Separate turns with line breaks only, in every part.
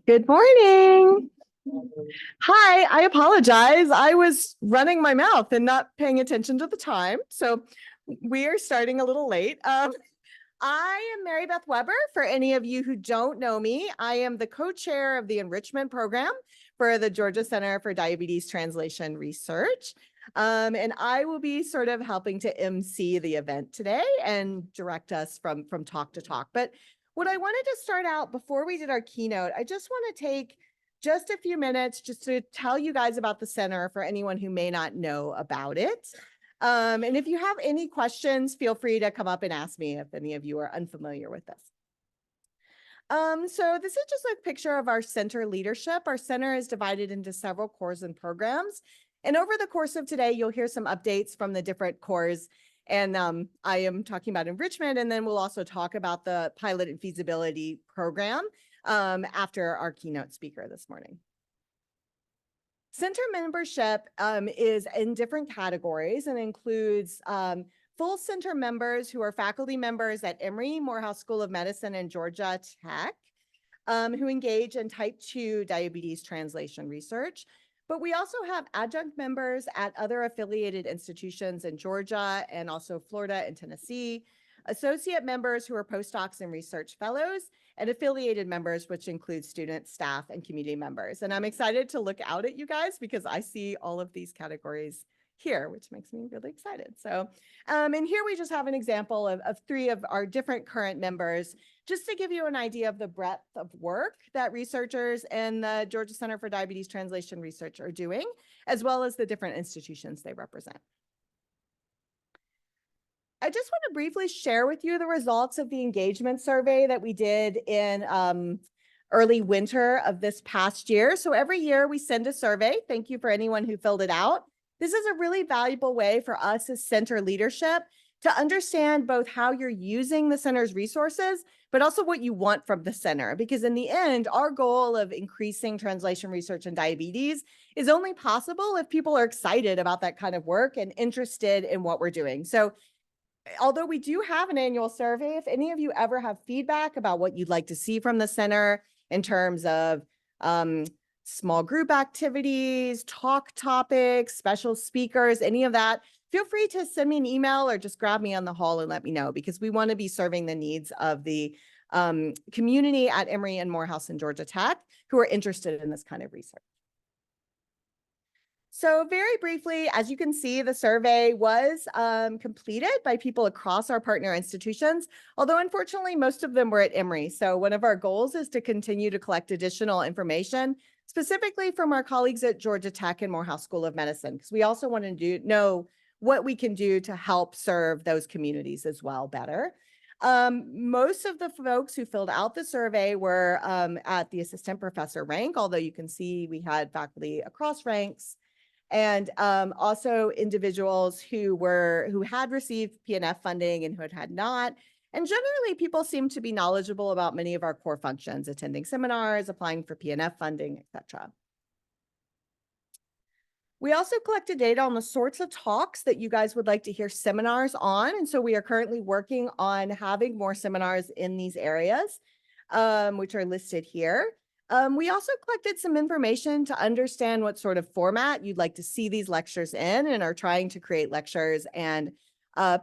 Good morning. Hi, I apologize. I was running my mouth and not paying attention to the time. So we are starting a little late. I am Mary Beth Weber. For any of you who don't know me, I am the co-chair of the enrichment program for the Georgia Center for Diabetes Translation Research. And I will be sort of helping to MC the event today and direct us from talk to talk. But what I wanted to start out before we did our keynote, I just want to take just a few minutes just to tell you guys about the center for anyone who may not know about it. And if you have any questions, feel free to come up and ask me if any of you are unfamiliar with this. So this is just a picture of our center leadership. Our center is divided into several cores and programs. And over the course of today, you'll hear some updates from the different cores. And I am talking about enrichment, and then we'll also talk about the Pilot and Feasibility program after our keynote speaker this morning. Center membership is in different categories and includes full center members who are faculty members at Emory, Morehouse School of Medicine, and Georgia Tech, who engage in type 2 diabetes translation research. But we also have adjunct members at other affiliated institutions in Georgia and also Florida and Tennessee, associate members who are postdocs and research fellows, and affiliated members, which include students, staff, and community members. And I'm excited to look out at you guys because I see all of these categories here, which makes me really excited. So, and here we just have an example of three of our different current members, just to give you an idea of the breadth of work that researchers in the Georgia Center for Diabetes Translation Research are doing, as well as the different institutions they represent. I just want to briefly share with you the results of the engagement survey that we did in early winter of this past year. So every year we send a survey. Thank you for anyone who filled it out. This is a really valuable way for us as center leadership to understand both how you're using the center's resources, but also what you want from the center. Because in the end, our goal of increasing translation research in diabetes is only possible if people are excited about that kind of work and interested in what we're doing. So although we do have an annual survey, if any of you ever have feedback about what you'd like to see from the center in terms of small group activities, talk topics, special speakers, any of that, feel free to send me an email or just grab me on the hall and let me know, because we want to be serving the needs of the community at Emory and Morehouse and Georgia Tech who are interested in this kind of research. So very briefly, as you can see, the survey was completed by people across our partner institutions, although unfortunately, most of them were at Emory. So one of our goals is to continue to collect additional information, specifically from our colleagues at Georgia Tech and Morehouse School of Medicine, because we also want to know what we can do to help serve those communities as well better. Most of the folks who filled out the survey were at the assistant professor rank, although you can see we had faculty across ranks, and also individuals who had received PNF funding and who had not. And generally, people seem to be knowledgeable about many of our core functions, attending seminars, applying for PNF funding, etc. We also collected data on the sorts of talks that you guys would like to hear seminars on. And so we are currently working on having more seminars in these areas, which are listed here. We also collected some information to understand what sort of format you'd like to see these lectures in, and are trying to create lectures and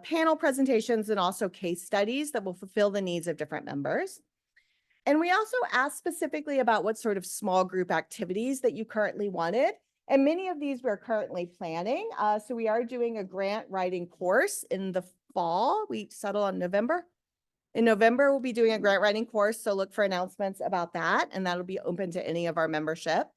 panel presentations and also case studies that will fulfill the needs of different members. And we also asked specifically about what sort of small group activities that you currently wanted. And many of these we're currently planning. So we are doing a grant writing course in the fall. We settle on November. In November, we'll be doing a grant writing course, so look for announcements about that, and that'll be open to any of our membership.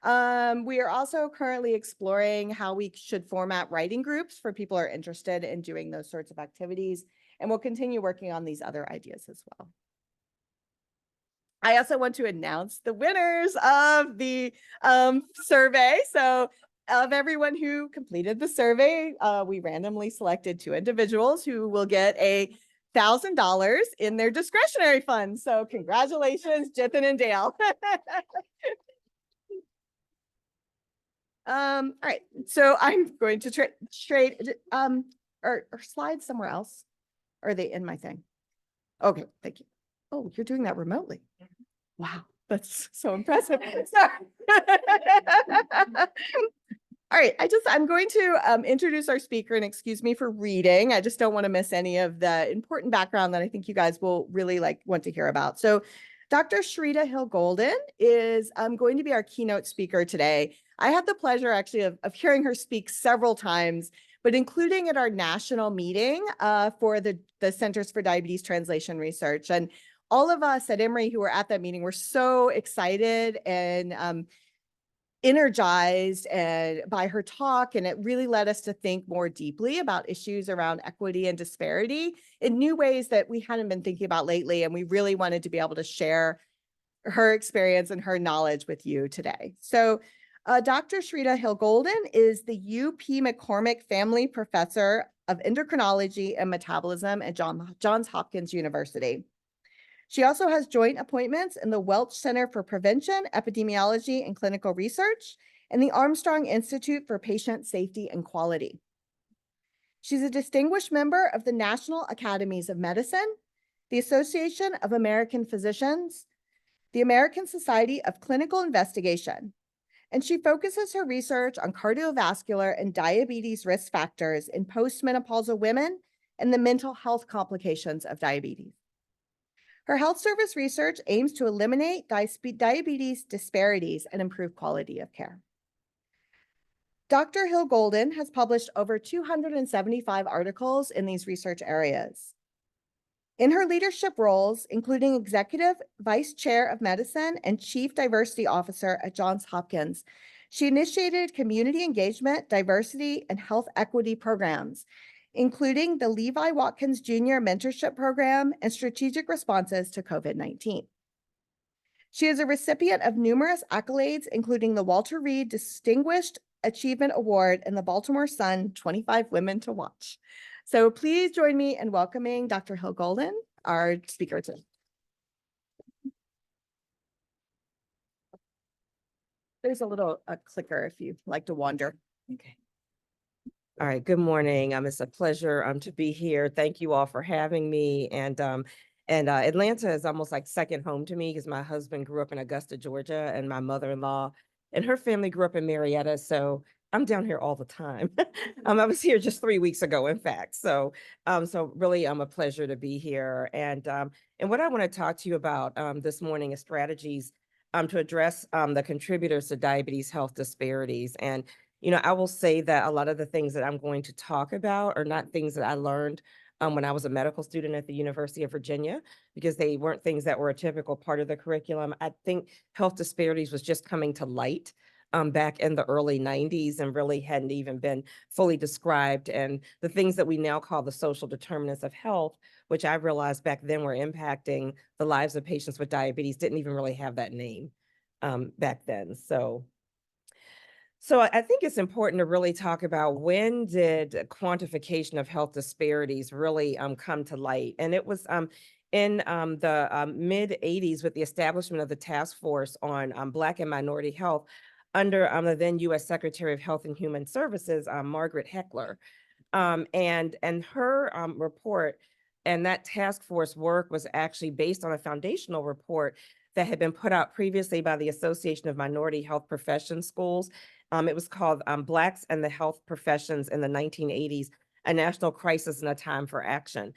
We are also currently exploring how we should format writing groups for people who are interested in doing those sorts of activities, and we'll continue working on these other ideas as well. I also want to announce the winners of the survey. So of everyone who completed the survey, we randomly selected 2 individuals who will get $1,000 in their discretionary fund. So congratulations, Jithan and Dale. All right, so I'm going to trade or slides somewhere else. Or are they in my thing? Okay, thank you. Oh, you're doing that remotely. Wow, That's so impressive. All right, I'm going to introduce our speaker, and excuse me for reading. I just don't want to miss any of the important background that I think you guys will really want to hear about. So Dr. Shrita Hill Golden is going to be our keynote speaker today. I had the pleasure actually of hearing her speak several times, but including at our national meeting for the Centers for Diabetes Translation Research. And all of us at Emory who were at that meeting were so excited and energized by her talk, and it really led us to think more deeply about issues around equity and disparity in new ways that we hadn't been thinking about lately, and we really wanted to be able to share her experience and her knowledge with you today. So Dr. Shrita Hill Golden is the UP McCormick Family Professor of Endocrinology and Metabolism at Johns Hopkins University. She also has joint appointments in the Welch Center for Prevention, Epidemiology, and Clinical Research, and the Armstrong Institute for Patient Safety and Quality. She's a distinguished member of the National Academies of Medicine, the Association of American Physicians, the American Society of Clinical Investigation, and she focuses her research on cardiovascular and diabetes risk factors in postmenopausal women and the mental health complications of diabetes. Her health service research aims to eliminate diabetes disparities and improve quality of care. Dr. Hill Golden has published over 275 articles in these research areas. In her leadership roles, including Executive Vice Chair of Medicine and Chief Diversity Officer at Johns Hopkins, she initiated community engagement, diversity, and health equity programs, including the Levi Watkins Jr. Mentorship Program and strategic responses to COVID-19. She is a recipient of numerous accolades, including the Walter Reed Distinguished Achievement Award and the Baltimore Sun 25 Women to Watch. So please join me in welcoming Dr. Hill Golden, our speaker today. There's a little clicker if you'd like to wander.
Okay. All right. Good morning. It's a pleasure to be here. Thank you all for having me. And Atlanta is almost like second home to me because my husband grew up in Augusta, Georgia, and my mother-in-law and her family grew up in Marietta. So I'm down here all the time. I was here just 3 weeks ago, in fact. So really, a pleasure to be here. And what I want to talk to you about this morning is strategies to address the contributors to diabetes health disparities. And I will say that a lot of the things that I'm going to talk about are not things that I learned when I was a medical student at the University of Virginia, because they weren't things that were a typical part of the curriculum. I think health disparities was just coming to light back in the early 90s and really hadn't even been fully described. And the things that we now call the social determinants of health, which I realized back then were impacting the lives of patients with diabetes, didn't even really have that name back then. So I think it's important to really talk about when did quantification of health disparities really come to light. And it was in the mid 80s with the establishment of the task force on Black and minority health under the then U.S. Secretary of Health and Human Services, Margaret Heckler. And her report and that task force work was actually based on a foundational report that had been put out previously by the Association of Minority Health Profession Schools. It was called Blacks and the Health Professions in the 1980s, a National Crisis and a Time for Action.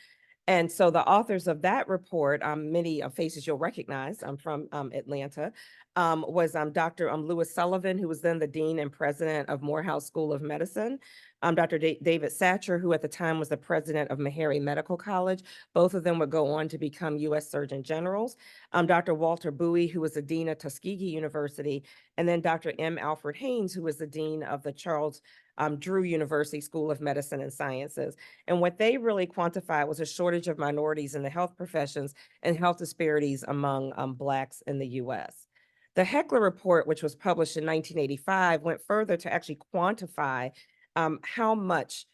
And so the authors of that report, many faces you'll recognize from Atlanta, was Dr. Lewis Sullivan, who was then the Dean and President of Morehouse School of Medicine, Dr. David Satcher, who at the time was the President of Meharry Medical College. Both of them would go on to become U.S. Surgeon Generals. Dr. Walter Bowie, who was the Dean of Tuskegee University, and then Dr. M. Alfred Haynes, who was the Dean of the Charles Drew University School of Medicine and Sciences. And what they really quantified was a shortage of minorities in the health professions and health disparities among Blacks in the U.S. The Heckler report, which was published in 1985, went further to actually quantify how much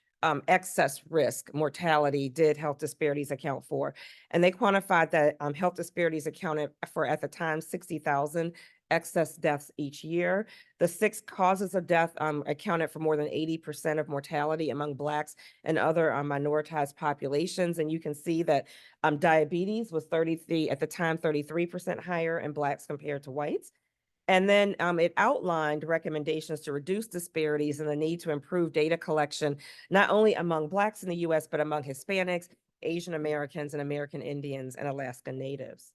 excess risk mortality did health disparities account for. And they quantified that health disparities accounted for, at the time, 60,000 excess deaths each year. The 6 causes of death accounted for more than 80% of mortality among Blacks and other minoritized populations. And you can see that diabetes was 33 at the time, 33% higher in Blacks compared to whites. And then it outlined recommendations to reduce disparities and the need to improve data collection, not only among Blacks in the US, but among Hispanics, Asian Americans, and American Indians and Alaska Natives.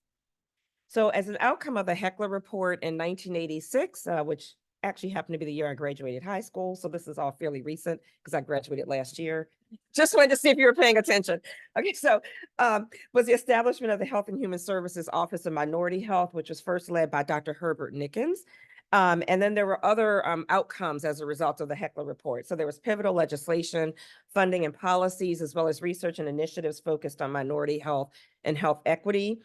So as an outcome of the Heckler Report in 1986, which actually happened to be the year I graduated high school, so this is all fairly recent because I graduated last year. Just wanted to see if you were paying attention. Okay, so was the establishment of the Health and Human Services Office of Minority Health, which was first led by Dr. Herbert Nickens. And then there were other outcomes as a result of the Heckler Report. So there was pivotal legislation, funding and policies, as well as research and initiatives focused on minority health and health equity.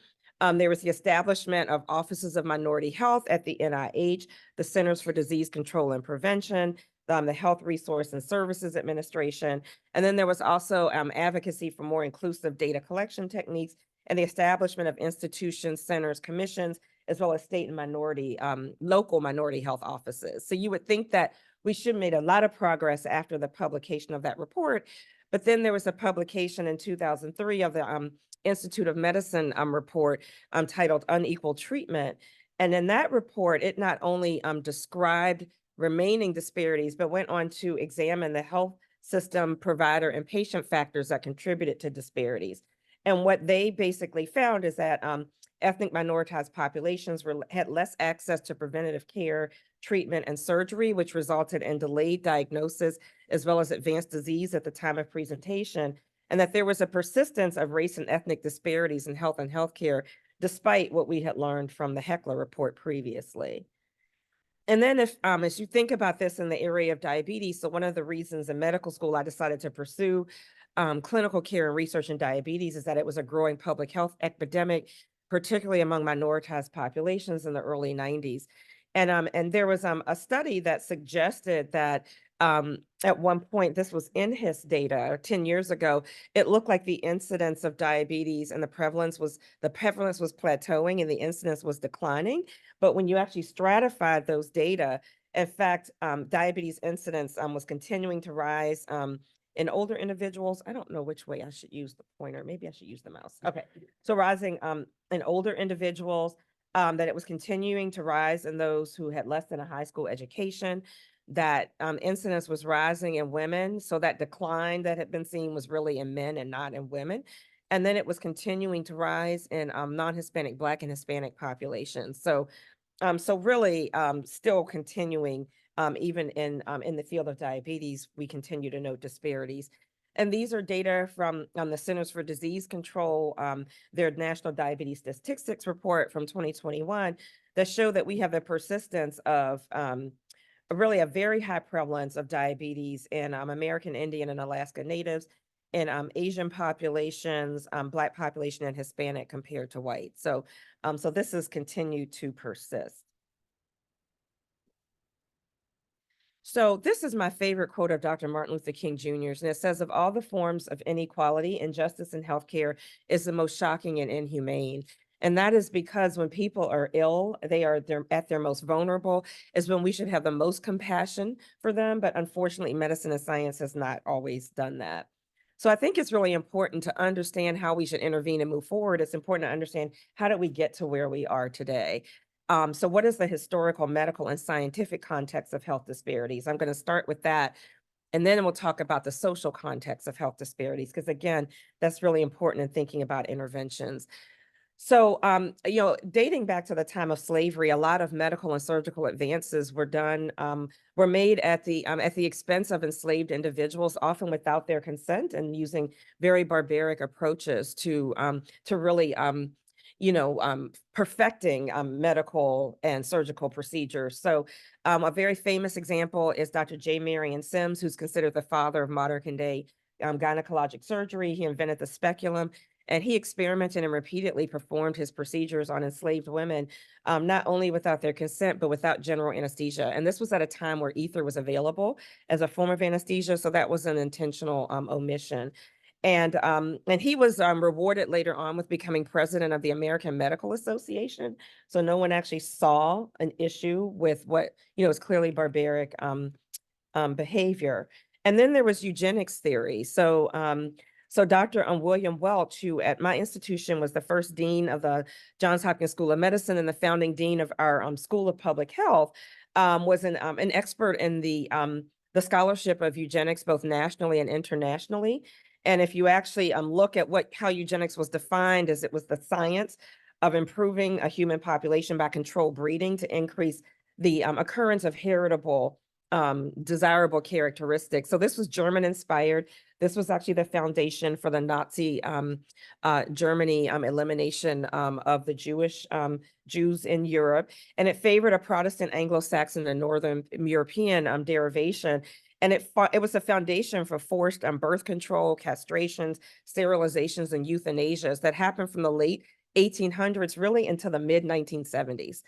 There was the establishment of offices of minority health at the NIH, the Centers for Disease Control and Prevention, the Health Resource and Services Administration. And then there was also advocacy for more inclusive data collection techniques and the establishment of institutions, centers, commissions, as well as state and minority, local minority health offices. So you would think that we should have made a lot of progress after the publication of that report. But then there was a publication in 2003 of the Institute of Medicine report titled Unequal Treatment. And in that report, it not only described remaining disparities, but went on to examine the health system, provider, and patient factors that contributed to disparities. And what they basically found is that ethnic minoritized populations had less access to preventative care, treatment, and surgery, which resulted in delayed diagnosis as well as advanced disease at the time of presentation, and that there was a persistence of race and ethnic disparities in health and healthcare, despite what we had learned from the Heckler Report previously. And then as you think about this in the area of diabetes, so one of the reasons in medical school I decided to pursue clinical care and research in diabetes is that it was a growing public health epidemic, particularly among minoritized populations in the early 90s. And there was a study that suggested that at one point, this was in HIS data 10 years ago, it looked like the incidence of diabetes and the prevalence was plateauing and the incidence was declining. But when you actually stratified those data, in fact, diabetes incidence was continuing to rise in older individuals. I don't know which way I should use the pointer. Maybe I should use the mouse. Okay, so rising in older individuals, that it was continuing to rise in those who had less than a high school education, that incidence was rising in women. So that decline that had been seen was really in men and not in women. And then it was continuing to rise in non-Hispanic, Black and Hispanic populations. So really still continuing, even in the field of diabetes, we continue to note disparities. And these are data from the Centers for Disease Control, their National Diabetes Statistics Report from 2021 that show that we have the persistence of really a very high prevalence of diabetes in American Indian and Alaska Natives, in Asian populations, Black population, and Hispanic compared to white. So, so this has continued to persist. So this is my favorite quote of Dr. Martin Luther King Jr.'s, and it says, "Of all the forms of inequality, injustice in healthcare is the most shocking and inhumane." And that is because when people are ill, they're at their most vulnerable, is when we should have the most compassion for them. But unfortunately, medicine and science has not always done that. So I think it's really important to understand how we should intervene and move forward. It's important to understand how did we get to where we are today. So what is the historical, medical, and scientific context of health disparities? I'm going to start with that. And then we'll talk about the social context of health disparities, because again, that's really important in thinking about interventions. So, dating back to the time of slavery, a lot of medical and surgical advances were made at the expense of enslaved individuals, often without their consent, and using very barbaric approaches to really, perfecting medical and surgical procedures. So, a very famous example is Dr. J. Marion Sims, who's considered the father of modern day gynecologic surgery. He invented the speculum. And he experimented and repeatedly performed his procedures on enslaved women, not only without their consent, but without general anesthesia. And this was at a time where ether was available as a form of anesthesia. So that was an intentional omission. And he was rewarded later on with becoming president of the American Medical Association. So no one actually saw an issue with what, is clearly barbaric behavior. And then there was eugenics theory. So Dr. William Welch, who at my institution was the first dean of the Johns Hopkins School of Medicine and the founding dean of our School of Public Health, was an expert in the scholarship of eugenics, both nationally and internationally. And if you actually look at how eugenics was defined, as it was the science of improving a human population by controlled breeding to increase the occurrence of heritable desirable characteristics. So this was German inspired. This was actually the foundation for the Nazi Germany elimination of the Jews in Europe. And it favored a Protestant Anglo-Saxon and Northern European derivation. And it was a foundation for forced birth control, castrations, sterilizations, and euthanasias that happened from the late 1800s really into the mid 1970s.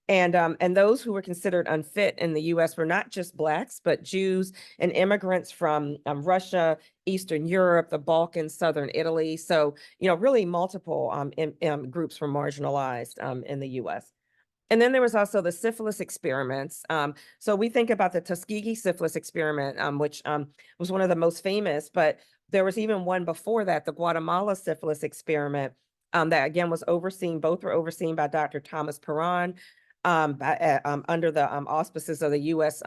And those who were considered unfit in the U.S. were not just Blacks, but Jews and immigrants from Russia, Eastern Europe, the Balkans, Southern Italy. So, really multiple groups were marginalized in the U.S. And then there was also the syphilis experiments. So we think about the Tuskegee syphilis experiment, which was one of the most famous, but there was even one before that, the Guatemala syphilis experiment, that again was both were overseen by Dr. Thomas Perron, under the auspices of the U.S.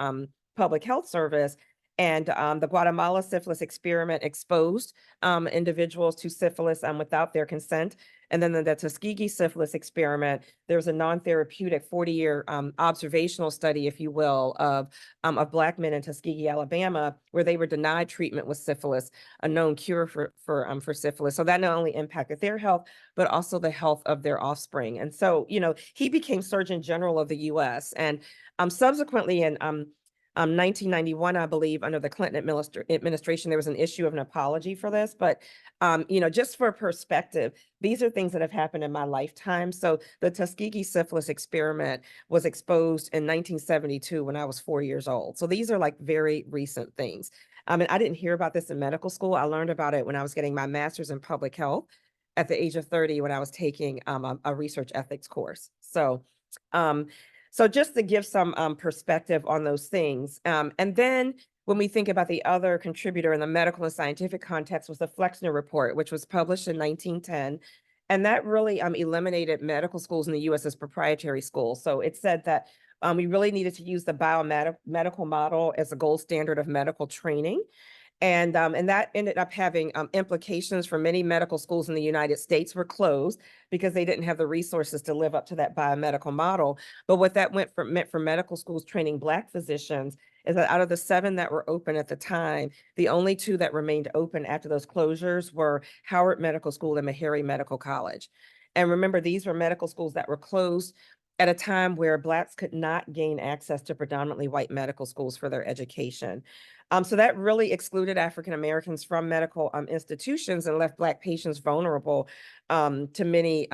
Public Health Service. And the Guatemala syphilis experiment exposed individuals to syphilis without their consent. And then the Tuskegee syphilis experiment, there's a non-therapeutic 40-year observational study, if you will, of Black men in Tuskegee, Alabama, where they were denied treatment with syphilis, a known cure for syphilis. So that not only impacted their health, but also the health of their offspring. And so, he became Surgeon General of the U.S. And subsequently in 1991, I believe, under the Clinton administration, there was an issue of an apology for this. But, just for perspective, these are things that have happened in my lifetime. So the Tuskegee syphilis experiment was exposed in 1972 when I was 4 years old. So these are like very recent things. And I didn't hear about this in medical school. I learned about it when I was getting my master's in public health at the age of 30 when I was taking a research ethics course. So just to give some perspective on those things. And then when we think about the other contributor in the medical and scientific context was the Flexner Report, which was published in 1910. And that really eliminated medical schools in the U.S. as proprietary schools. So it said that we really needed to use the biomedical model as a gold standard of medical training. And that ended up having implications for many medical schools in the United States were closed because they didn't have the resources to live up to that biomedical model. But what that meant for medical schools training Black physicians is that out of the 7 that were open at the time, the only 2 that remained open after those closures were Howard Medical School and Meharry Medical College. And remember, these were medical schools that were closed at a time where Blacks could not gain access to predominantly white medical schools for their education. So that really excluded African Americans from medical institutions and left Black patients vulnerable to many,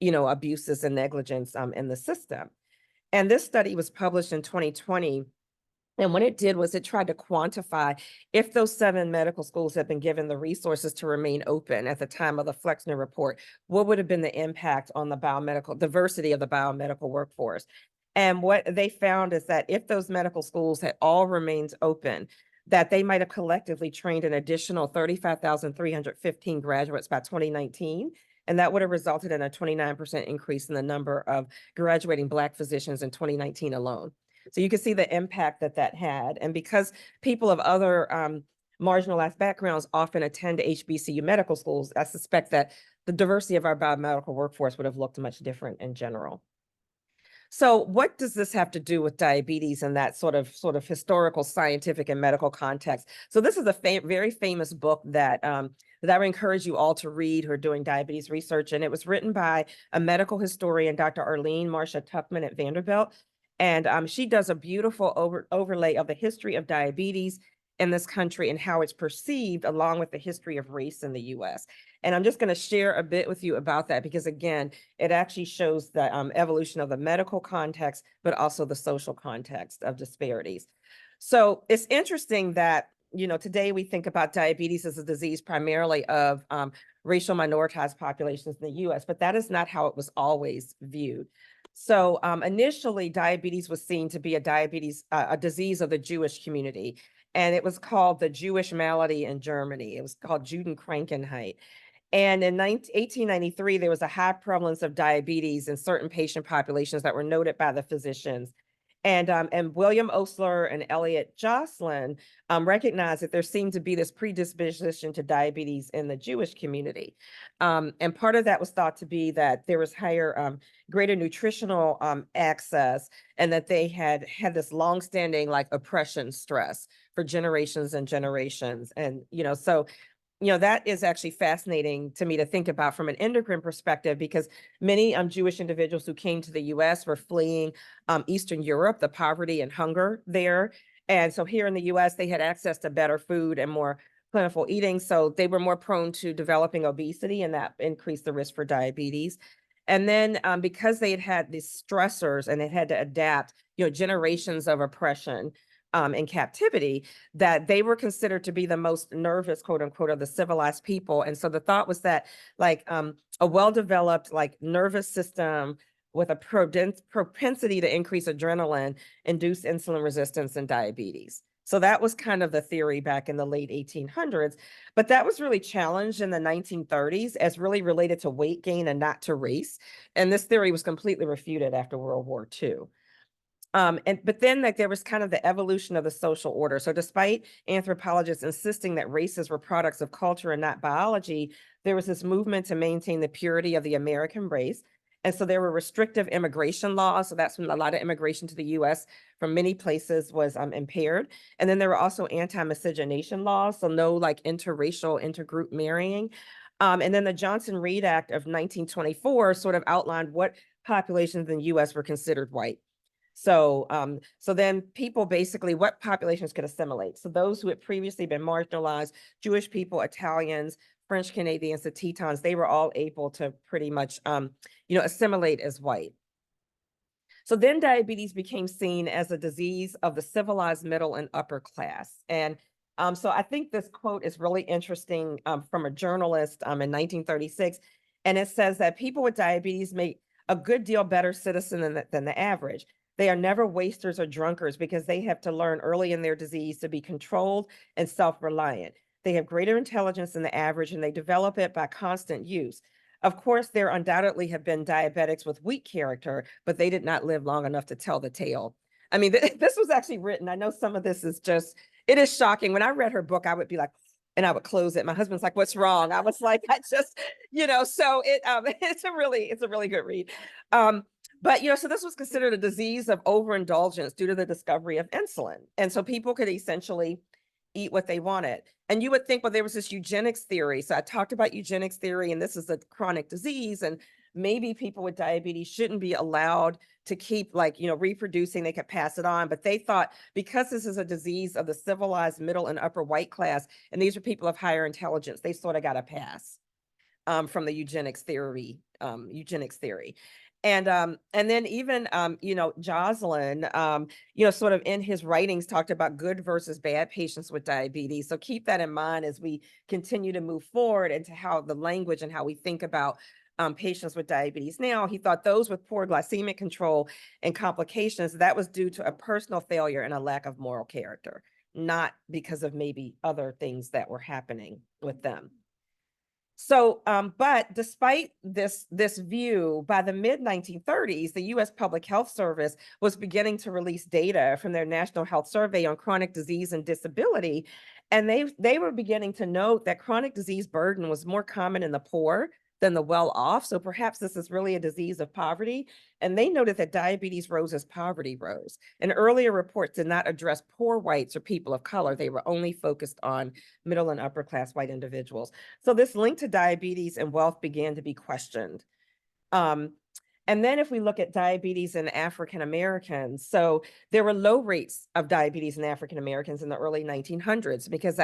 abuses and negligence in the system. And this study was published in 2020. And what it did was it tried to quantify if those 7 medical schools had been given the resources to remain open at the time of the Flexner Report, what would have been the impact on the biomedical diversity of the biomedical workforce? And what they found is that if those medical schools had all remained open, that they might have collectively trained an additional 35,315 graduates by 2019. And that would have resulted in a 29% increase in the number of graduating Black physicians in 2019 alone. So you can see the impact that had. And because people of other marginalized backgrounds often attend HBCU medical schools, I suspect that the diversity of our biomedical workforce would have looked much different in general. So what does this have to do with diabetes and that sort of historical, scientific, and medical context? So this is a very famous book that that I would encourage you all to read who are doing diabetes research. And it was written by a medical historian, Dr. Arlene Marcia Tuckman at Vanderbilt. And she does a beautiful overlay of the history of diabetes in this country and how it's perceived along with the history of race in the US. And I'm just going to share a bit with you about that because, again, it actually shows the evolution of the medical context, but also the social context of disparities. So it's interesting that today we think about diabetes as a disease primarily of racial minoritized populations in the US, but that is not how it was always viewed. So initially, diabetes was seen to be a disease of the Jewish community, and it was called the Jewish malady in Germany. It was called Judenkrankheit. And in 1893, there was a high prevalence of diabetes in certain patient populations that were noted by the physicians. And William Osler and Elliot Jocelyn recognized that there seemed to be this predisposition to diabetes in the Jewish community. And part of that was thought to be that there was greater nutritional access, and that they had this longstanding like oppression stress for generations and generations. And, so that is actually fascinating to me to think about from an endocrine perspective, because many Jewish individuals who came to the US were fleeing Eastern Europe, the poverty and hunger there. And so here in the US, they had access to better food and more plentiful eating. So they were more prone to developing obesity, and that increased the risk for diabetes. And then because they had had these stressors and they had to adapt, generations of oppression in captivity, that they were considered to be the most nervous, quote unquote, of the civilized people. And so the thought was that like a well-developed like nervous system with a propensity to increase adrenaline induced insulin resistance and diabetes. So that was kind of the theory back in the late 1800s, but that was really challenged in the 1930s as really related to weight gain and not to race. And this theory was completely refuted after World War II. But then like there was kind of the evolution of the social order. So despite anthropologists insisting that races were products of culture and not biology, there was this movement to maintain the purity of the American race. And so there were restrictive immigration laws. So that's when a lot of immigration to the US from many places was impaired. And then there were also anti-miscegenation laws. So no like interracial, intergroup marrying. And then the Johnson-Reed Act of 1924 sort of outlined what populations in the US were considered white. So, so then people basically, what populations could assimilate? So those who had previously been marginalized, Jewish people, Italians, French Canadians, the Tetons, they were all able to pretty much, assimilate as white. So then diabetes became seen as a disease of the civilized middle and upper class. And so I think this quote is really interesting from a journalist in 1936. And it says that people with diabetes make a good deal better citizen than the average. They are never wasters or drunkards because they have to learn early in their disease to be controlled and self-reliant. They have greater intelligence than the average, and they develop it by constant use. Of course, there undoubtedly have been diabetics with weak character, but they did not live long enough to tell the tale. I mean, this was actually written. I know some of this is just, it is shocking. When I read her book, I would be like, and I would close it. My husband's like, "What's wrong?" I was like, I just, so it's a really good read. But, so this was considered a disease of overindulgence due to the discovery of insulin. And so people could essentially eat what they wanted. And you would think, well, there was this eugenics theory. So I talked about eugenics theory, and this is a chronic disease. And maybe people with diabetes shouldn't be allowed to keep reproducing. They could pass it on. But they thought because this is a disease of the civilized middle and upper white class, and these are people of higher intelligence, they sort of got a pass from the eugenics theory. And then even Jocelyn, sort of in his writings talked about good versus bad patients with diabetes. So keep that in mind as we continue to move forward into how the language and how we think about patients with diabetes. Now, he thought those with poor glycemic control and complications, that was due to a personal failure and a lack of moral character, not because of maybe other things that were happening with them. So, but despite this view, by the mid-1930s, the U.S. Public Health Service was beginning to release data from their National Health Survey on chronic disease and disability, and they were beginning to note that chronic disease burden was more common in the poor than the well-off. So perhaps this is really a disease of poverty. And they noted that diabetes rose as poverty rose. And earlier reports did not address poor whites or people of color. They were only focused on middle and upper class white individuals. So this link to diabetes and wealth began to be questioned. And then if we look at diabetes in African Americans, so there were low rates of diabetes in African Americans in the early 1900s, because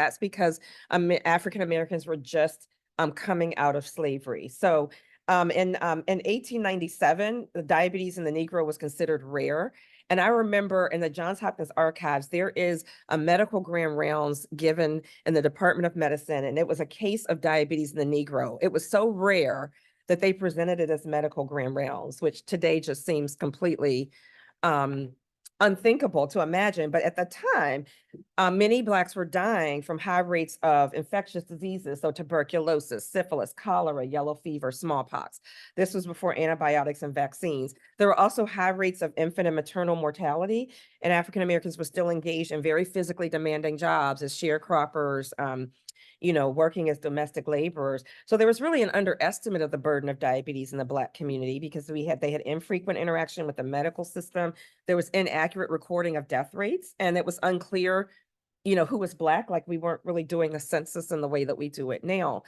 African Americans were just coming out of slavery. So In 1897, the diabetes in the Negro was considered rare. And I remember in the Johns Hopkins archives, there is a medical grand rounds given in the Department of Medicine, and it was a case of diabetes in the Negro. It was so rare that they presented it as medical grand rounds, which today just seems completely um, unthinkable to imagine. But at the time, many Blacks were dying from high rates of infectious diseases, so tuberculosis, syphilis, cholera, yellow fever, smallpox. This was before antibiotics and vaccines. There were also high rates of infant and maternal mortality, and African Americans were still engaged in very physically demanding jobs as sharecroppers, working as domestic laborers. So there was really an underestimate of the burden of diabetes in the Black community because they had infrequent interaction with the medical system. There was inaccurate recording of death rates, and it was unclear, who was Black. Like we weren't really doing a census in the way that we do it now.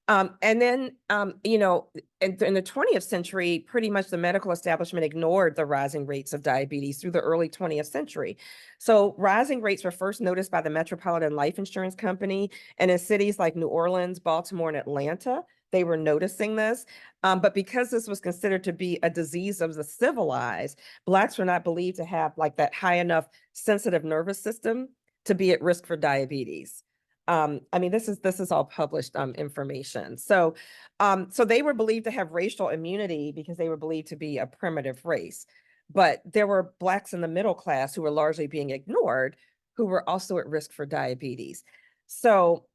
And then, in the 20th century, pretty much the medical establishment ignored the rising rates of diabetes through the early 20th century. So rising rates were first noticed by the Metropolitan Life Insurance Company, and in cities like New Orleans, Baltimore, and Atlanta, they were noticing this. But because this was considered to be a disease of the civilized, Blacks were not believed to have like that high enough sensitive nervous system to be at risk for diabetes. This is all published information. So they were believed to have racial immunity because they were believed to be a primitive race. But there were Blacks in the middle class who were largely being ignored, who were also at risk for diabetes. So,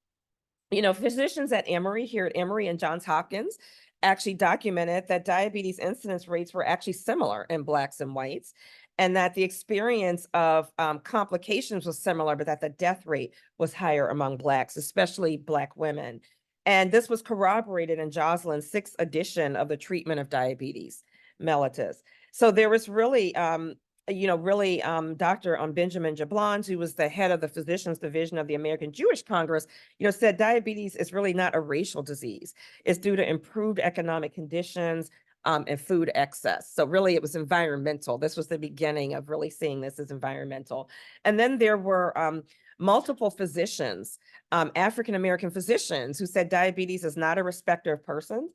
physicians at Emory, here at Emory and Johns Hopkins, actually documented that diabetes incidence rates were actually similar in Blacks and whites, and that the experience of complications was similar, but that the death rate was higher among Blacks, especially Black women. And this was corroborated in Joslyn's 6th edition of the treatment of diabetes mellitus. So there was really, Dr. Benjamin Jablons, who was the head of the Physicians Division of the American Jewish Congress, said diabetes is really not a racial disease. It's due to improved economic conditions, and food excess. So really it was environmental. This was the beginning of really seeing this as environmental. And then there were multiple physicians, African-American physicians, who said diabetes is not a respecter of persons,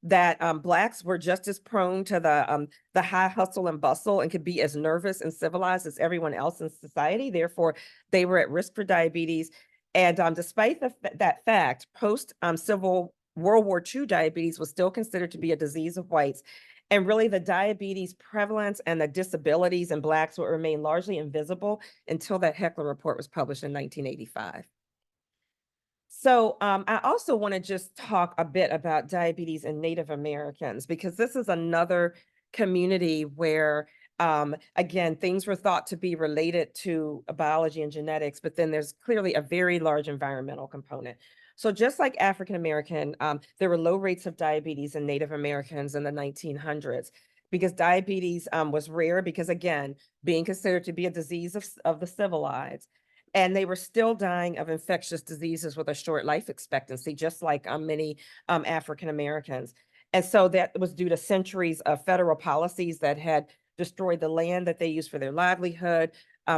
that Blacks were just as prone to the high hustle and bustle and could be as nervous and civilized as everyone else in society. Therefore, they were at risk for diabetes. And despite that fact, post-Civil World War II diabetes was still considered to be a disease of whites. And really the diabetes prevalence and the disabilities in Blacks would remain largely invisible until that Heckler report was published in 1985. So I also want to just talk a bit about diabetes in Native Americans, because this is another community where, again, things were thought to be related to biology and genetics, but then there's clearly a very large environmental component. So just like African American, there were low rates of diabetes in Native Americans in the 1900s because diabetes was rare because, again, being considered to be a disease of the civilized. And they were still dying of infectious diseases with a short life expectancy, just like many African Americans. And so that was due to centuries of federal policies that had destroyed the land that they used for their livelihood,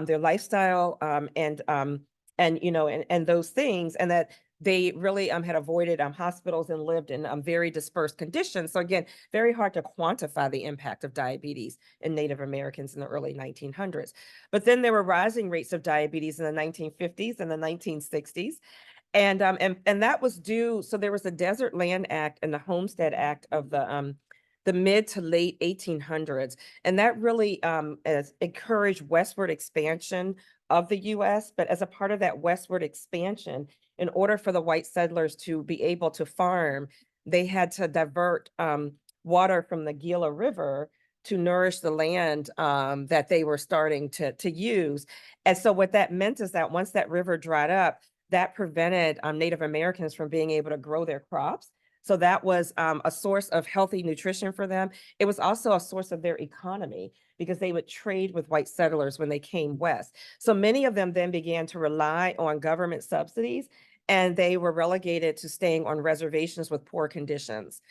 their lifestyle, and those things, and that they really had avoided hospitals and lived in very dispersed conditions. So again, very hard to quantify the impact of diabetes in Native Americans in the early 1900s. But then there were rising rates of diabetes in the 1950s and the 1960s. And that was due, so there was the Desert Land Act and the Homestead Act of the mid to late 1800s. And that really encouraged westward expansion of the US. But as a part of that westward expansion, in order for the white settlers to be able to farm, they had to divert water from the Gila River to nourish the land that they were starting to use. And so what that meant is that once that river dried up, that prevented Native Americans from being able to grow their crops. So that was a source of healthy nutrition for them. It was also a source of their economy because they would trade with white settlers when they came west. So many of them then began to rely on government subsidies, and they were relegated to staying on reservations with poor conditions.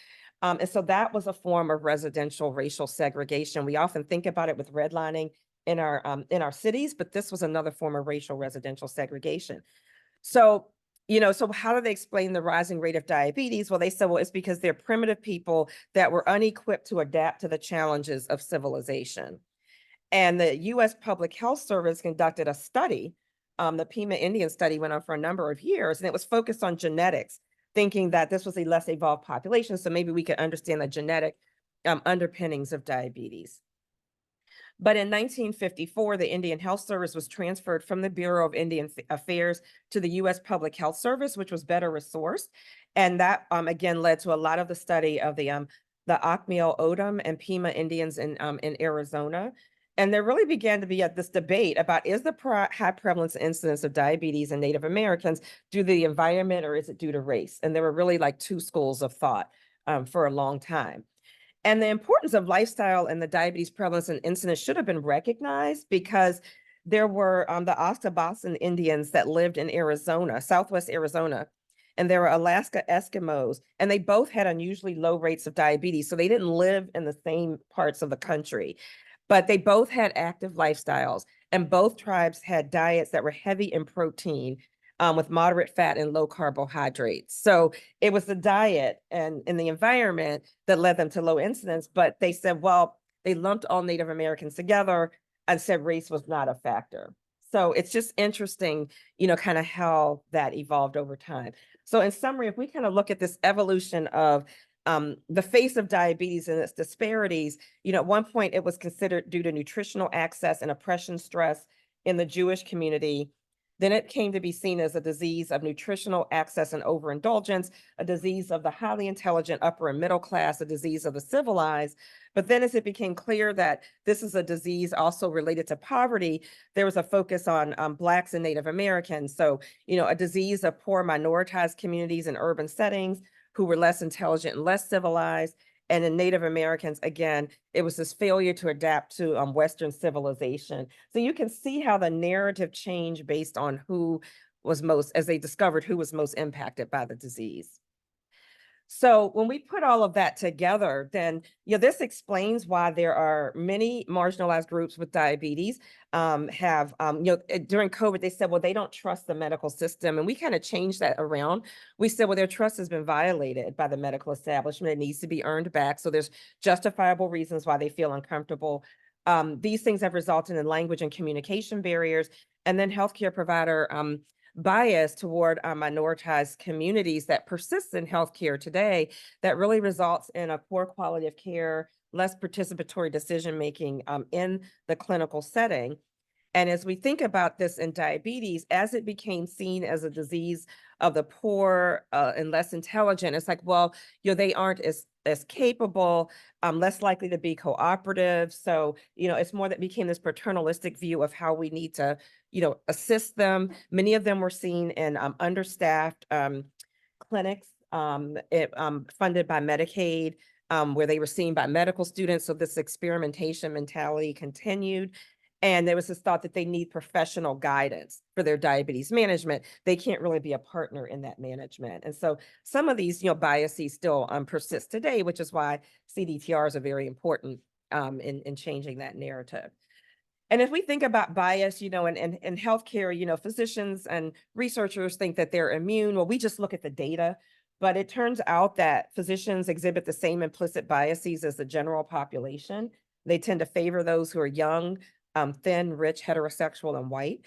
And so that was a form of residential racial segregation. We often think about it with redlining in our cities, but this was another form of racial residential segregation. So So how do they explain the rising rate of diabetes? Well, they said, well, it's because they're primitive people that were unequipped to adapt to the challenges of civilization. And the US Public Health Service conducted a study. The Pima Indian study went on for a number of years, and it was focused on genetics, thinking that this was a less evolved population. So maybe we could understand the genetic underpinnings of diabetes. But in 1954, the Indian Health Service was transferred from the Bureau of Indian Affairs to the U.S. Public Health Service, which was better resourced. And that, again, led to a lot of the study of the Acmeal Odom and Pima Indians in Arizona. And there really began to be this debate about, is the high prevalence incidence of diabetes in Native Americans due to the environment, or is it due to race? And there were really like two schools of thought for a long time. And the importance of lifestyle and the diabetes prevalence and incidence should have been recognized, because there were the Athabascan Indians that lived in Arizona, Southwest Arizona, and there were Alaska Eskimos, and they both had unusually low rates of diabetes. So they didn't live in the same parts of the country, but they both had active lifestyles, and both tribes had diets that were heavy in protein, with moderate fat and low carbohydrates. So it was the diet and in the environment that led them to low incidence. But they said, well, they lumped all Native Americans together and said race was not a factor. So it's just interesting, kind of how that evolved over time. So in summary, if we kind of look at this evolution of the face of diabetes and its disparities, at one point it was considered due to nutritional access and oppression stress in the Jewish community. Then it came to be seen as a disease of nutritional access and overindulgence, a disease of the highly intelligent upper and middle class, a disease of the civilized. But then as it became clear that this is a disease also related to poverty, there was a focus on Blacks and Native Americans. So, a disease of poor minoritized communities in urban settings who were less intelligent and less civilized. And in Native Americans, again, it was this failure to adapt to Western civilization. So you can see how the narrative changed based on who was most, as they discovered who was most impacted by the disease. So when we put all of that together, then this explains why there are many marginalized groups with diabetes. During COVID, they said, well, they don't trust the medical system, and we kind of changed that around. We said, well, their trust has been violated by the medical establishment. It needs to be earned back. So there's justifiable reasons why they feel uncomfortable. These things have resulted in language and communication barriers, and then healthcare provider bias toward minoritized communities that persists in healthcare today, that really results in a poor quality of care, less participatory decision making in the clinical setting. And as we think about this in diabetes, as it became seen as a disease of the poor and less intelligent, it's like, well, they aren't as capable, less likely to be cooperative. So, it's more that became this paternalistic view of how we need to, assist them. Many of them were seen in understaffed clinics, funded by Medicaid, where they were seen by medical students. So this experimentation mentality continued. And there was this thought that they need professional guidance for their diabetes management. They can't really be a partner in that management. And so some of these, biases still persist today, which is why CDTRs are very important in changing that narrative. And if we think about bias, in healthcare, physicians and researchers think that they're immune. Well, we just look at the data, but it turns out that physicians exhibit the same implicit biases as the general population. They tend to favor those who are young, thin, rich, heterosexual, and white.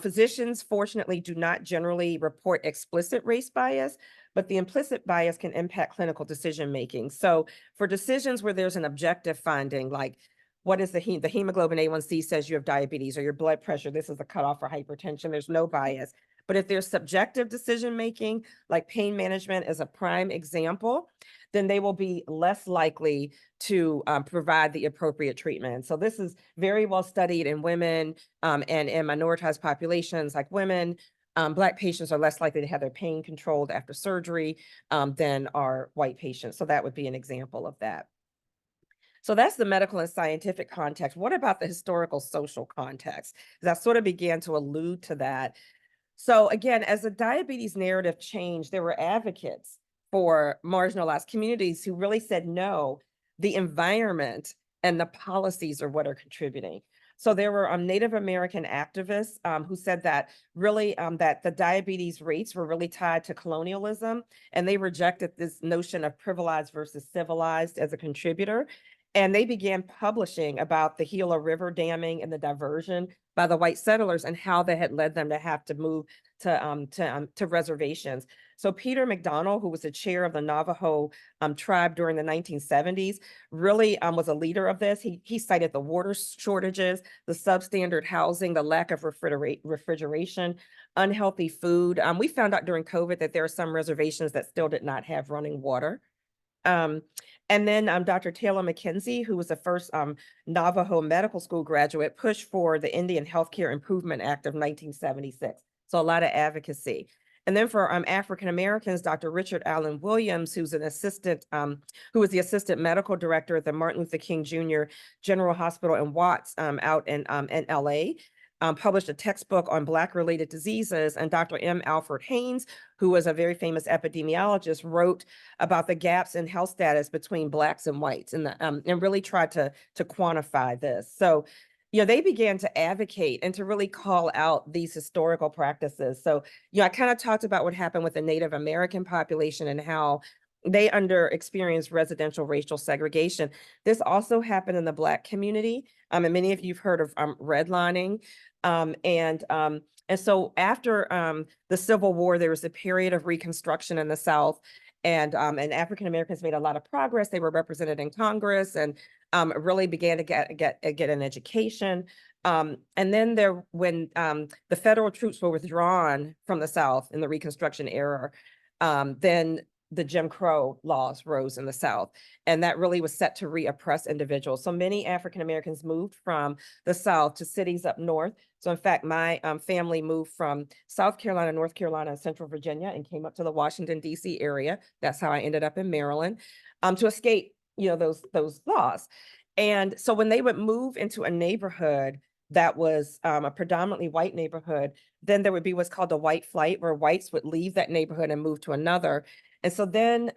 Physicians, fortunately, do not generally report explicit race bias, but the implicit bias can impact clinical decision-making. So for decisions where there's an objective finding, like what is the hemoglobin A1C says you have diabetes, or your blood pressure, this is a cutoff for hypertension, there's no bias. But if there's subjective decision-making, like pain management is a prime example, then they will be less likely to provide the appropriate treatment. So this is very well studied in women and in minoritized populations like women. Black patients are less likely to have their pain controlled after surgery than are white patients. So that would be an example of that. So that's the medical and scientific context. What about the historical social context? Because I sort of began to allude to that. So again, as the diabetes narrative changed, there were advocates for marginalized communities who really said, no, the environment and the policies are what are contributing. So there were Native American activists who said that really that the diabetes rates were really tied to colonialism, and they rejected this notion of privileged versus civilized as a contributor. And they began publishing about the Gila River damming and the diversion by the white settlers and how that had led them to have to move to reservations. So Peter McDonald, who was the chair of the Navajo tribe during the 1970s, really was a leader of this. He cited the water shortages, the substandard housing, the lack of refrigeration, unhealthy food. We found out during COVID that there are some reservations that still did not have running water. And then Dr. Taylor McKenzie, who was the first Navajo medical school graduate, pushed for the Indian Healthcare Improvement Act of 1976. So a lot of advocacy. And then for African Americans, Dr. Richard Allen Williams, who's an assistant, who was the assistant medical director at the Martin Luther King Jr. General Hospital in Watts out in LA. Published a textbook on Black-related diseases, and Dr. M. Alfred Haynes, who was a very famous epidemiologist, wrote about the gaps in health status between Blacks and whites, and really tried to quantify this. So, they began to advocate and to really call out these historical practices. So, I kind of talked about what happened with the Native American population and how they experienced residential racial segregation. This also happened in the Black community. And many of you've heard of redlining. And so after the Civil War, there was a period of Reconstruction in the South, and African Americans made a lot of progress. They were represented in Congress and really began to get an education. And then when the federal troops were withdrawn from the South in the Reconstruction era, then the Jim Crow laws rose in the South, and that really was set to re-oppress individuals. So many African Americans moved from the South to cities up north. So in fact, my family moved from South Carolina, North Carolina, and Central Virginia and came up to the Washington, D.C. area. That's how I ended up in Maryland to escape, those laws. And so when they would move into a neighborhood that was a predominantly white neighborhood, then there would be what's called a white flight, where whites would leave that neighborhood and move to another. And so then,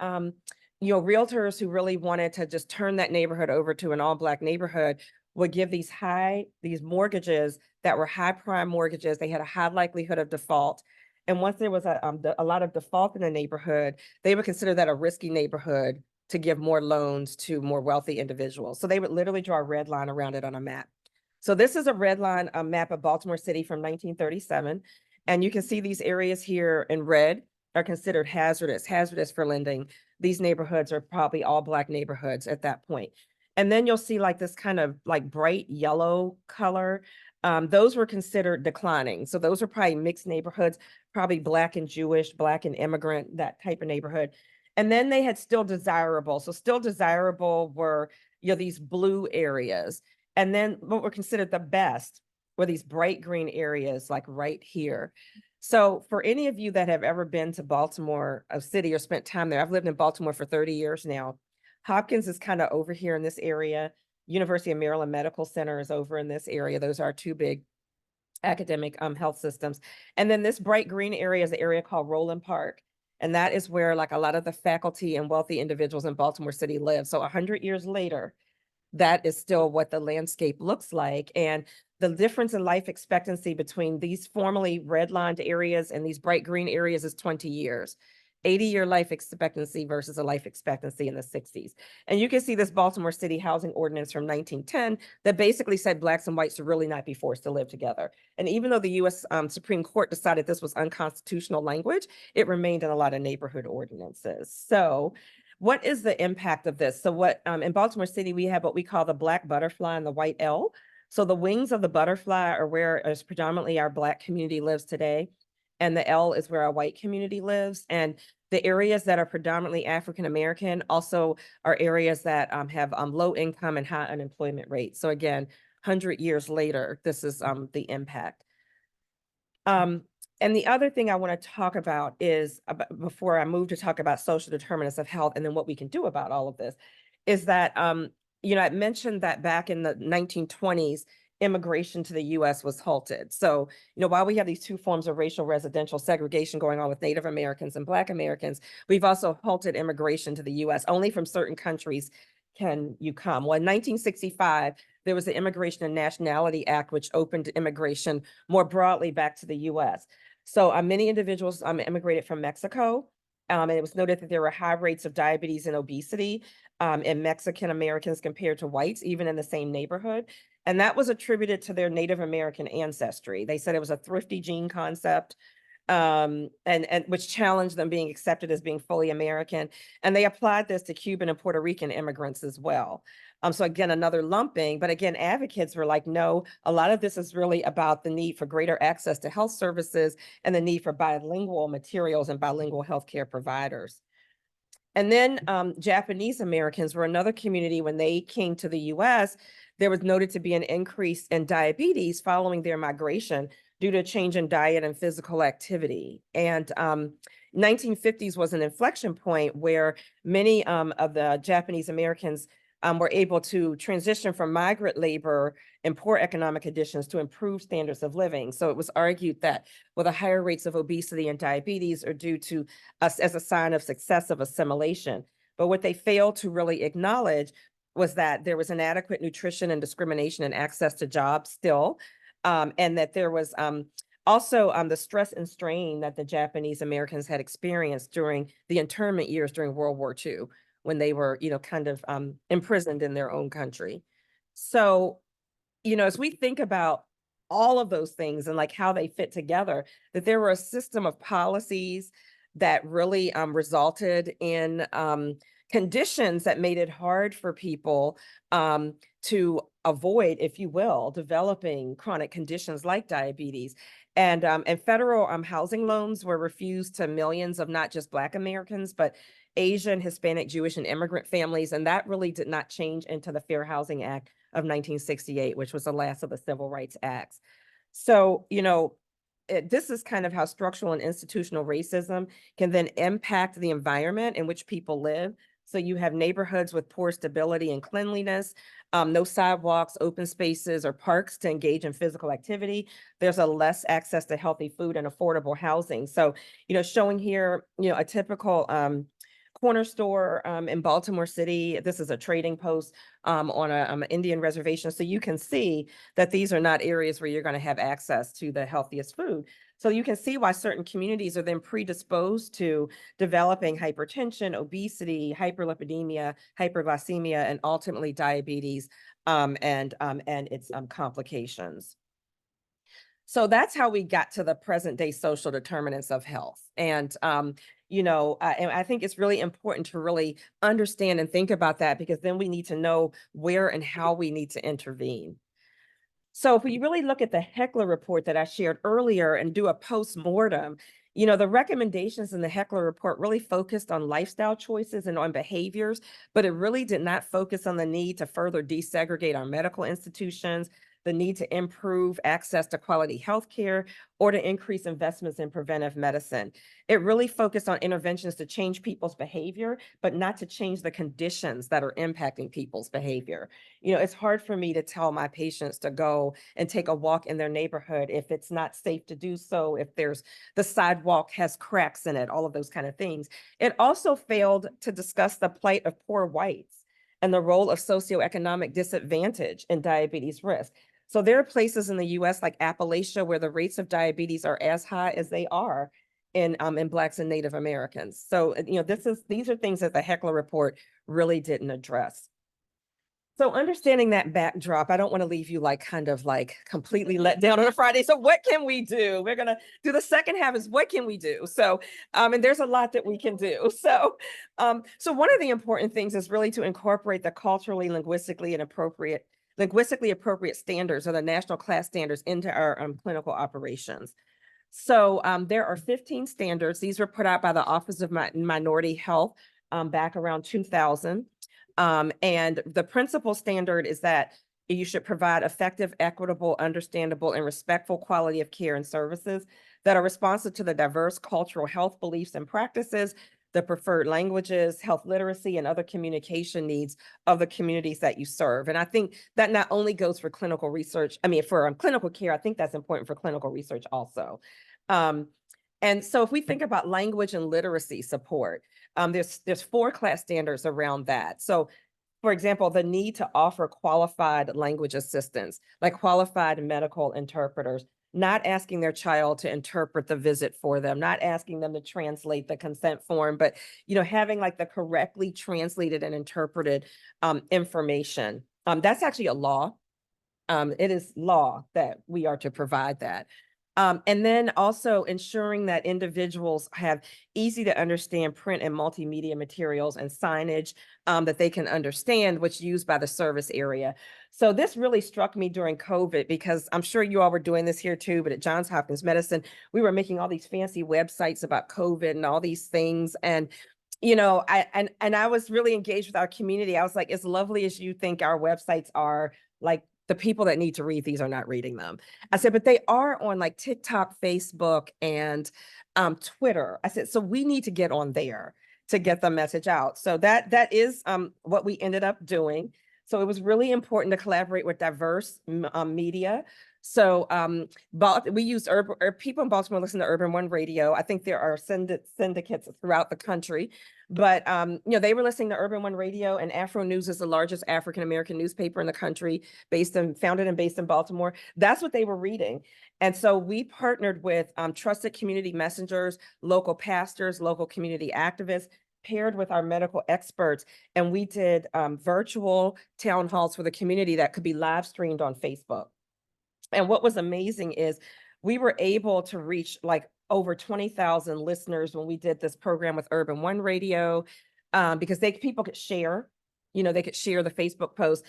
realtors who really wanted to just turn that neighborhood over to an all-Black neighborhood would give these mortgages that were high prime mortgages. They had a high likelihood of default. And once there was a lot of default in the neighborhood, they would consider that a risky neighborhood to give more loans to more wealthy individuals. So they would literally draw a red line around it on a map. So this is a red line, a map of Baltimore City from 1937. And you can see these areas here in red are considered hazardous for lending. These neighborhoods are probably all Black neighborhoods at that point. And then you'll see like this kind of like bright yellow color. Those were considered declining. So those are probably mixed neighborhoods, probably Black and Jewish, Black and immigrant, that type of neighborhood. And then they had still desirable. So still desirable were, these blue areas. And then what were considered the best were these bright green areas like right here. So for any of you that have ever been to Baltimore, a city, or spent time there, I've lived in Baltimore for 30 years now. Hopkins is kind of over here in this area. University of Maryland Medical Center is over in this area. Those are two big academic health systems. And then this bright green area is an area called Roland Park. And that is where like a lot of the faculty and wealthy individuals in Baltimore City live. So 100 years later, that is still what the landscape looks like. And the difference in life expectancy between these formerly redlined areas and these bright green areas is 20 years. 80-year life expectancy versus a life expectancy in the 60s. And you can see this Baltimore City housing ordinance from 1910 that basically said Blacks and whites should really not be forced to live together. And even though the US Supreme Court decided this was unconstitutional language, it remained in a lot of neighborhood ordinances. So what is the impact of this? So what in Baltimore City, we have what we call the Black butterfly and the white L. So the wings of the butterfly are where predominantly our Black community lives today. And the L is where our white community lives. And the areas that are predominantly African-American also are areas that have low income and high unemployment rates. So again, 100 years later, this is the impact. And the other thing I want to talk about is, before I move to talk about social determinants of health and then what we can do about all of this, is that, I mentioned that back in the 1920s, immigration to the US was halted. So, while we have these two forms of racial residential segregation going on with Native Americans and Black Americans, we've also halted immigration to the US. Only from certain countries can you come. Well, in 1965, there was the Immigration and Nationality Act, which opened immigration more broadly back to the US. So many individuals immigrated from Mexico. And it was noted that there were high rates of diabetes and obesity in Mexican Americans compared to whites, even in the same neighborhood. And that was attributed to their Native American ancestry. They said it was a thrifty gene concept, and which challenged them being accepted as being fully American. And they applied this to Cuban and Puerto Rican immigrants as well. So again, another lumping, but again, advocates were like, no, a lot of this is really about the need for greater access to health services and the need for bilingual materials and bilingual healthcare providers. And then Japanese Americans were another community. When they came to the US, there was noted to be an increase in diabetes following their migration due to a change in diet and physical activity. And 1950s was an inflection point where many of the Japanese Americans were able to transition from migrant labor and poor economic conditions to improved standards of living. So it was argued that the higher rates of obesity and diabetes are due to us as a sign of successive assimilation. But what they failed to really acknowledge was that there was inadequate nutrition and discrimination and access to jobs still, and that there was also the stress and strain that the Japanese Americans had experienced during the internment years during World War II, when they were, kind of imprisoned in their own country. So, as we think about all of those things and like how they fit together, that there were a system of policies that really resulted in conditions that made it hard for people to avoid, if you will, developing chronic conditions like diabetes. And federal housing loans were refused to millions of not just Black Americans, but Asian, Hispanic, Jewish, and immigrant families. And that really did not change into the Fair Housing Act of 1968, which was the last of the Civil Rights Acts. So, this is kind of how structural and institutional racism can then impact the environment in which people live. So you have neighborhoods with poor stability and cleanliness, no sidewalks, open spaces, or parks to engage in physical activity. There's a less access to healthy food and affordable housing. So, showing here, a typical corner store in Baltimore City. This is a trading post on an Indian reservation. So you can see that these are not areas where you're going to have access to the healthiest food. So you can see why certain communities are then predisposed to developing hypertension, obesity, hyperlipidemia, hyperglycemia, and ultimately diabetes and its complications. So that's how we got to the present day social determinants of health. And, and I think it's really important to really understand and think about that, because then we need to know where and how we need to intervene. So if we really look at the Heckler report that I shared earlier and do a post-mortem, the recommendations in the Heckler report really focused on lifestyle choices and on behaviors, but it really did not focus on the need to further desegregate our medical institutions, the need to improve access to quality healthcare, or to increase investments in preventive medicine. It really focused on interventions to change people's behavior, but not to change the conditions that are impacting people's behavior. It's hard for me to tell my patients to go and take a walk in their neighborhood if it's not safe to do so, if the sidewalk has cracks in it, all of those kind of things. It also failed to discuss the plight of poor whites and the role of socioeconomic disadvantage in diabetes risk. So there are places in the US like Appalachia where the rates of diabetes are as high as they are in Blacks and Native Americans. So, these are things that the Heckler report really didn't address. So understanding that backdrop, I don't want to leave you kind of completely let down on a Friday. So what can we do? We're going to do the second half is what can we do? So, and there's a lot that we can do. So, so one of the important things is really to incorporate the culturally, linguistically appropriate standards, or the national class standards, into our clinical operations. So there are 15 standards. These were put out by the Office of Minority Health back around 2000. And the principal standard is that you should provide effective, equitable, understandable, and respectful quality of care and services that are responsive to the diverse cultural health beliefs and practices, the preferred languages, health literacy, and other communication needs of the communities that you serve. And I think that not only goes for clinical research, for clinical care, I think that's important for clinical research also. And so if we think about language and literacy support, there's 4 class standards around that. So for example, the need to offer qualified language assistance, like qualified medical interpreters, not asking their child to interpret the visit for them, not asking them to translate the consent form, but having like the correctly translated and interpreted information. That's actually a law. It is law that we are to provide that. And then also ensuring that individuals have easy to understand print and multimedia materials and signage that they can understand, what's used by the service area. So this really struck me during COVID, because I'm sure you all were doing this here too, but at Johns Hopkins Medicine, we were making all these fancy websites about COVID and all these things. And I was really engaged with our community. I was like, as lovely as you think our websites are, like, the people that need to read these are not reading them. I said, but they are on like TikTok, Facebook, and Twitter. I said, so we need to get on there to get the message out. So that is what we ended up doing. So it was really important to collaborate with diverse media. So we use people in Baltimore listen to Urban One Radio. I think there are syndicates throughout the country. But they were listening to Urban One Radio, and Afro News is the largest African-American newspaper in the country, founded and based in Baltimore. That's what they were reading. And so we partnered with trusted community messengers, local pastors, local community activists, paired with our medical experts, and we did virtual town halls for the community that could be live streamed on Facebook. And what was amazing is we were able to reach like over 20,000 listeners when we did this program with Urban One Radio, because people could share, they could share the Facebook post.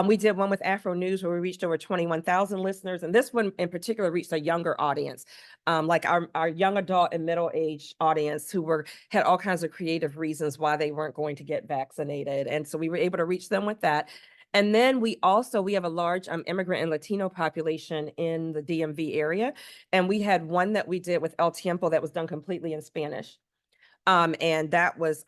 We did one with Afro News where we reached over 21,000 listeners. And this one in particular reached a younger audience, like our young adult and middle-aged audience who had all kinds of creative reasons why they weren't going to get vaccinated. And so we were able to reach them with that. And then we have a large immigrant and Latino population in the DMV area. And we had one that we did with El Tiempo that was done completely in Spanish. And that was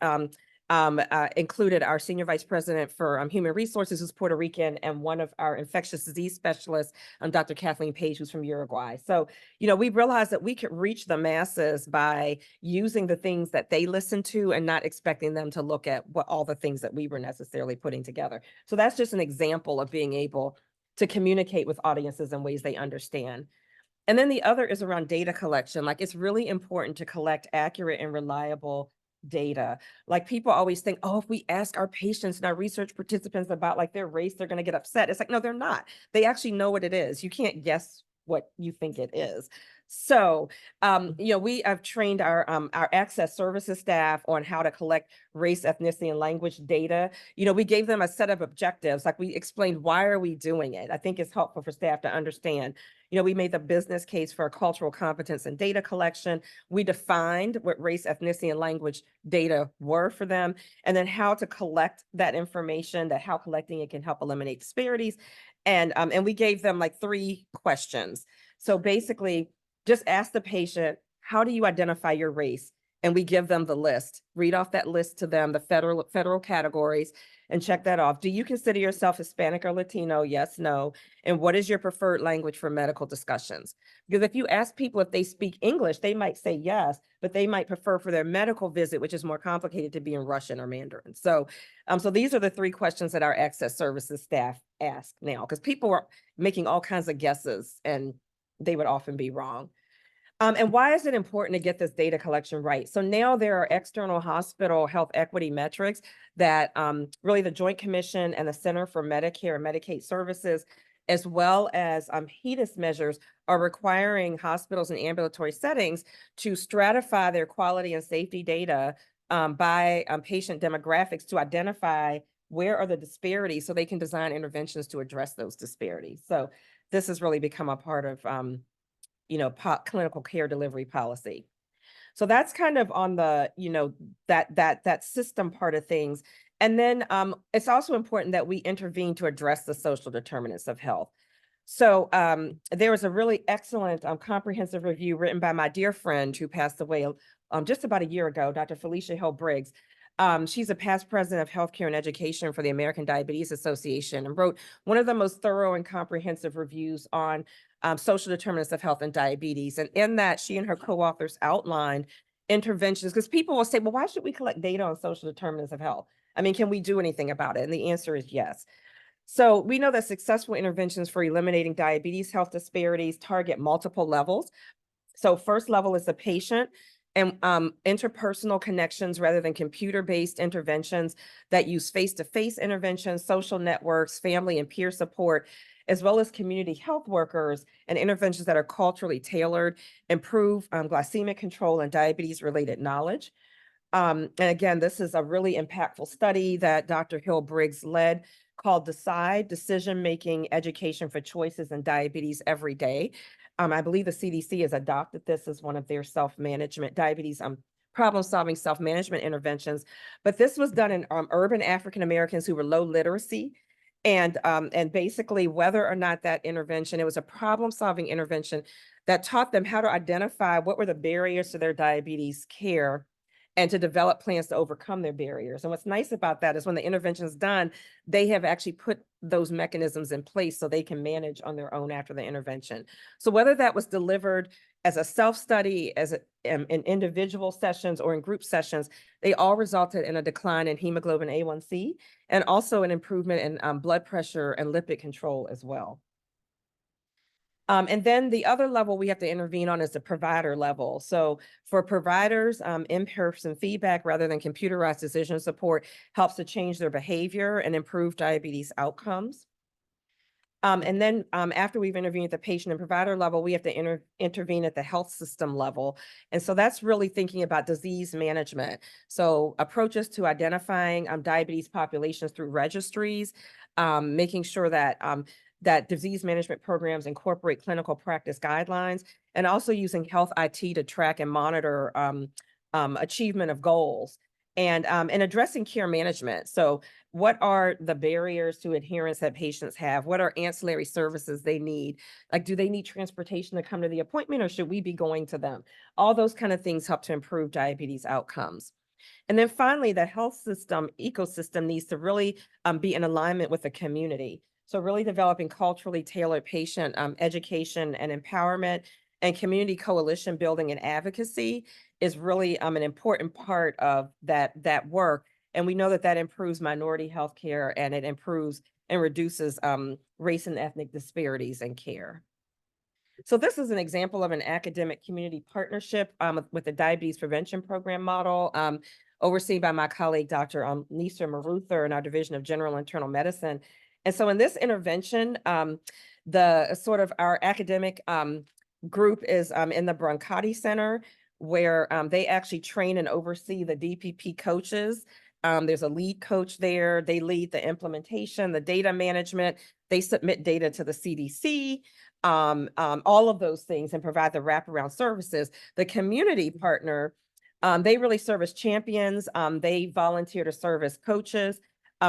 included our senior vice president for human resources, who's Puerto Rican, and one of our infectious disease specialists, Dr. Kathleen Page, who's from Uruguay. So, we realized that we could reach the masses by using the things that they listen to and not expecting them to look at all the things that we were necessarily putting together. So that's just an example of being able to communicate with audiences in ways they understand. And then the other is around data collection. Like, it's really important to collect accurate and reliable data. Like, people always think, oh, if we ask our patients and our research participants about like their race, they're going to get upset. It's like, no, they're not. They actually know what it is. You can't guess what you think it is. So, we have trained our access services staff on how to collect race, ethnicity, and language data. We gave them a set of objectives. Like, we explained, why are we doing it? I think it's helpful for staff to understand. We made the business case for cultural competence and data collection. We defined what race, ethnicity, and language data were for them, and then how to collect that information, how collecting it can help eliminate disparities. And we gave them like 3 questions. So basically, just ask the patient, how do you identify your race? And we give them the list. Read off that list to them, the federal categories, and check that off. Do you consider yourself Hispanic or Latino? Yes, no. And what is your preferred language for medical discussions? Because if you ask people if they speak English, they might say yes, but they might prefer for their medical visit, which is more complicated, to be in Russian or Mandarin. So, so these are the 3 questions that our access services staff ask now, because people are making all kinds of guesses and they would often be wrong. And why is it important to get this data collection right? So now there are external hospital health equity metrics that really the Joint Commission and the Center for Medicare and Medicaid Services, as well as HEDIS measures, are requiring hospitals and ambulatory settings to stratify their quality and safety data by patient demographics to identify where are the disparities so they can design interventions to address those disparities. So this has really become a part of clinical care delivery policy. So that's kind of on the, that system part of things. And then it's also important that we intervene to address the social determinants of health. So there was a really excellent comprehensive review written by my dear friend who passed away just about a year ago, Dr. Felicia Hill Briggs. She's a past president of healthcare and education for the American Diabetes Association, and wrote one of the most thorough and comprehensive reviews on social determinants of health and diabetes. And in that, she and her co-authors outlined interventions, because people will say, well, why should we collect data on social determinants of health? I mean, can we do anything about it? And the answer is yes. So we know that successful interventions for eliminating diabetes health disparities target multiple levels. So first level is the patient and interpersonal connections rather than computer-based interventions that use face-to-face interventions, social networks, family and peer support, as well as community health workers and interventions that are culturally tailored, improve glycemic control and diabetes-related knowledge. And again, this is a really impactful study that Dr. Hill Briggs led called Decide, Decision-Making Education for Choices in Diabetes Every Day. I believe the CDC has adopted this as one of their self-management diabetes problem-solving self-management interventions. But this was done in urban African Americans who were low literacy. And basically, whether or not that intervention, it was a problem-solving intervention that taught them how to identify what were the barriers to their diabetes care and to develop plans to overcome their barriers. And what's nice about that is when the intervention is done, they have actually put those mechanisms in place so they can manage on their own after the intervention. So whether that was delivered as a self-study, as in individual sessions or in group sessions, they all resulted in a decline in hemoglobin A1C and also an improvement in blood pressure and lipid control as well. And then the other level we have to intervene on is the provider level. So for providers, in-person feedback rather than computerized decision support helps to change their behavior and improve diabetes outcomes. And then after we've intervened at the patient and provider level, we have to intervene at the health system level. And so that's really thinking about disease management. So approaches to identifying diabetes populations through registries, making sure that that disease management programs incorporate clinical practice guidelines, and also using health IT to track and monitor achievement of goals, and addressing care management. So what are the barriers to adherence that patients have? What are ancillary services they need? Like, do they need transportation to come to the appointment, or should we be going to them? All those kind of things help to improve diabetes outcomes. And then finally, the health system ecosystem needs to really be in alignment with the community. So really developing culturally tailored patient education and empowerment and community coalition building and advocacy is really an important part of that work. And we know that that improves minority health care, and it improves and reduces race and ethnic disparities in care. So this is an example of an academic community partnership with the diabetes prevention program model, overseen by my colleague, Dr. Nisa Maruther in our Division of General Internal Medicine. And so in this intervention, the sort of our academic group is in the Brancati Center, where they actually train and oversee the DPP coaches. There's a lead coach there. They lead the implementation, the data management. They submit data to the CDC, all of those things, and provide the wraparound services. The community partner, they really serve as champions. They volunteer to serve as coaches,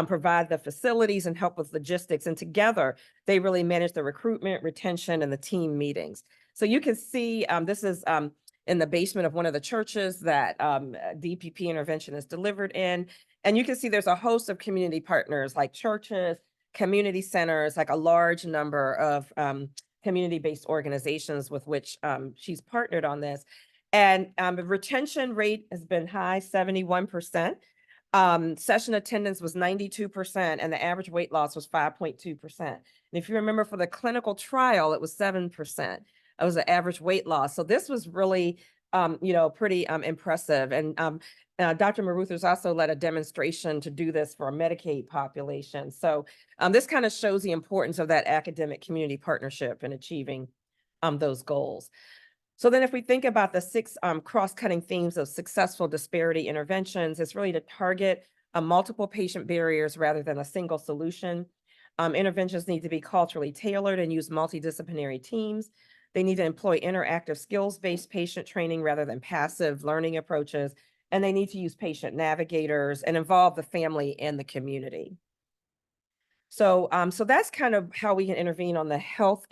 provide the facilities and help with logistics. And together, they really manage the recruitment, retention, and the team meetings. So you can see this is in the basement of one of the churches that DPP intervention is delivered in. And you can see there's a host of community partners like churches, community centers, like a large number of community-based organizations with which she's partnered on this. And the retention rate has been high, 71%. Session attendance was 92%, and the average weight loss was 5.2%. And if you remember, for the clinical trial, it was 7%. It was the average weight loss. So this was really, pretty impressive. And Dr. Maruther's also led a demonstration to do this for a Medicaid population. So this kind of shows the importance of that academic community partnership in achieving those goals. So then if we think about the 6 cross-cutting themes of successful disparity interventions, it's really to target multiple patient barriers rather than a single solution. Interventions need to be culturally tailored and use multidisciplinary teams. They need to employ interactive skills-based patient training rather than passive learning approaches. And they need to use patient navigators and involve the family and the community. So, so that's kind of how we can intervene on the health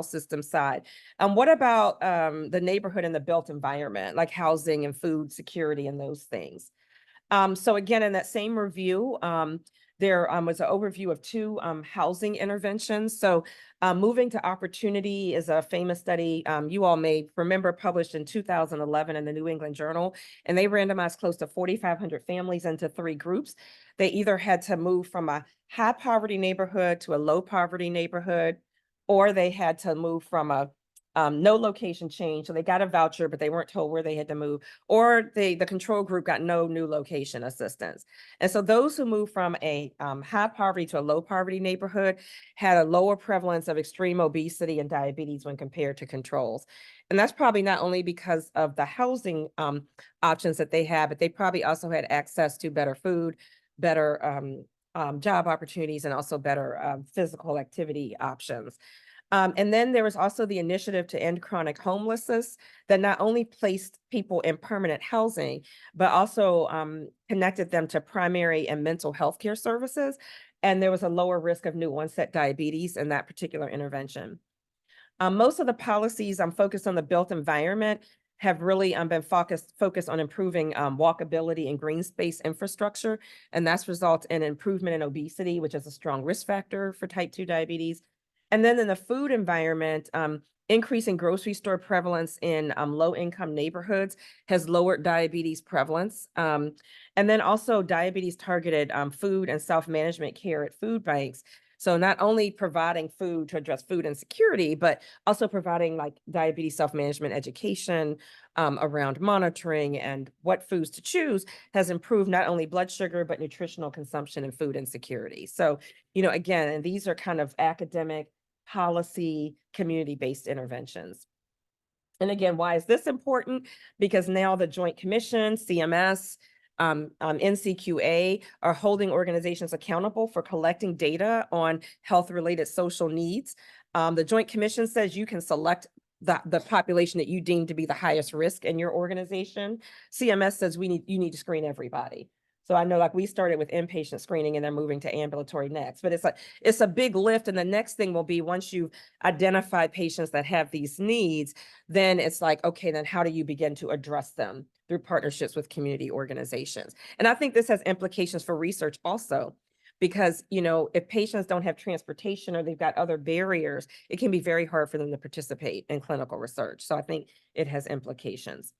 system side. What about the neighborhood and the built environment, like housing and food security and those things? So again, in that same review, there was an overview of two housing interventions. So Moving to Opportunity is a famous study you all may remember, published in 2011 in the New England Journal, and they randomized close to 4,500 families into three groups. They either had to move from a high poverty neighborhood to a low poverty neighborhood, or they had to move from a no location change. So they got a voucher, but they weren't told where they had to move, or the control group got no new location assistance. And so those who moved from a high poverty to a low poverty neighborhood had a lower prevalence of extreme obesity and diabetes when compared to controls. And that's probably not only because of the housing options that they had, but they probably also had access to better food, better job opportunities, and also better physical activity options. And then there was also the initiative to end chronic homelessness that not only placed people in permanent housing, but also connected them to primary and mental health care services. And there was a lower risk of new onset diabetes in that particular intervention. Most of the policies focused on the built environment have really been focused on improving walkability and green space infrastructure. And that's resulted in improvement in obesity, which is a strong risk factor for type 2 diabetes. And then in the food environment, increasing grocery store prevalence in low-income neighborhoods has lowered diabetes prevalence. And then also diabetes targeted food and self-management care at food banks. So not only providing food to address food insecurity, but also providing like diabetes self-management education around monitoring and what foods to choose has improved not only blood sugar, but nutritional consumption and food insecurity. So, again, and these are kind of academic, policy, community-based interventions. And again, why is this important? Because now the Joint Commission, CMS, NCQA are holding organizations accountable for collecting data on health-related social needs. The Joint Commission says you can select the population that you deem to be the highest risk in your organization. CMS says you need to screen everybody. So I know like we started with inpatient screening and they're moving to ambulatory next, but it's a big lift. And the next thing will be once you've identified patients that have these needs, then it's like, okay, then how do you begin to address them through partnerships with community organizations? And I think this has implications for research also, because, if patients don't have transportation or they've got other barriers, it can be very hard for them to participate in clinical research. So I think it has implications.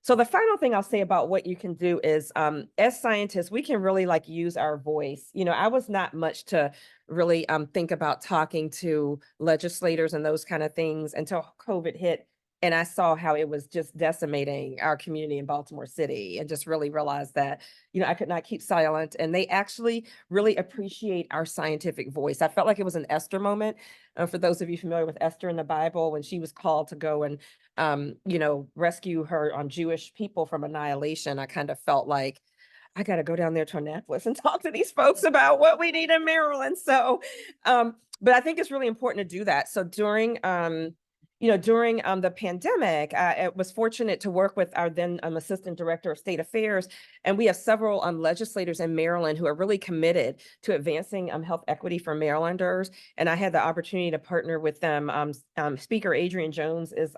So the final thing I'll say about what you can do is, as scientists, we can really like use our voice. I was not much to really think about talking to legislators and those kind of things until COVID hit. And I saw how it was just decimating our community in Baltimore City, and just really realized that, I could not keep silent. And they actually really appreciate our scientific voice. I felt like it was an Esther moment. For those of you familiar with Esther in the Bible, when she was called to go and rescue her Jewish people from annihilation, I kind of felt like I got to go down there to Annapolis and talk to these folks about what we need in Maryland. So, but I think it's really important to do that. So during the pandemic, I was fortunate to work with our then Assistant Director of State Affairs, and we have several legislators in Maryland who are really committed to advancing health equity for Marylanders. And I had the opportunity to partner with them. Speaker Adrienne Jones is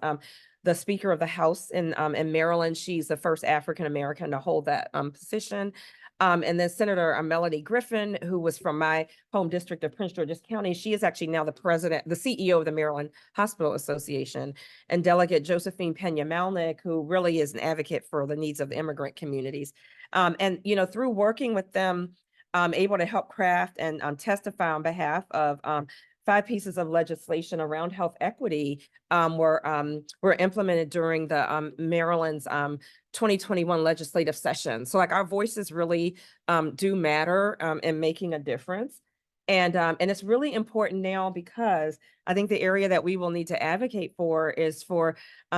the Speaker of the House in Maryland. She's the first African American to hold that position. And then Senator Melanie Griffin, who was from my home district of Prince George's County, she is actually now the CEO of the Maryland Hospital Association, and Delegate Josephine Pena-Malnick, who really is an advocate for the needs of the immigrant communities. And through working with them, I'm able to help craft and testify on behalf of 5 pieces of legislation around health equity were implemented during the Maryland's 2021 legislative session. So like our voices really do matter in making a difference. And it's really important now, because I think the area that we will need to advocate for is for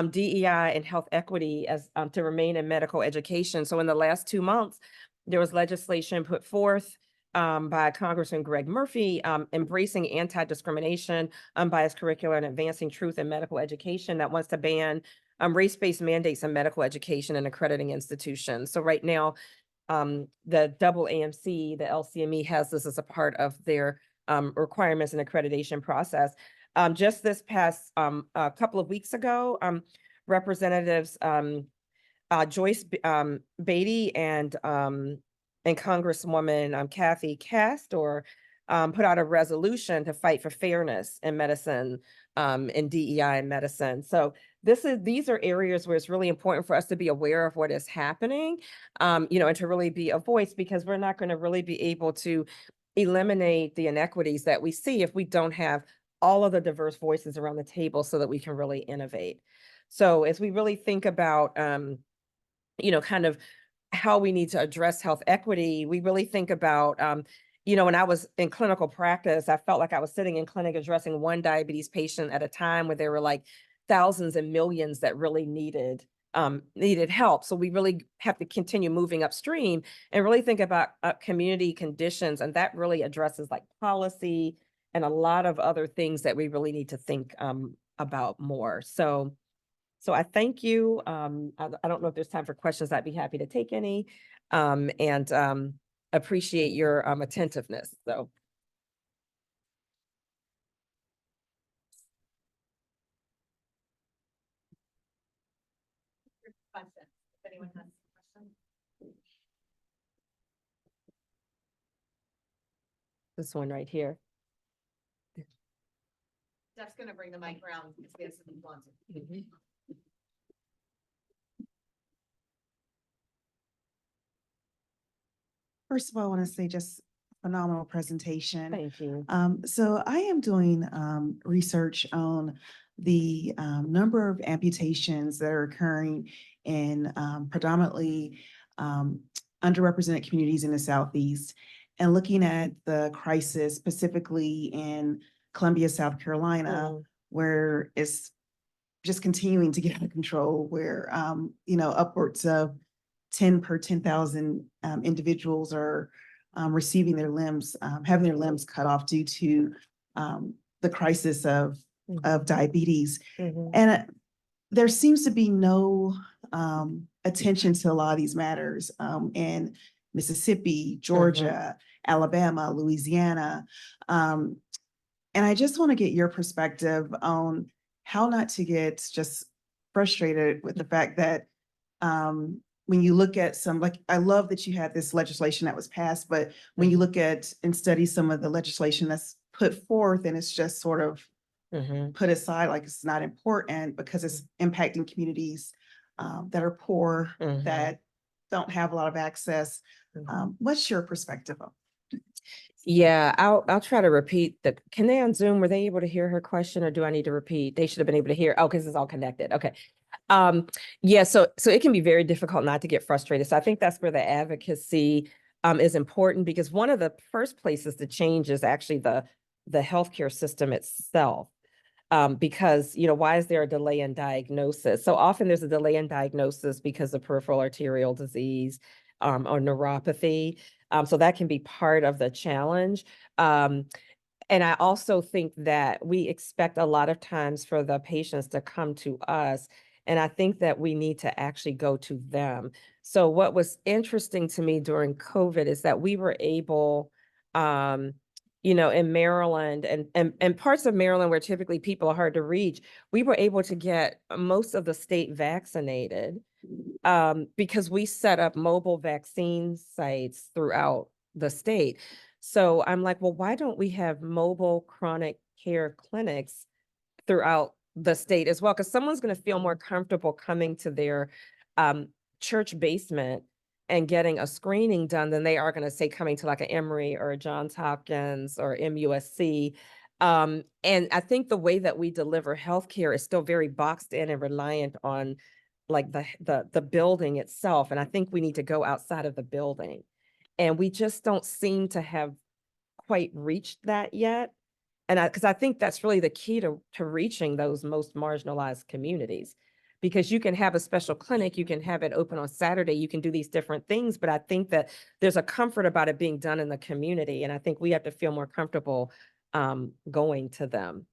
DEI and health equity as to remain in medical education. So in the last 2 months, there was legislation put forth by Congressman Greg Murphy, embracing anti-discrimination, unbiased curricula, and advancing truth in medical education, that wants to ban race-based mandates in medical education and accrediting institutions. So right now, the AAMC, the LCME, has this as a part of their requirements and accreditation process. Just this past a couple of weeks ago, Representatives Joyce Beatty and and Congresswoman Kathy Castor put out a resolution to fight for fairness in medicine, in DEI in medicine. So these are areas where it's really important for us to be aware of what is happening, and to really be a voice, because we're not going to really be able to eliminate the inequities that we see if we don't have all of the diverse voices around the table so that we can really innovate. So as we really think about, kind of how we need to address health equity, we really think about, when I was in clinical practice, I felt like I was sitting in clinic addressing one diabetes patient at a time, where there were like thousands and millions that really needed help. So we really have to continue moving upstream and really think about community conditions. And that really addresses like policy and a lot of other things that we really need to think about more. So I thank you. I don't know if there's time for questions. I'd be happy to take any, and appreciate your attentiveness. So.
Questions, if anyone has questions.
This one right here.
Jeff's gonna bring the mic around because we have some ones.
First of all, I want to say just phenomenal presentation.
Thank you.
So I am doing research on the number of amputations that are occurring in predominantly underrepresented communities in the Southeast, and looking at the crisis specifically in Columbia, South Carolina, where it's just continuing to get out of control, where upwards of 10 per 10,000 individuals are receiving their limbs, having their limbs cut off due to the crisis of diabetes. And there seems to be no attention to a lot of these matters in Mississippi, Georgia, Alabama, Louisiana. And I just want to get your perspective on how not to get just frustrated with the fact that when you look at I love that you had this legislation that was passed, but when you look at and study some of the legislation that's put forth, and it's just sort of put aside, like it's not important because it's impacting communities that are poor, that don't have a lot of access. What's your perspective on?
Yeah, I'll try to repeat can they on Zoom, were they able to hear her question, or do I need to repeat? They should have been able to hear. Oh, because it's all connected. Okay. Yeah, so it can be very difficult not to get frustrated. So I think that's where the advocacy is important, because one of the first places to change is actually the healthcare system itself. Because, why is there a delay in diagnosis? So often there's a delay in diagnosis because of peripheral arterial disease or neuropathy. So that can be part of the challenge. And I also think that we expect a lot of times for the patients to come to us, and I think that we need to actually go to them. So what was interesting to me during COVID is that we were able, in Maryland and parts of Maryland where typically people are hard to reach, we were able to get most of the state vaccinated because we set up mobile vaccine sites throughout the state. So I'm like, well, why don't we have mobile chronic care clinics throughout the state as well? Because someone's going to feel more comfortable coming to their church basement and getting a screening done than they are going to say coming to like an Emory or a Johns Hopkins or MUSC. And I think the way that we deliver healthcare is still very boxed in and reliant on like the building itself. And I think we need to go outside of the building. And we just don't seem to have quite reached that yet. And because I think that's really the key to reaching those most marginalized communities, because you can have a special clinic, you can have it open on Saturday, you can do these different things, but I think that there's a comfort about it being done in the community. And I think we have to feel more comfortable going to them.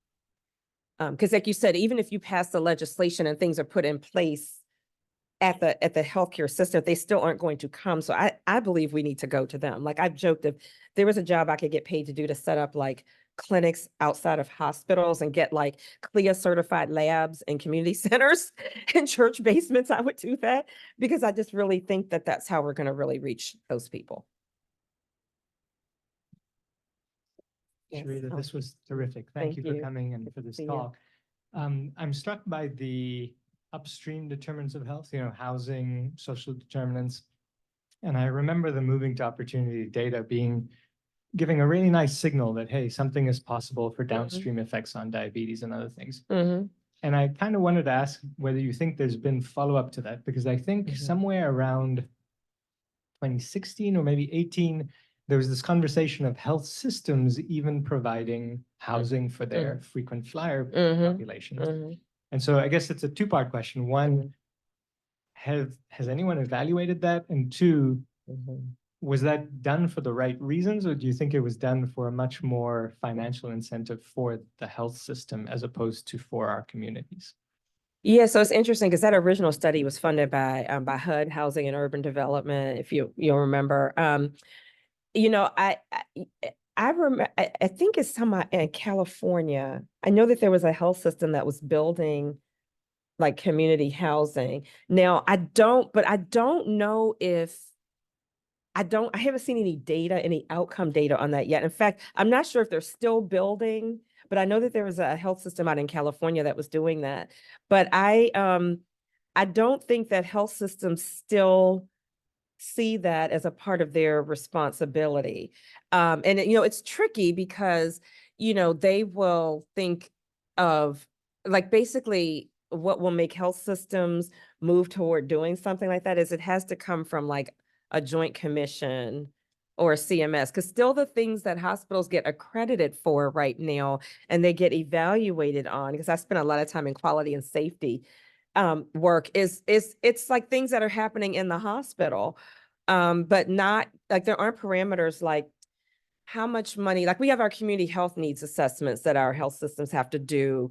Because like you said, even if you pass the legislation and things are put in place at the healthcare system, they still aren't going to come. So I believe we need to go to them. Like I've joked, if there was a job I could get paid to do to set up like clinics outside of hospitals and get like CLIA certified labs in community centers and church basements, I would do that, because I just really think that that's how we're going to really reach those people. Yes.
Sharita, this was terrific.
Thank
Thank you for
you.
coming and
Good
for
to
this
see you.
talk. I'm struck by the upstream determinants of health, housing, social determinants. And I remember the moving to opportunity data giving a really nice signal that, hey, something is possible for downstream effects on diabetes and other things.
Mhm.
And I kind of wanted to ask whether you think there's been follow-up to that, because I think
Mhm.
somewhere around 2016 or maybe 18, there was this conversation of health systems even providing housing for their frequent flyer
Mhm.
populations.
Mhm.
And so I guess it's a two-part question. One,
Mhm.
has anyone evaluated that? And two,
Mhm.
was that done for the right reasons, or do you think it was done for a much more financial incentive for the health system as opposed to for our communities?
Yeah, so it's interesting because that original study was funded by HUD, Housing and Urban Development, if you'll remember. I think it's some in California. I know that there was a health system that was building like community housing. Now, I don't know if I haven't seen any data, any outcome data on that yet. In fact, I'm not sure if they're still building, but I know that there was a health system out in California that was doing that. But I don't think that health systems still see that as a part of their responsibility. And it's tricky because, they will think of like basically what will make health systems move toward doing something like that is it has to come from like a joint commission or a CMS, because still the things that hospitals get accredited for right now and they get evaluated on, because I spent a lot of time in quality and safety work it's like things that are happening in the hospital, but not like there aren't parameters like how much money, like we have our community health needs assessments that our health systems have to do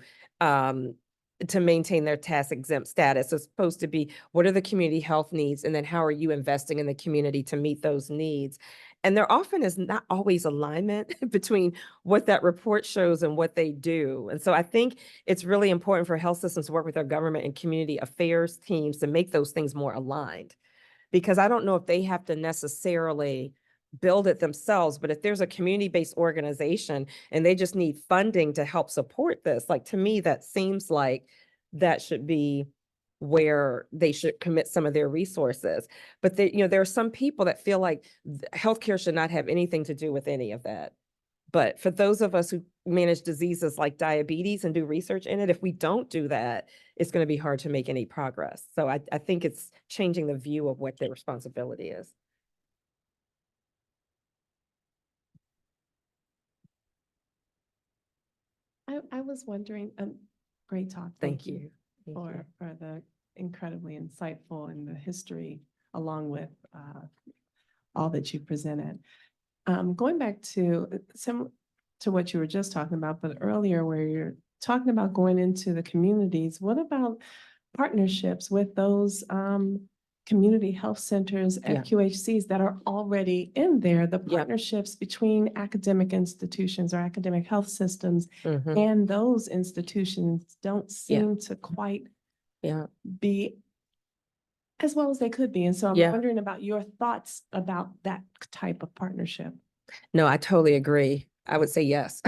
to maintain their tax exempt status. So it's supposed to be, what are the community health needs? And then how are you investing in the community to meet those needs? And there often is not always alignment between what that report shows and what they do. And so I think it's really important for health systems to work with their government and community affairs teams to make those things more aligned. Because I don't know if they have to necessarily build it themselves, but if there's a community-based organization and they just need funding to help support this, like to me, that seems like that should be where they should commit some of their resources. But there are some people that feel like healthcare should not have anything to do with any of that. But for those of us who manage diseases like diabetes and do research in it, if we don't do that, it's going to be hard to make any progress. So I think it's changing the view of what their responsibility is.
I was wondering, great talk.
Thank you. Thank you.
For the incredibly insightful and the history along with all that you presented. Going back to what you were just talking about, but earlier where you're talking about going into the communities, what about partnerships with those community health centers,
Yeah.
FQHCs that are already in there, the
Yeah.
partnerships between academic institutions or academic health systems
Mhm.
and those institutions don't seem to quite
Yeah.
be as well as they could be. And so I'm
Yeah.
wondering about your thoughts about that type of partnership.
No, I totally agree. I would say yes.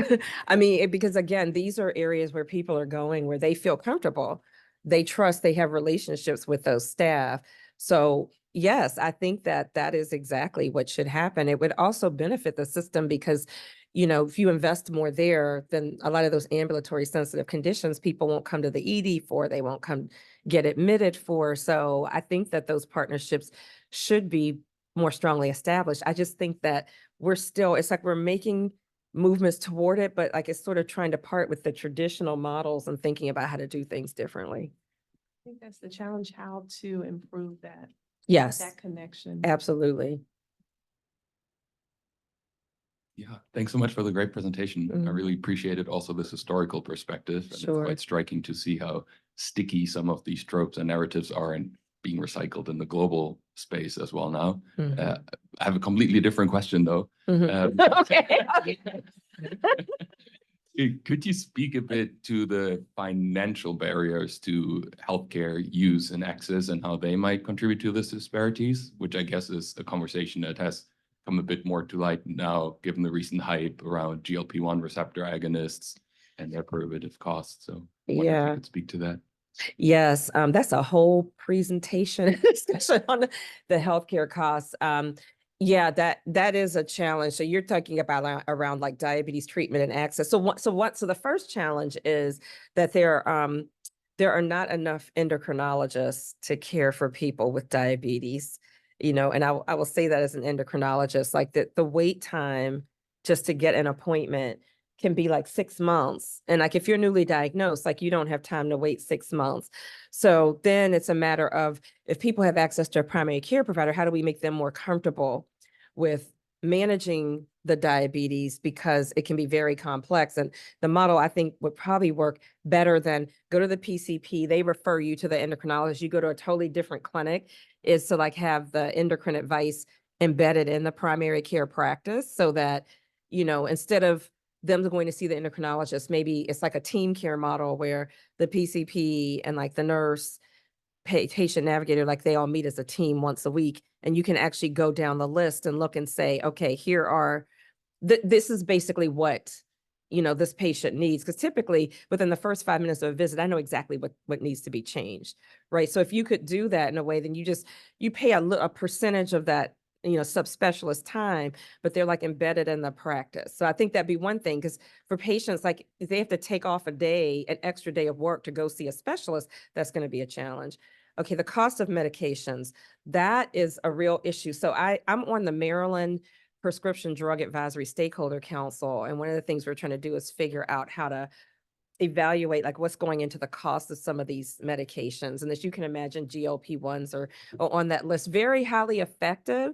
I mean, because again, these are areas where people are going where they feel comfortable. They trust, they have relationships with those staff. So yes, I think that that is exactly what should happen. It would also benefit the system because, if you invest more there, then a lot of those ambulatory sensitive conditions, people won't come to the ED for, they won't come get admitted for. So I think that those partnerships should be more strongly established. I just think that it's like we're making movements toward it, but like it's sort of trying to part with the traditional models and thinking about how to do things differently.
I think that's the challenge, how to improve that,
Yes,
that connection.
absolutely.
Yeah, thanks so much for the great presentation. I
Mhm.
really appreciated also this historical perspective. And
Sure.
it's quite striking to see how sticky some of these tropes and narratives are and being recycled in the global space as well now.
Mhm.
I have a completely different question though.
Mhm. Okay.
Could you speak a bit to the financial barriers to healthcare use and access and how they might contribute to these disparities, which I guess is a conversation that has come a bit more to light now, given the recent hype around GLP-1 receptor agonists and their prohibitive costs. So I wonder if
Yeah.
you could speak to that.
Yes, that's a whole presentation discussion on the healthcare costs. Yeah, that is a challenge. So you're talking about around like diabetes treatment and access. So the first challenge is that there are not enough endocrinologists to care for people with diabetes, and I will say that as an endocrinologist, like the wait time just to get an appointment can be like 6 months. And like if you're newly diagnosed, like you don't have time to wait 6 months. So then it's a matter of, if people have access to a primary care provider, how do we make them more comfortable with managing the diabetes, because it can be very complex. And the model, I think, would probably work better than go to the PCP, they refer you to the endocrinologist, you go to a totally different clinic, is to like have the endocrine advice embedded in the primary care practice, so that, instead of them going to see the endocrinologist, maybe it's like a team care model where the PCP and like the nurse, patient navigator, like they all meet as a team once a week, and you can actually go down the list and look and say, okay, here are, this is basically what, this patient needs. Because typically within the first 5 minutes of a visit, I know exactly what needs to be changed, right? So if you could do that in a way, then you pay a percentage of that, subspecialist time, but they're like embedded in the practice. So I think that'd be one thing, because for patients, like if they have to take off an extra day of work to go see a specialist, that's going to be a challenge. Okay, the cost of medications, that is a real issue. So I'm on the Maryland Prescription Drug Advisory Stakeholder Council, and one of the things we're trying to do is figure out how to evaluate like what's going into the cost of some of these medications. And as you can imagine, GLP-1s are on that list, very highly effective.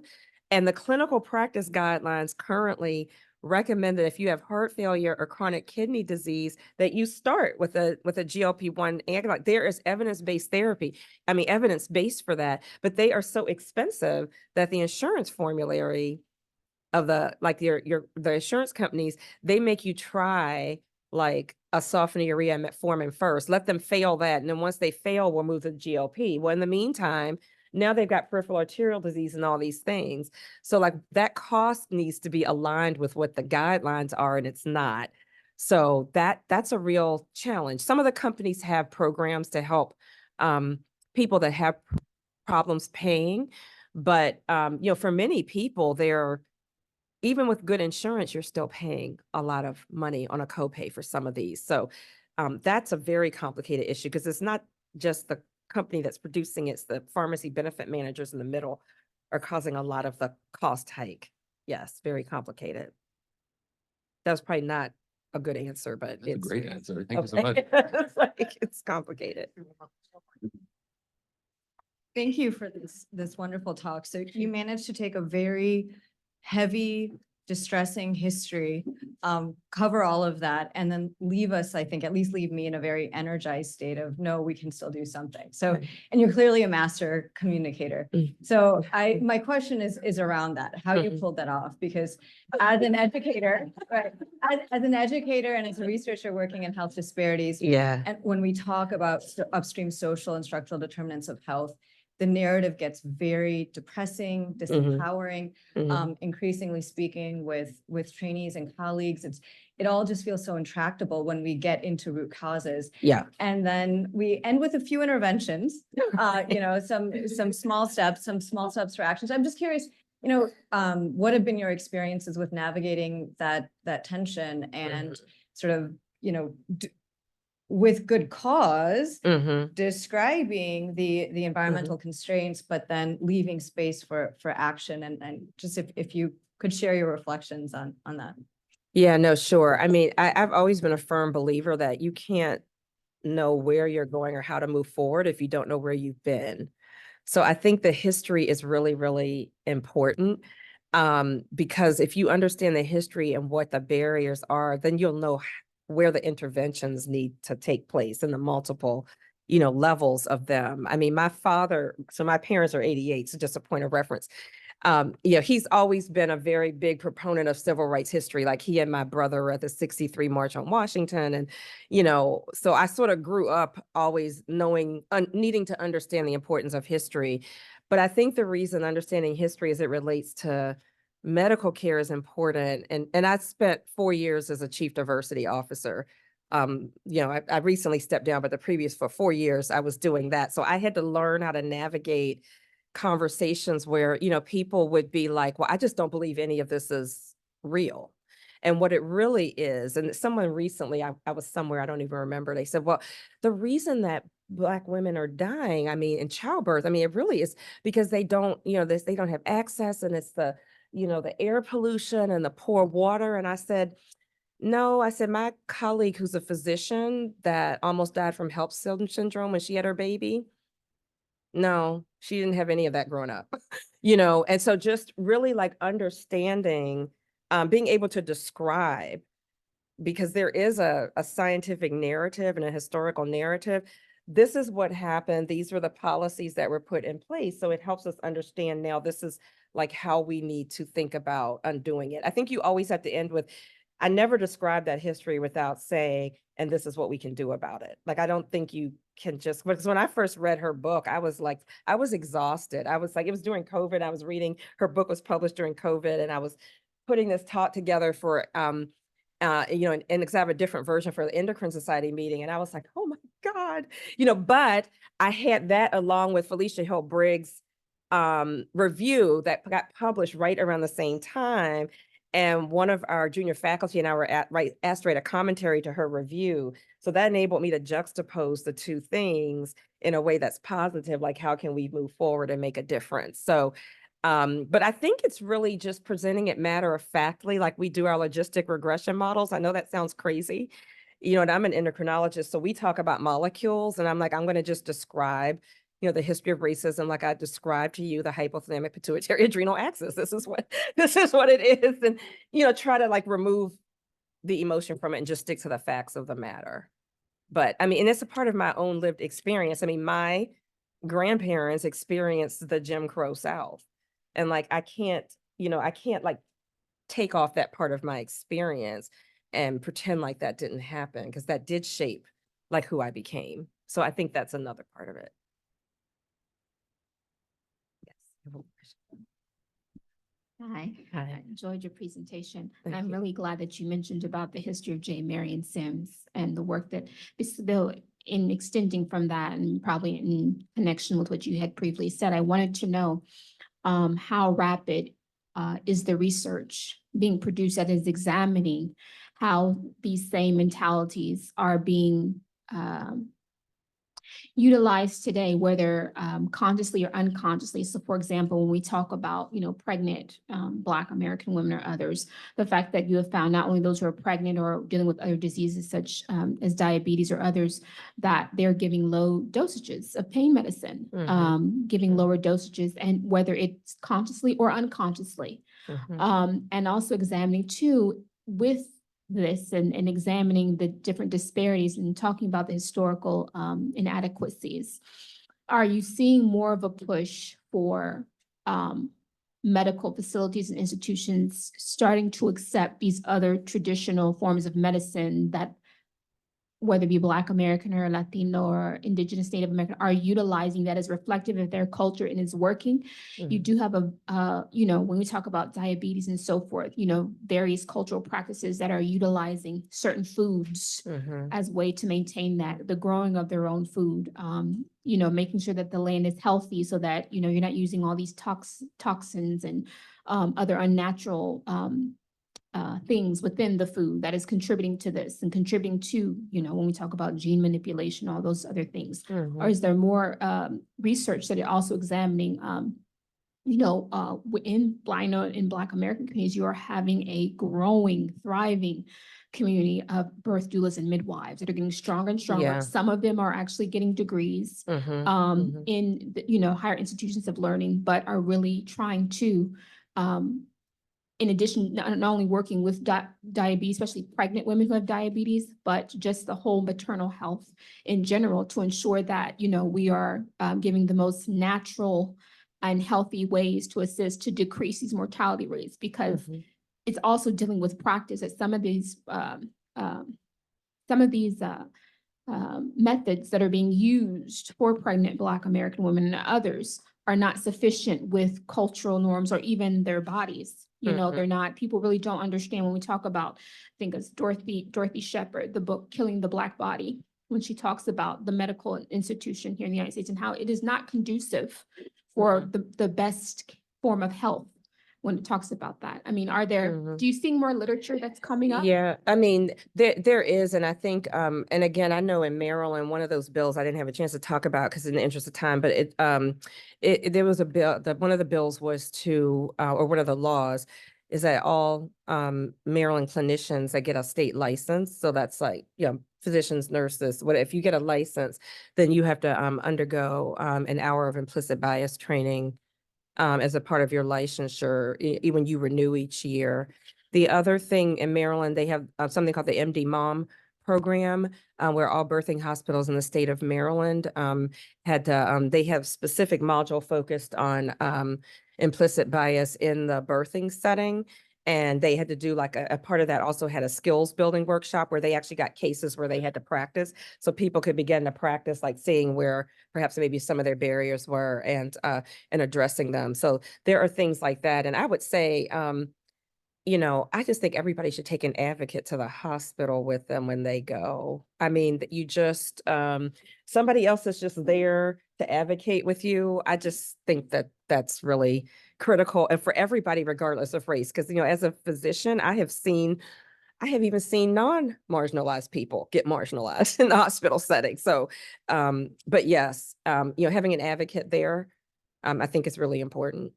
And the clinical practice guidelines currently recommend that if you have heart failure or chronic kidney disease, that you start with a GLP-1 agonist. There is evidence-based therapy. I mean, evidence-based for that, but they are so expensive that the insurance formulary of the insurance companies, they make you try like a sulfonylurea metformin first, let them fail that. And then once they fail, we'll move to the GLP. Well, in the meantime, now they've got peripheral arterial disease and all these things. So like that cost needs to be aligned with what the guidelines are, and it's not. So that's a real challenge. Some of the companies have programs to help people that have problems paying, but for many people, even with good insurance, you're still paying a lot of money on a copay for some of these. So that's a very complicated issue, because it's not just the company that's producing it, it's the pharmacy benefit managers in the middle are causing a lot of the cost hike. Yes, very complicated. That was probably not a good answer, but
That's a
it's
great answer. Thank you so much.
okay. It's like, it's complicated.
Thank you for this wonderful talk. So you managed to take a very heavy, distressing history, cover all of that, and then leave us, I think, at least leave me in a very energized state of, no, we can still do something. So,
Right.
and you're clearly a master communicator.
Mm.
So my question is around that, how you pulled that off, because as an educator, right, as an educator and as a researcher working in health disparities,
Yeah.
and when we talk about upstream social and structural determinants of health, the narrative gets very depressing, disempowering.
Mhm.
Increasingly speaking with trainees and colleagues, it all just feels so intractable when we get into root causes.
Yeah.
And then we end with a few interventions, some small steps for actions. I'm just curious, what have been your experiences with navigating that tension and sort of, with good cause, describing the environmental constraints, but then leaving space for action, and just if you could share your reflections on that.
Yeah, no, sure. I mean, I've always been a firm believer that you can't know where you're going or how to move forward if you don't know where you've been. So I think the history is really, really important, because if you understand the history and what the barriers are, then you'll know where the interventions need to take place and the multiple, levels of them. I mean, my parents are 88, so just a point of reference. He's always been a very big proponent of civil rights history. Like he and my brother were at the 63 March on Washington. And, so I sort of grew up always needing to understand the importance of history. But I think the reason understanding history as it relates to medical care is important. And I spent 4 years as a chief diversity officer. I recently stepped down, but the previous for 4 years, I was doing that. So I had to learn how to navigate conversations where, people would be like, well, I just don't believe any of this is real. And what it really is, and someone recently, I was somewhere, I don't even remember, they said, well, the reason that Black women are dying, in childbirth, it really is because they don't, they don't have access, and it's the air pollution and the poor water. And I said, no, I said, my colleague who's a physician that almost died from HELLP syndrome when she had her baby, no, she didn't have any of that growing up, and so just really like understanding, being able to describe, because there is a scientific narrative and a historical narrative. This is what happened. These were the policies that were put in place. So it helps us understand now this is like how we need to think about undoing it. I think you always have to end with, I never describe that history without saying, and this is what we can do about it. Like, I don't think you can just, because when I first read her book, I was exhausted. I was like, it was during COVID. I was reading, her book was published during COVID, and I was putting this talk together for, and because I have a different version for the Endocrine Society meeting. And I was like, oh my God, but I had that along with Felicia Hill Briggs' review that got published right around the same time. And one of our junior faculty and I were asked to write a commentary to her review. So that enabled me to juxtapose the two things in a way that's positive, like how can we move forward and make a difference? So, but I think it's really just presenting it matter of factly, like we do our logistic regression models. I know that sounds crazy, and I'm an endocrinologist, so we talk about molecules, and I'm like, I'm going to just describe, the history of racism, like I described to you, the hypothalamic pituitary adrenal axis. This is what it is, and try to like remove the emotion from it and just stick to the facts of the matter. But and it's a part of my own lived experience. My grandparents experienced the Jim Crow South, and like I can't like take off that part of my experience and pretend like that didn't happen, because that did shape like who I became. So I think that's another part of it.
Hi,
Hi.
I enjoyed your presentation.
Thank
I'm
you.
really glad that you mentioned about the history of J. Marion Sims and the work that Bill, in extending from that and probably in connection with what you had previously said, I wanted to know how rapid is the research being produced that is examining how these same mentalities are being utilized today, whether consciously or unconsciously. So for example, when we talk about, pregnant Black American women or others, the fact that you have found not only those who are pregnant or dealing with other diseases such as diabetes or others, that they're giving low dosages of pain medicine, giving lower dosages, and whether it's consciously or unconsciously. And also examining too with this and examining the different disparities and talking about the historical inadequacies. Are you seeing more of a push for medical facilities and institutions starting to accept these other traditional forms of medicine that, whether it be Black American or Latino or Indigenous Native American, are utilizing that as reflective of their culture and is working? You do have when we talk about diabetes and so forth, various cultural practices that are utilizing certain foods as a way to maintain that, the growing of their own food, making sure that the land is healthy so that, you're not using all these toxins and other unnatural things within the food that is contributing to this and contributing to, when we talk about gene manipulation, all those other things? Or is there more research that are also examining, in Black American communities, you are having a growing, thriving community of birth doulas and midwives that are getting stronger and stronger.
Yeah.
Some of them are actually getting degrees in higher institutions of learning, but are really trying to in addition, not only working with diabetes, especially pregnant women who have diabetes, but just the whole maternal health in general, to ensure that, we are giving the most natural and healthy ways to assist to decrease these mortality rates, because it's also dealing with practice that some of these methods that are being used for pregnant Black American women and others are not sufficient with cultural norms or even their bodies. You know,
Mhm.
they're not, people really don't understand when we talk about, I think it's Dorothy Shepherd, the book Killing the Black Body, when she talks about the medical institution here in the United States and how it is not conducive for the best form of health when it talks about that. I mean,
Mhm.
do you see more literature that's coming up?
Yeah, I mean, there is, and I think, and again, I know in Maryland, one of those bills I didn't have a chance to talk about because in the interest of time, but there was a bill that one of the bills was to, or one of the laws is that all Maryland clinicians that get a state license, so that's like, physicians, nurses, what if you get a license, then you have to undergo an hour of implicit bias training as a part of your licensure when you renew each year. The other thing in Maryland, they have something called the MD Mom program, where all birthing hospitals in the state of Maryland had to, they have specific module focused on implicit bias in the birthing setting. And they had to do like a part of that also had a skills building workshop where they actually got cases where they had to practice. So people could begin to practice, like seeing where perhaps maybe some of their barriers were and addressing them. So there are things like that. And I would say, I just think everybody should take an advocate to the hospital with them when they go. I mean, that you just, somebody else is just there to advocate with you. I just think that that's really critical and for everybody, regardless of race. Because, as a physician, I have even seen non-marginalized people get marginalized in the hospital setting. So, but yes, having an advocate there, I think is really important.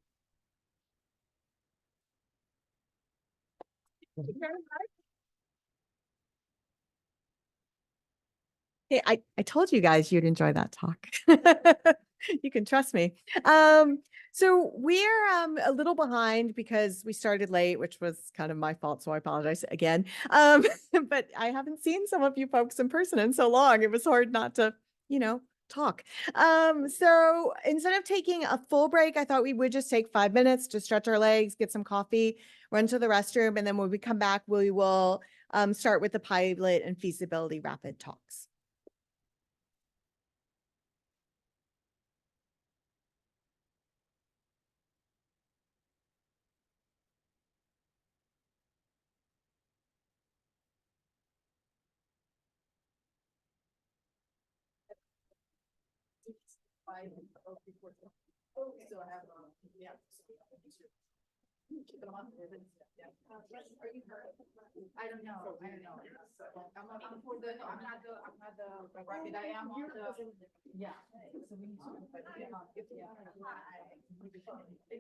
Hey, I told you guys you'd enjoy that talk. You can trust me. So we're a little behind because we started late, which was kind of my fault. So I apologize again. But I haven't seen some of you folks in person in so long. It was hard not to, talk. So instead of taking a full break, I thought we would just take 5 minutes to stretch our legs, get some coffee, run to the restroom, and then when we come back, we will start with the pilot and feasibility rapid talks.
I don't know. I'm not the rapid. I am on the, yeah. So we need to, but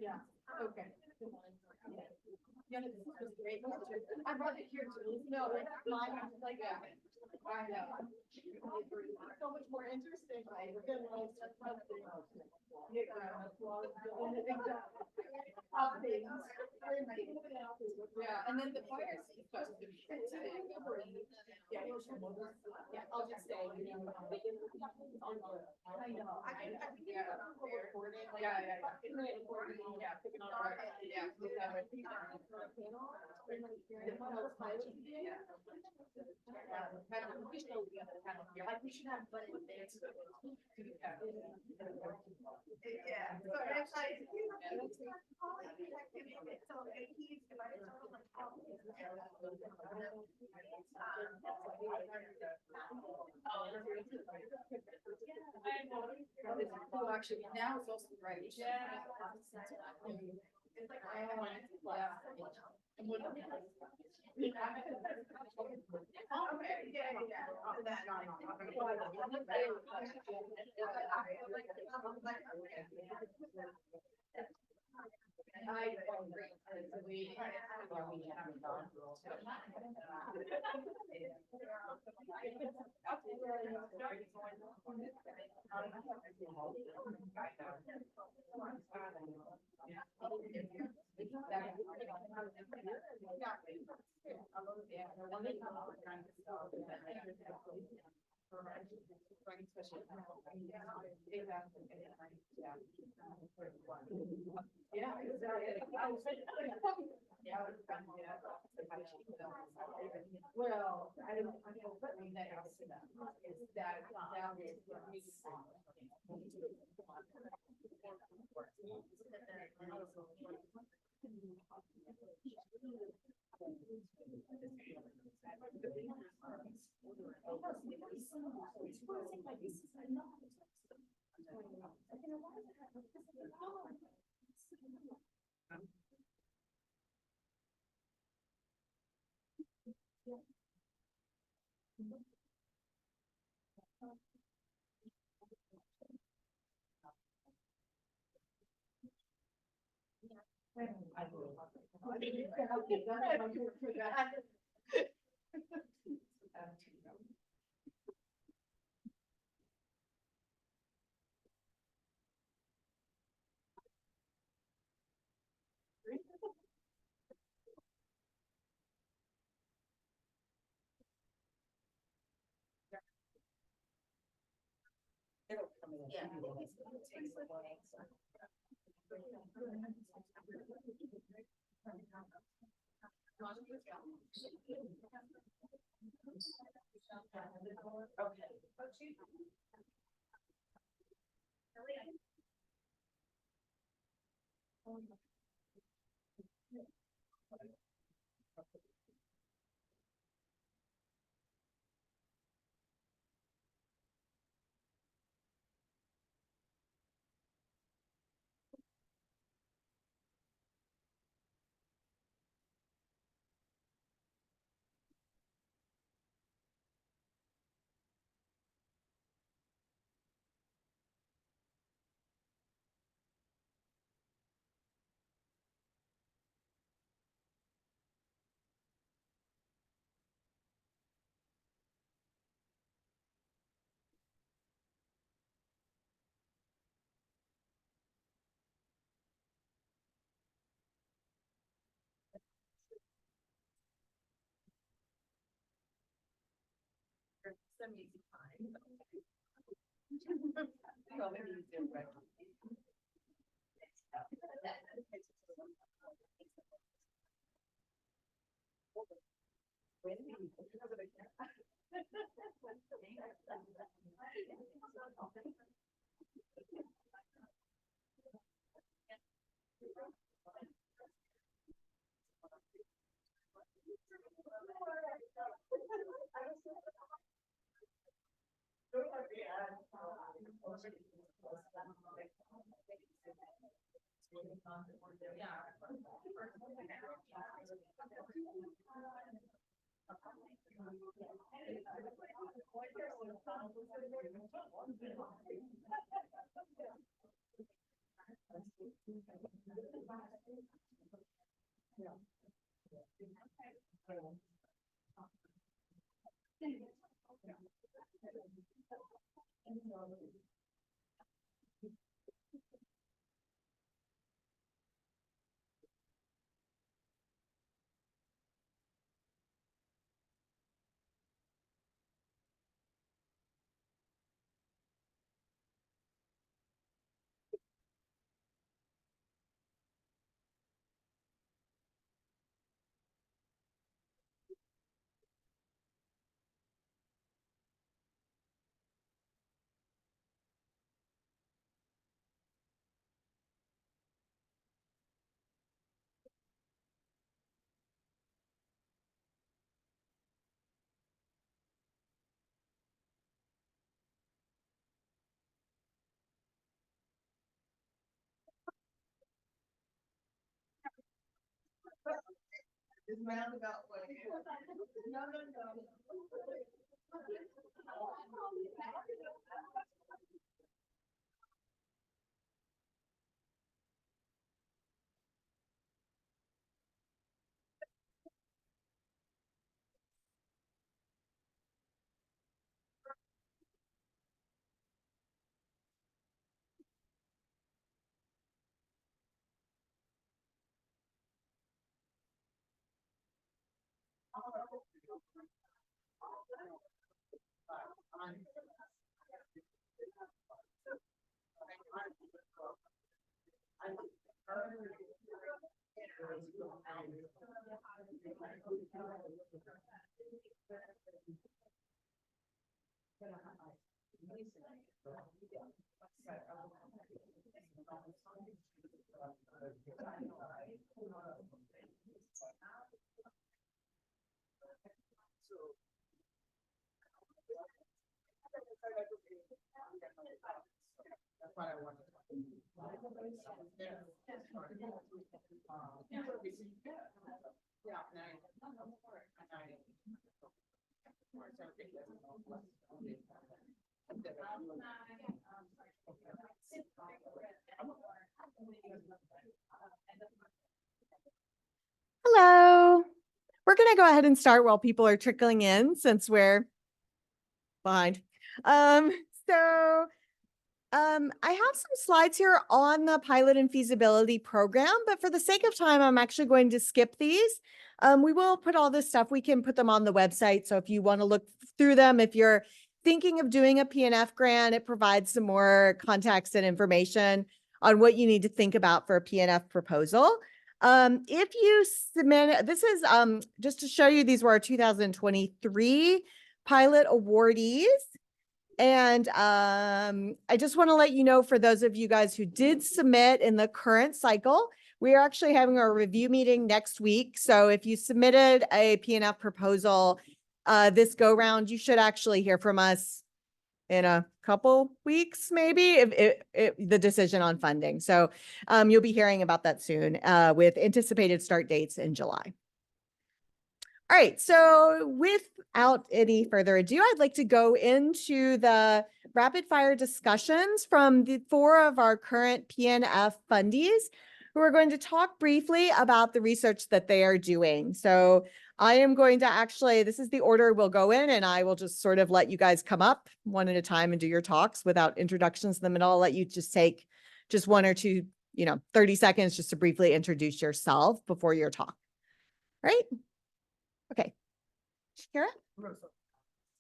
yeah, okay. Yeah, this is great. I brought it here too. No, mine, like, yeah. I know. So much more interesting. Yeah, and then the fire is supposed to be. Yeah, I'll just say, I know. I think yeah. Like we should have, but it's. Yeah. So it's like. Actually, now it's also right. Yeah. It's like, yeah, well, I don't put me that else to them. It's that down This roundabout way. No, no, no.
Hello. We're going to go ahead and start while people are trickling in since we're behind. So I have some slides here on the pilot and feasibility program, but for the sake of time, I'm actually going to skip these. We will put all this stuff, we can put them on the website. So if you want to look through them, if you're thinking of doing a PNF grant, it provides some more context and information on what you need to think about for a PNF proposal. If you submit, this is just to show you, these were our 2023 pilot awardees. And I just want to let you know, for those of you guys who did submit in the current cycle, we are actually having our review meeting next week. So if you submitted a PNF proposal this go round, you should actually hear from us in a couple weeks, maybe, if the decision on funding. So you'll be hearing about that soon with anticipated start dates in July. All right, so without any further ado, I'd like to go into the rapid fire discussions from the 4 of our current PNF fundees, who are going to talk briefly about the research that they are doing. So I am going to actually, this is the order we'll go in, and I will just sort of let you guys come up one at a time and do your talks without introductions in the middle. I'll let you just take just 1 or 2, 30 seconds just to briefly introduce yourself before your talk. Right? Okay. Shakira?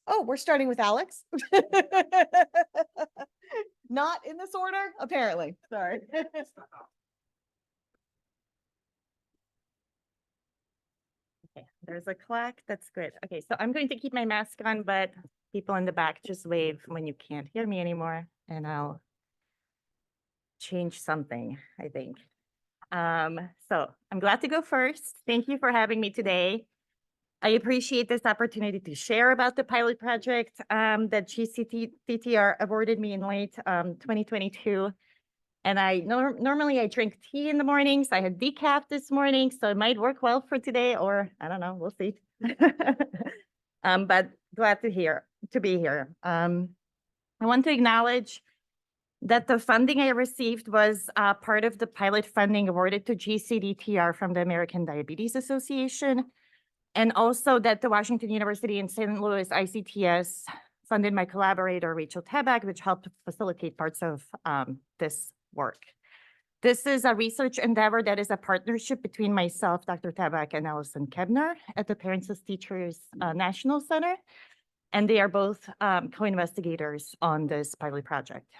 Oh, we're starting with Alex. Not in this order, apparently. Sorry.
Okay, there's a clock. That's good. Okay, so I'm going to keep my mask on, but people in the back just wave when you can't hear me anymore, and I'll change something, I think. So I'm glad to go first. Thank you for having me today. I appreciate this opportunity to share about the pilot project that GCDTR awarded me in late 2022. And normally I drink tea in the mornings. I had decaf this morning, so it might work well for today, or I don't know, we'll see. But glad to be here. I want to acknowledge that the funding I received was part of the pilot funding awarded to GCDTR from the American Diabetes Association. And also that the Washington University in St. Louis ICTS funded my collaborator, Rachel Tabak, which helped facilitate parts of this work. This is a research endeavor that is a partnership between myself, Dr. Tabak, and Allison Kebner at the Parents as Teachers National Center. And they are both co-investigators on this pilot project.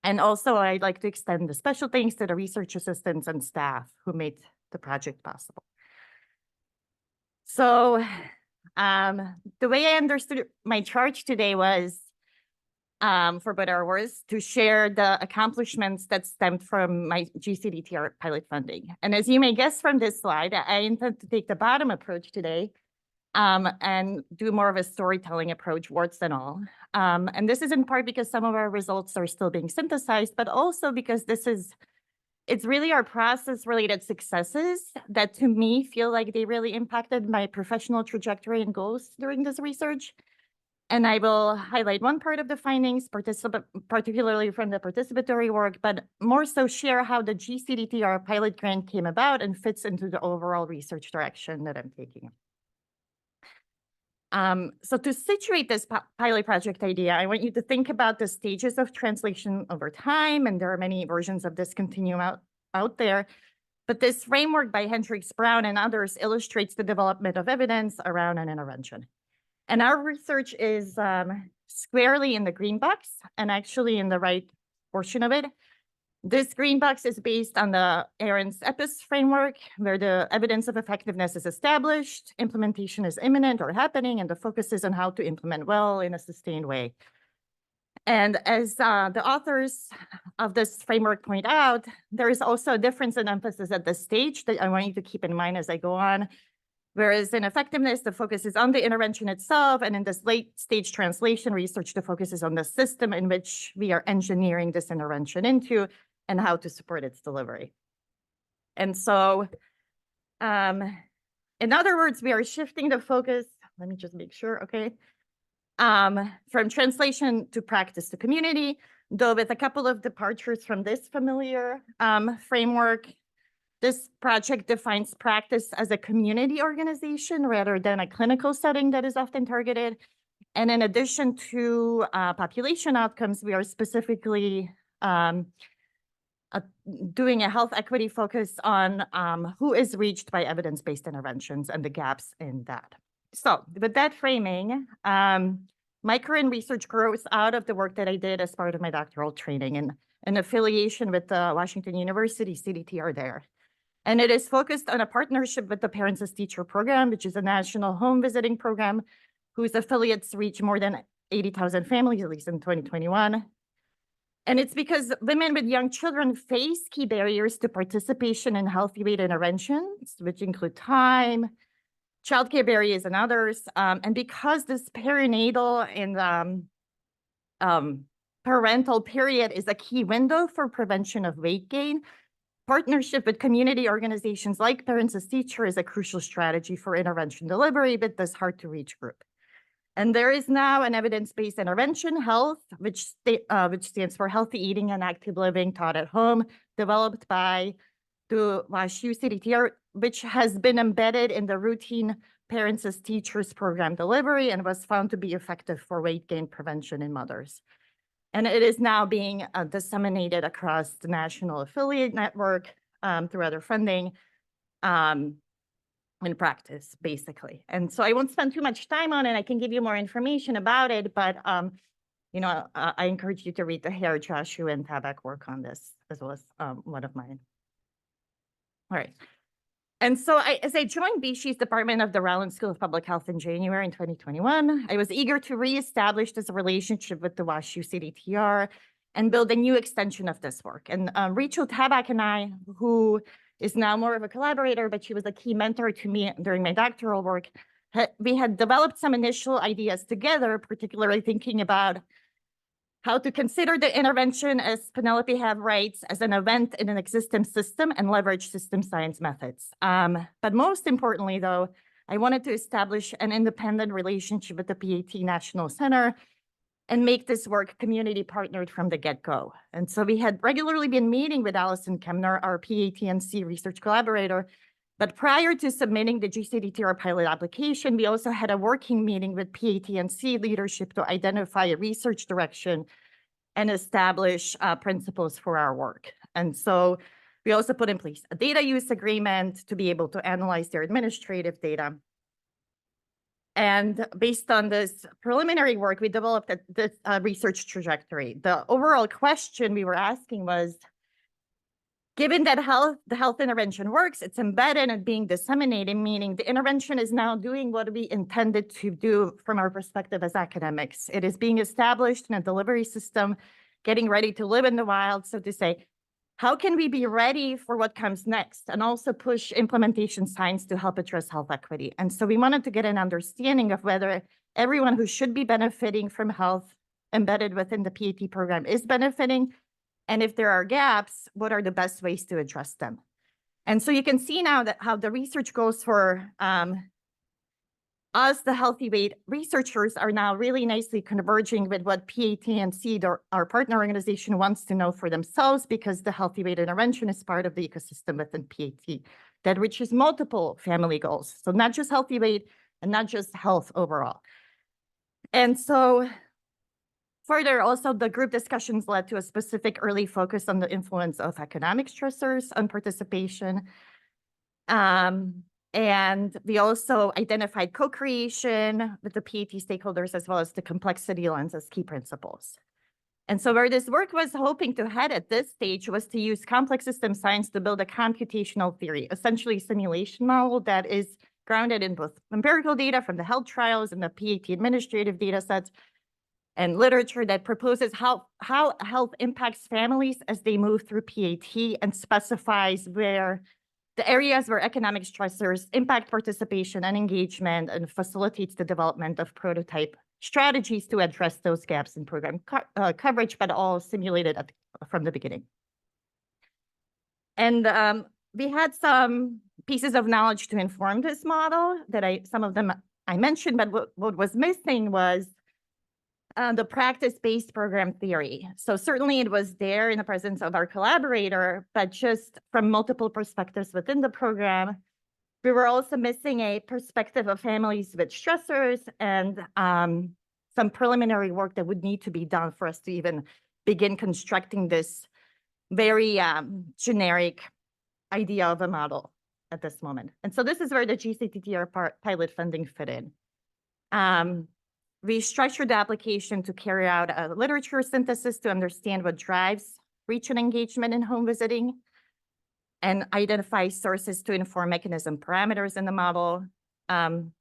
And also, I'd like to extend the special thanks to the research assistants and staff who made the project possible. So the way I understood my charge today was, for better or worse, to share the accomplishments that stemmed from my GCDTR pilot funding. And as you may guess from this slide, I intend to take the bottom approach today and do more of a storytelling approach, warts and all. And this is in part because some of our results are still being synthesized, but also because it's really our process-related successes that, to me, feel like they really impacted my professional trajectory and goals during this research. And I will highlight one part of the findings, particularly from the participatory work, but more so share how the GCDTR pilot grant came about and fits into the overall research direction that I'm taking. So to situate this pilot project idea, I want you to think about the stages of translation over time, and there are many versions of this continuum out there. But this framework by Hendricks, Brown, and others illustrates the development of evidence around an intervention. And our research is squarely in the green box, and actually in the right portion of it. This green box is based on the Aaron's EPIS framework, where the evidence of effectiveness is established, implementation is imminent or happening, and the focus is on how to implement well in a sustained way. And as the authors of this framework point out, there is also a difference in emphasis at this stage that I want you to keep in mind as I go on. Whereas in effectiveness, the focus is on the intervention itself, and in this late stage translation research, the focus is on the system in which we are engineering this intervention into and how to support its delivery. And so, in other words, we are shifting the focus, let me just make sure, okay, from translation to practice to community, though with a couple of departures from this familiar framework. This project defines practice as a community organization rather than a clinical setting that is often targeted. And in addition to population outcomes, we are specifically doing a health equity focus on who is reached by evidence-based interventions and the gaps in that. So with that framing, my current research grows out of the work that I did as part of my doctoral training and an affiliation with the Washington University CDTR there. And it is focused on a partnership with the Parents as Teacher program, which is a national home visiting program whose affiliates reach more than 80,000 families, at least in 2021. And it's because women with young children face key barriers to participation in healthy weight interventions, which include time, childcare barriers, and others. And because this perinatal and parental period is a key window for prevention of weight gain, partnership with community organizations like Parents as Teacher is a crucial strategy for intervention delivery with this hard-to-reach group. And there is now an evidence-based intervention, health, which stands for Healthy Eating and Active Living Taught at Home, developed by the WashU CDTR, which has been embedded in the routine Parents as Teachers program delivery and was found to be effective for weight gain prevention in mothers. And it is now being disseminated across the national affiliate network through other funding in practice, basically. And so I won't spend too much time on it. I can give you more information about it, but you know, I encourage you to read the Hare, Joshua, and Tabak work on this, as well as one of mine. All right. And so as I joined BSHE's Department of the Rowland School of Public Health in January in 2021, I was eager to reestablish this relationship with the WashU CDTR and build a new extension of this work. And Rachel Tabak and I, who is now more of a collaborator, but she was a key mentor to me during my doctoral work, we had developed some initial ideas together, particularly thinking about how to consider the intervention, as Penelope have writes, as an event in an existing system and leverage system science methods. But most importantly, though, I wanted to establish an independent relationship with the PAT National Center and make this work community partnered from the get-go. And so we had regularly been meeting with Allison Kemner, our PATNC research collaborator, but prior to submitting the GCDTR pilot application, we also had a working meeting with PATNC leadership to identify a research direction and establish principles for our work. And so we also put in place a data use agreement to be able to analyze their administrative data. And based on this preliminary work, we developed this research trajectory. The overall question we were asking was, given that the health intervention works, it's embedded and being disseminated, meaning the intervention is now doing what we intended to do from our perspective as academics. It is being established in a delivery system, getting ready to live in the wild, so to say. How can we be ready for what comes next and also push implementation science to help address health equity? And so we wanted to get an understanding of whether everyone who should be benefiting from health embedded within the PAT program is benefiting. And if there are gaps, what are the best ways to address them? And so you can see now that how the research goes for us, the healthy weight researchers, are now really nicely converging with what PATNC, our partner organization, wants to know for themselves, because the healthy weight intervention is part of the ecosystem within PAT that reaches multiple family goals. So not just healthy weight and not just health overall. And so further, also the group discussions led to a specific early focus on the influence of economic stressors on participation. And we also identified co-creation with the PAT stakeholders, as well as the complexity lens as key principles. And so where this work was hoping to head at this stage was to use complex system science to build a computational theory, essentially a simulation model that is grounded in both empirical data from the health trials and the PAT administrative data sets, and literature that proposes how health impacts families as they move through PAT and specifies where the areas where economic stressors impact participation and engagement and facilitates the development of prototype strategies to address those gaps in program coverage, but all simulated from the beginning. And we had some pieces of knowledge to inform this model that some of them I mentioned, but what was missing was the practice-based program theory. So certainly it was there in the presence of our collaborator, but just from multiple perspectives within the program, we were also missing a perspective of families with stressors and some preliminary work that would need to be done for us to even begin constructing this very generic idea of a model at this moment. And so this is where the GCDTR pilot funding fit in. We structured the application to carry out a literature synthesis to understand what drives reach and engagement in home visiting and identify sources to inform mechanism parameters in the model.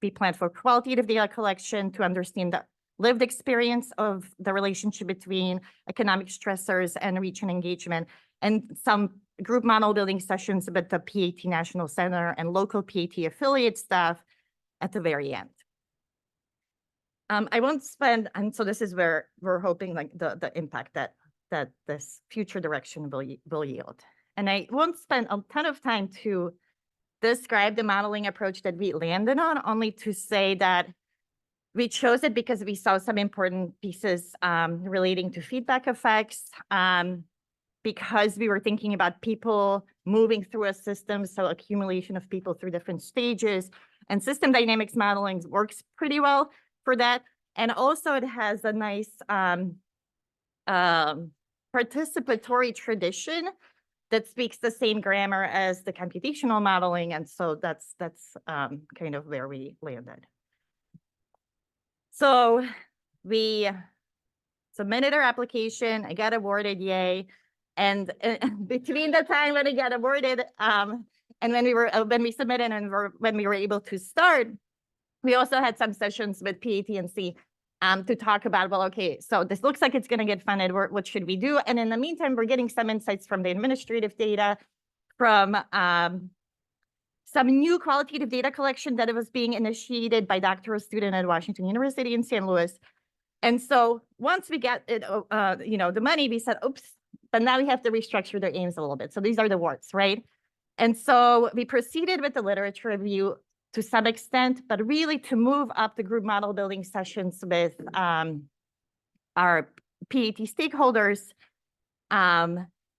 We planned for qualitative data collection to understand the lived experience of the relationship between economic stressors and reach and engagement, and some group model building sessions with the PAT National Center and local PAT affiliate staff at the very end. I won't spend, and so this is where we're hoping like the impact that this future direction will yield. And I won't spend a ton of time to describe the modeling approach that we landed on, only to say that we chose it because we saw some important pieces relating to feedback effects, because we were thinking about people moving through a system, so accumulation of people through different stages, and system dynamics modeling works pretty well for that. And also it has a nice participatory tradition that speaks the same grammar as the computational modeling. And so that's kind of where we landed. So we submitted our application, I got awarded, yay. And between the time when I got awarded and when we submitted and when we were able to start, we also had some sessions with PAT&C to talk about, well, okay, so this looks like it's going to get funded. What should we do? And in the meantime, we're getting some insights from the administrative data, from some new qualitative data collection that was being initiated by doctoral student at Washington University in St. Louis. And so once we get it, the money, we said, oops, but now we have to restructure their aims a little bit. So these are the words, right? And so we proceeded with the literature review to some extent, but really to move up the group model building sessions with our PAT stakeholders,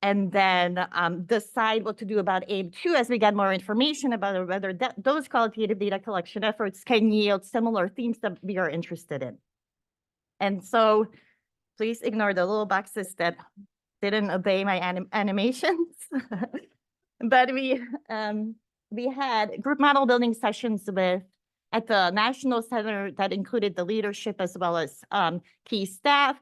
and then decide what to do about aim 2 as we get more information about whether those qualitative data collection efforts can yield similar themes that we are interested in. And so please ignore the little boxes that didn't obey my animations. But we had group model building sessions at the National Center that included the leadership as well as key staff.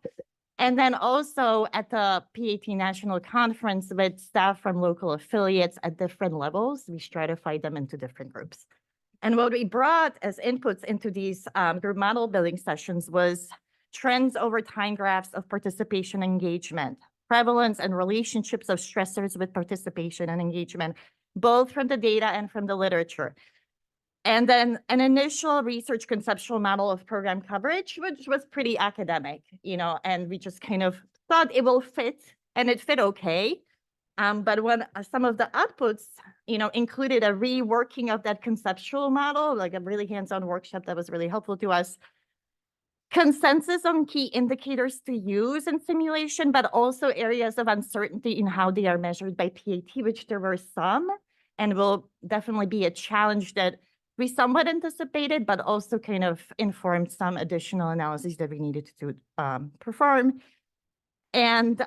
And then also at the PAT National Conference with staff from local affiliates at different levels. We stratified them into different groups. And what we brought as inputs into these group model building sessions was trends over time graphs of participation engagement, prevalence and relationships of stressors with participation and engagement, both from the data and from the literature. And then an initial research conceptual model of program coverage, which was pretty academic, and we just kind of thought it will fit, and it fit okay. But when some of the outputs, included a reworking of that conceptual model, like a really hands-on workshop that was really helpful to us, consensus on key indicators to use in simulation, but also areas of uncertainty in how they are measured by PAT, which there were some, and will definitely be a challenge that we somewhat anticipated, but also kind of informed some additional analyses that we needed to perform. And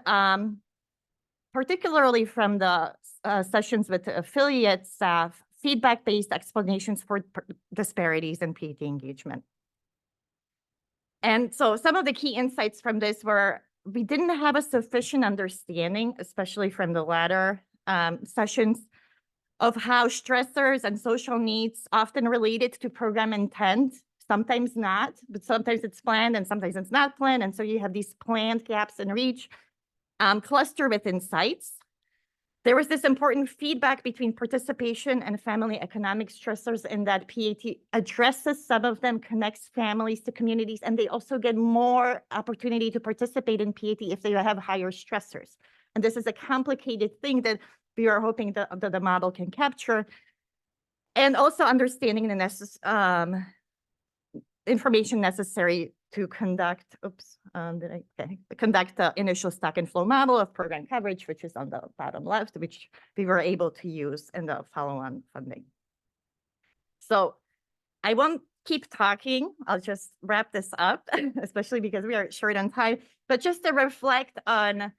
particularly from the sessions with the affiliate staff, feedback-based explanations for disparities in PAT engagement. And so some of the key insights from this were, we didn't have a sufficient understanding, especially from the latter sessions, of how stressors and social needs often related to program intent, sometimes not, but sometimes it's planned and sometimes it's not planned. And so you have these planned gaps in reach, cluster with insights. There was this important feedback between participation and family economic stressors in that PAT addresses some of them, connects families to communities, and they also get more opportunity to participate in PAT if they have higher stressors. And this is a complicated thing that we are hoping that the model can capture. And also understanding the information necessary to conduct, conduct the initial stock and flow model of program coverage, which is on the bottom left, which we were able to use in the follow-on funding. So I won't keep talking. I'll just wrap this up, especially because we are short on time, but just to reflect on,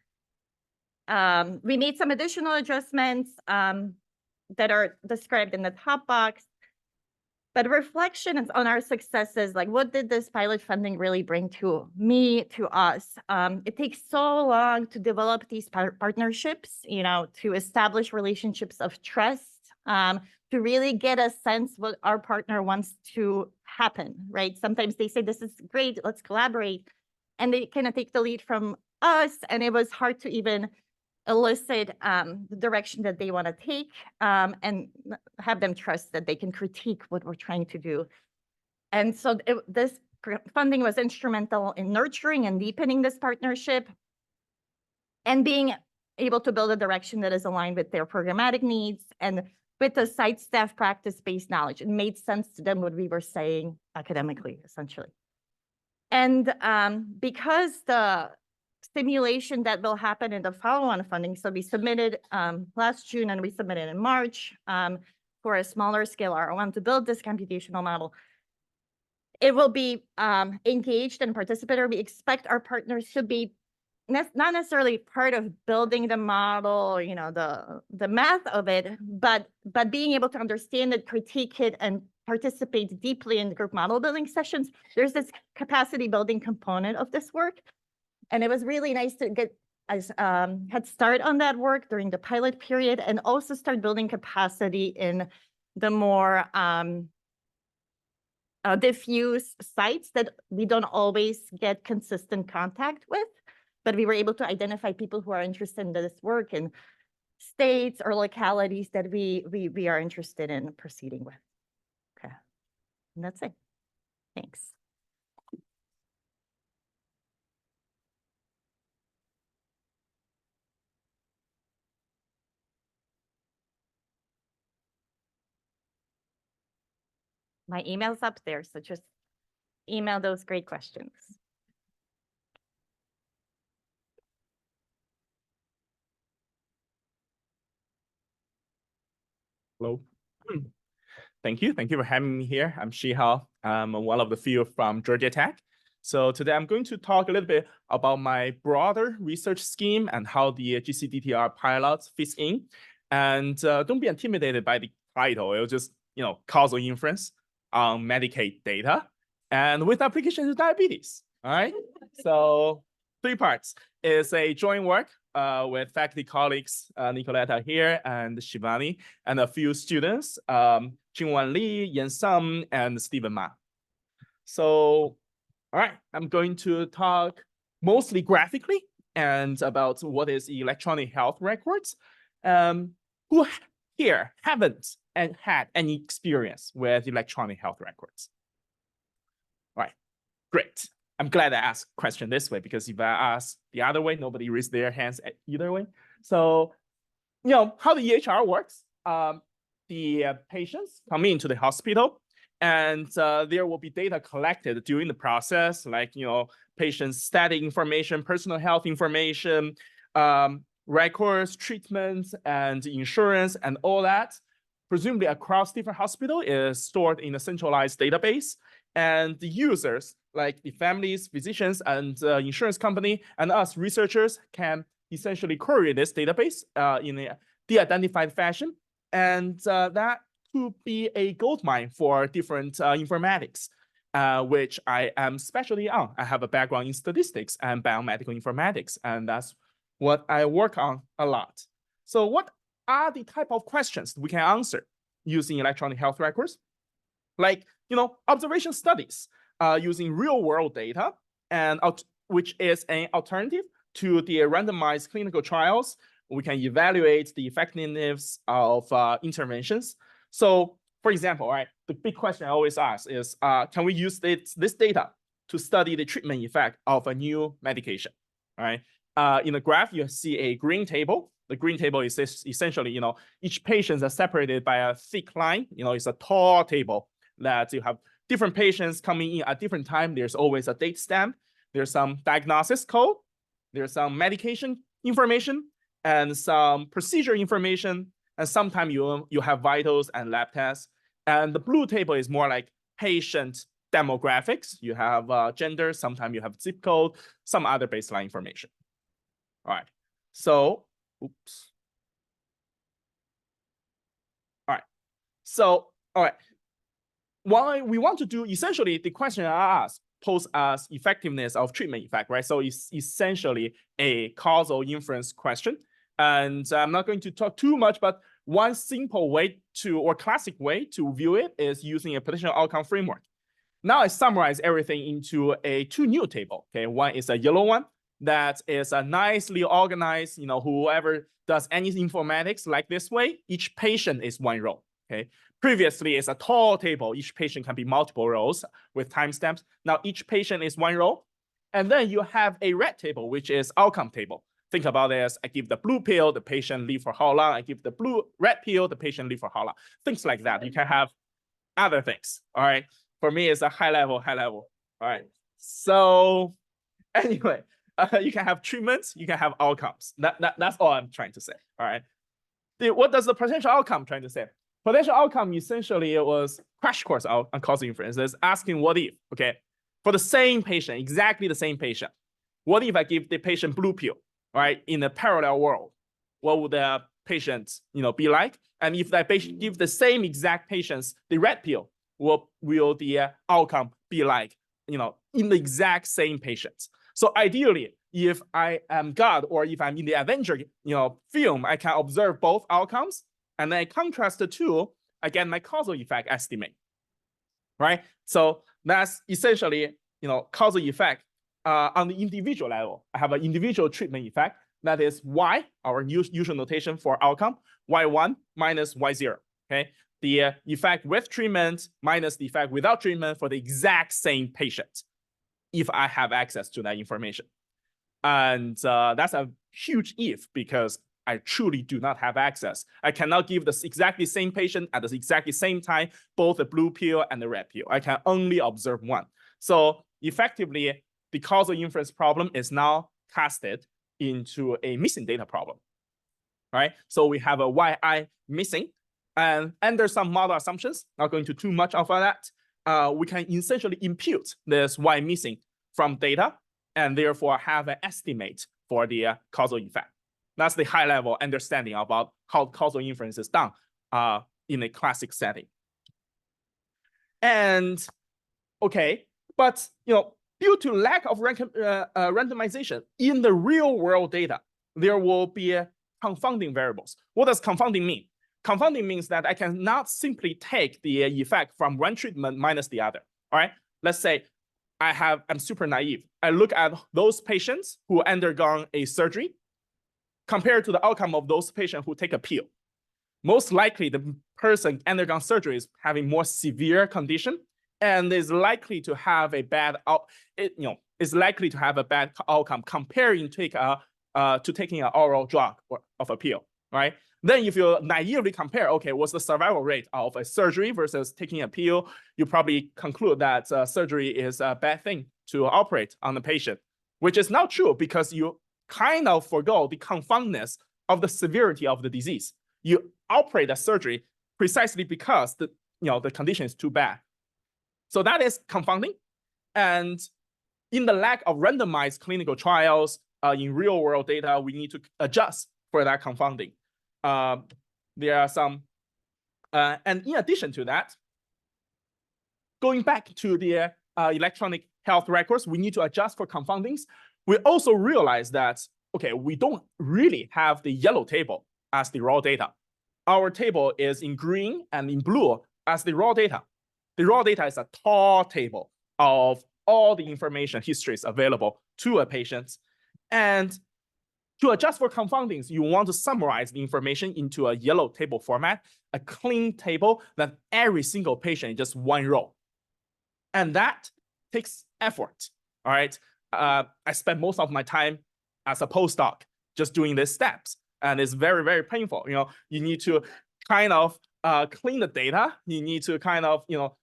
we made some additional adjustments that are described in the top box. But reflection on our successes, like what did this pilot funding really bring to me, to us? It takes so long to develop these partnerships, to establish relationships of trust, to really get a sense what our partner wants to happen, right? Sometimes they say, this is great, let's collaborate. And they kind of take the lead from us. And it was hard to even elicit the direction that they want to take and have them trust that they can critique what we're trying to do. And so this funding was instrumental in nurturing and deepening this partnership and being able to build a direction that is aligned with their programmatic needs and with the site staff practice-based knowledge. It made sense to them what we were saying academically, essentially. And because the simulation that will happen in the follow-on funding. So we submitted last June and we submitted in March for a smaller scale R1 to build this computational model. It will be engaged and participatory. We expect our partners to be not necessarily part of building the model, the math of it, but being able to understand it, critique it, and participate deeply in the group model building sessions. There's this capacity building component of this work. And it was really nice to get head start on that work during the pilot period and also start building capacity in the more diffuse sites that we don't always get consistent contact with, but we were able to identify people who are interested in this work in states or localities that we are interested in proceeding with. Okay, and that's it. Thanks. My email's up there, so just email those great questions.
Hello. Thank you. Thank you for having me here. I'm Shihao. I'm one of the few from Georgia Tech. So today I'm going to talk a little bit about my broader research scheme and how the GCDTR pilot fits in. And don't be intimidated by the title. It'll just, causal inference on Medicaid data and with application to diabetes. All right. So 3 parts. It's a joint work with faculty colleagues, Nicoletta here and Shivani, and a few students, Jingwan Li, Yan Sum, and Stephen Ma. So, all right, I'm going to talk mostly graphically and about what is electronic health records. Who here haven't and had any experience with electronic health records? All right, great. I'm glad I asked a question this way because if I ask the other way, nobody raised their hands either way. So, how the EHR works, the patients come into the hospital and there will be data collected during the process, like, patient's static information, personal health information, records, treatments, and insurance, and all that, presumably across different hospitals, is stored in a centralized database. And the users, like the families, physicians, and insurance company, and us researchers can essentially query this database in a de-identified fashion. And that could be a goldmine for different informatics, which I am specially on. I have a background in statistics and biomedical informatics, and that's what I work on a lot. So what are the type of questions we can answer using electronic health records? Like, observation studies using real world data, and which is an alternative to the randomized clinical trials we can evaluate the effectiveness of interventions. So for example, right, the big question I always ask is, can we use this data to study the treatment effect of a new medication, right? In the graph, you see a green table. The green table is essentially, each patient is separated by a thick line. It's a tall table that you have different patients coming in at different time. There's always a date stamp. There's some diagnosis code. There's some medication information and some procedure information. And sometimes you have vitals and lab tests. And the blue table is more like patient demographics. You have gender, sometimes you have zip code, some other baseline information. All right, so, oops. All right, so, all right. What we want to do, essentially, the question I asked pose as effectiveness of treatment effect, right? So it's essentially a causal inference question. And I'm not going to talk too much, but one simple way to, or classic way to view it is using a potential outcome framework. Now I summarize everything into a two new table. Okay, one is a yellow one that is a nicely organized, whoever does any informatics like this way, each patient is one row. Okay, previously it's a tall table. Each patient can be multiple rows with timestamps. Now each patient is one row. And then you have a red table, which is outcome table. Think about it as I give the blue pill, the patient live for how long? I give the red pill, the patient live for how long? Things like that. You can have other things. All right. For me, it's a high level. All right. So anyway, you can have treatments, you can have outcomes. That's all I'm trying to say. All right. What does the potential outcome trying to say? Potential outcome essentially it was crash course on causal inference. It's asking what if, okay, for the same patient, exactly the same patient. What if I give the patient blue pill, right, in a parallel world? What would the patient, be like? And if that patient give the same exact patients the red pill, what will the outcome be like, in the exact same patients? So ideally, if I am God or if I'm in the Avenger, film, I can observe both outcomes and then I contrast the two, I get my causal effect estimate, right? So that's essentially, causal effect on the individual level. I have an individual treatment effect. That is Y, our usual notation for outcome, Y1 minus Y0, okay? The effect with treatment minus the effect without treatment for the exact same patient, if I have access to that information. And that's a huge if, because I truly do not have access. I cannot give the exactly same patient at the exactly same time, both the blue pill and the red pill. I can only observe one. So effectively, the causal inference problem is now casted into a missing data problem, right? So we have a yi missing, and under some model assumptions, not going to too much of that, we can essentially impute this y missing from data and therefore have an estimate for the causal effect. That's the high level understanding about how causal inference is done in a classic setting. And okay, but due to lack of randomization in the real world data, there will be confounding variables. What does confounding mean? Confounding means that I cannot simply take the effect from one treatment minus the other. All right, let's say I'm super naive. I look at those patients who undergone a surgery compared to the outcome of those patients who take a pill. Most likely, the person undergone surgery is having more severe condition and is likely to have a bad outcome comparing to taking an oral drug or of a pill, right? Then if you naively compare, okay, what's the survival rate of a surgery versus taking a pill, you probably conclude that surgery is a bad thing to operate on the patient, which is not true because you kind of forgo the confoundness of the severity of the disease. You operate a surgery precisely because the condition is too bad. So that is confounding. And in the lack of randomized clinical trials in real world data, we need to adjust for that confounding. There are some, and in addition to that, going back to the electronic health records, we need to adjust for confoundings. We also realize that, okay, we don't really have the yellow table as the raw data. Our table is in green and in blue as the raw data. The raw data is a tall table of all the information histories available to a patient. And To adjust for confoundings, you want to summarize the information into a yellow table format, a clean table that every single patient is just one row. And that takes effort, all right? I spent most of my time as a postdoc just doing these steps, and it's very, very painful. You know, you need to kind of clean the data. You need to kind of, you know,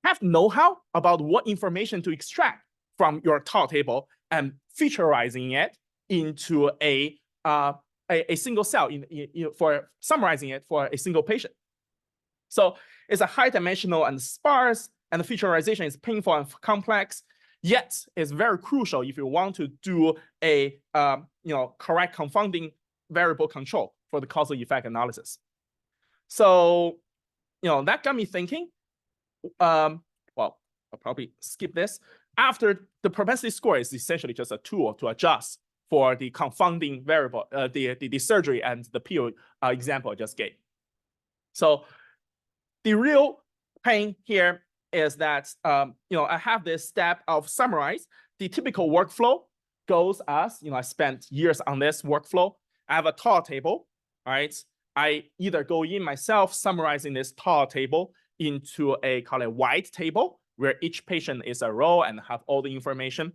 have know-how about what information to extract from your tall table and featureizing it into a single cell for summarizing it for a single patient. So it's a high-dimensional and sparse, and the featureization is painful and complex. Yet it's very crucial if you want to do a correct confounding variable control for the causal effect analysis. So that got me thinking. Well, I'll probably skip this. After the propensity score is essentially just a tool to adjust for the confounding variable, the surgery and the PO example I just gave. So the real pain here is that I have this step of summarize. The typical workflow goes as, I spent years on this workflow. I have a tall table, all right? I either go in myself summarizing this tall table into a, call it wide table, where each patient is a row and have all the information.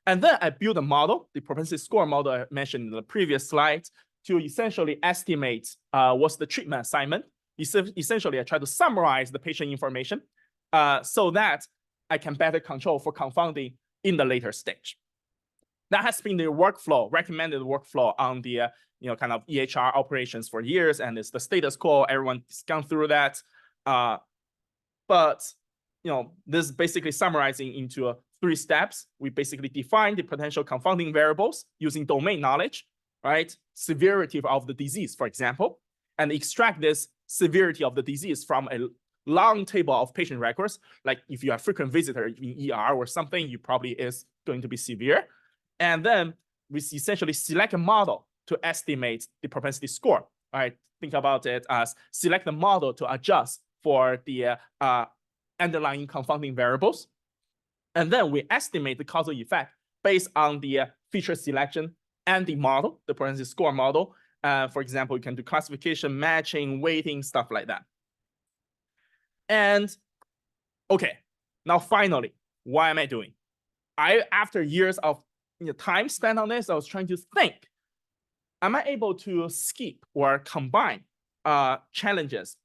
And then I build a model, the propensity score model I mentioned in the previous slide, to essentially estimate what's the treatment assignment. Essentially, I try to summarize the patient information so that I can better control for confounding in the later stage. That has been the workflow, recommended workflow on the kind of EHR operations for years, and it's the status quo. Everyone's gone through that. But this is basically summarizing into 3 steps. We basically define the potential confounding variables using domain knowledge, right? Severity of the disease, for example, and extract this severity of the disease from a long table of patient records. Like if you are a frequent visitor in ER or something, you probably is going to be severe. And then we essentially select a model to estimate the propensity score, right? Think about it as select a model to adjust for the underlying confounding variables. And then we estimate the causal effect based on the feature selection and the model, the propensity score model. For example, you can do classification, matching, weighting, stuff like that. And okay, now finally, what am I doing? After years of time spent on this, I was trying to think, am I able to skip or combine challenges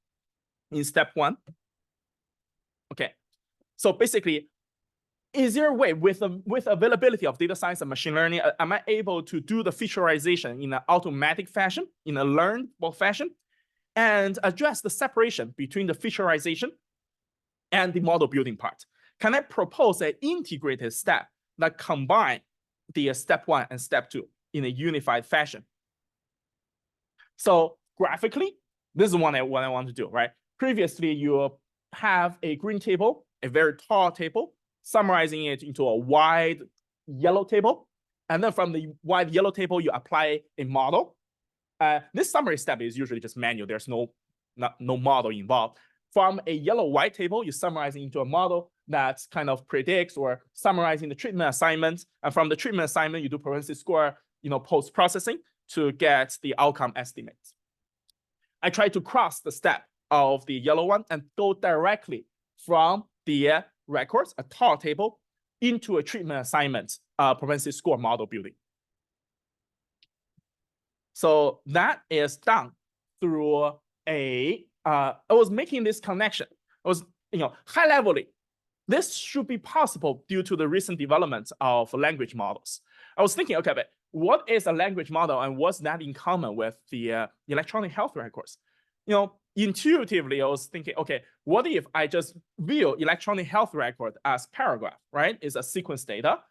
in step 1? Okay, so basically, is there a way with availability of data science and machine learning, am I able to do the featureization in an automatic fashion, in a learnable fashion, and address the separation between the featureization and the model building part? Can I propose an integrated step that combine the step 1 and step 2 in a unified fashion? So graphically, this is what I want to do, right? Previously, you have a green table, a very tall table, summarizing it into a wide yellow table. And then from the wide yellow table, you apply a model. This summary step is usually just manual. There's no model involved. From a yellow-white table, you summarize it into a model that kind of predicts or summarizing the treatment assignment. And from the treatment assignment, you do propensity score, post-processing to get the outcome estimates. I try to cross the step of the yellow one and go directly from the records, a tall table, into a treatment assignment propensity score model building. So that is done through I was making this connection. I was, high levelly, this should be possible due to the recent development of language models. I was thinking, okay, but what is a language model and what's that in common with the electronic health records? Intuitively, I was thinking, okay, what if I just view electronic health record as paragraph, right? It's a sequence data.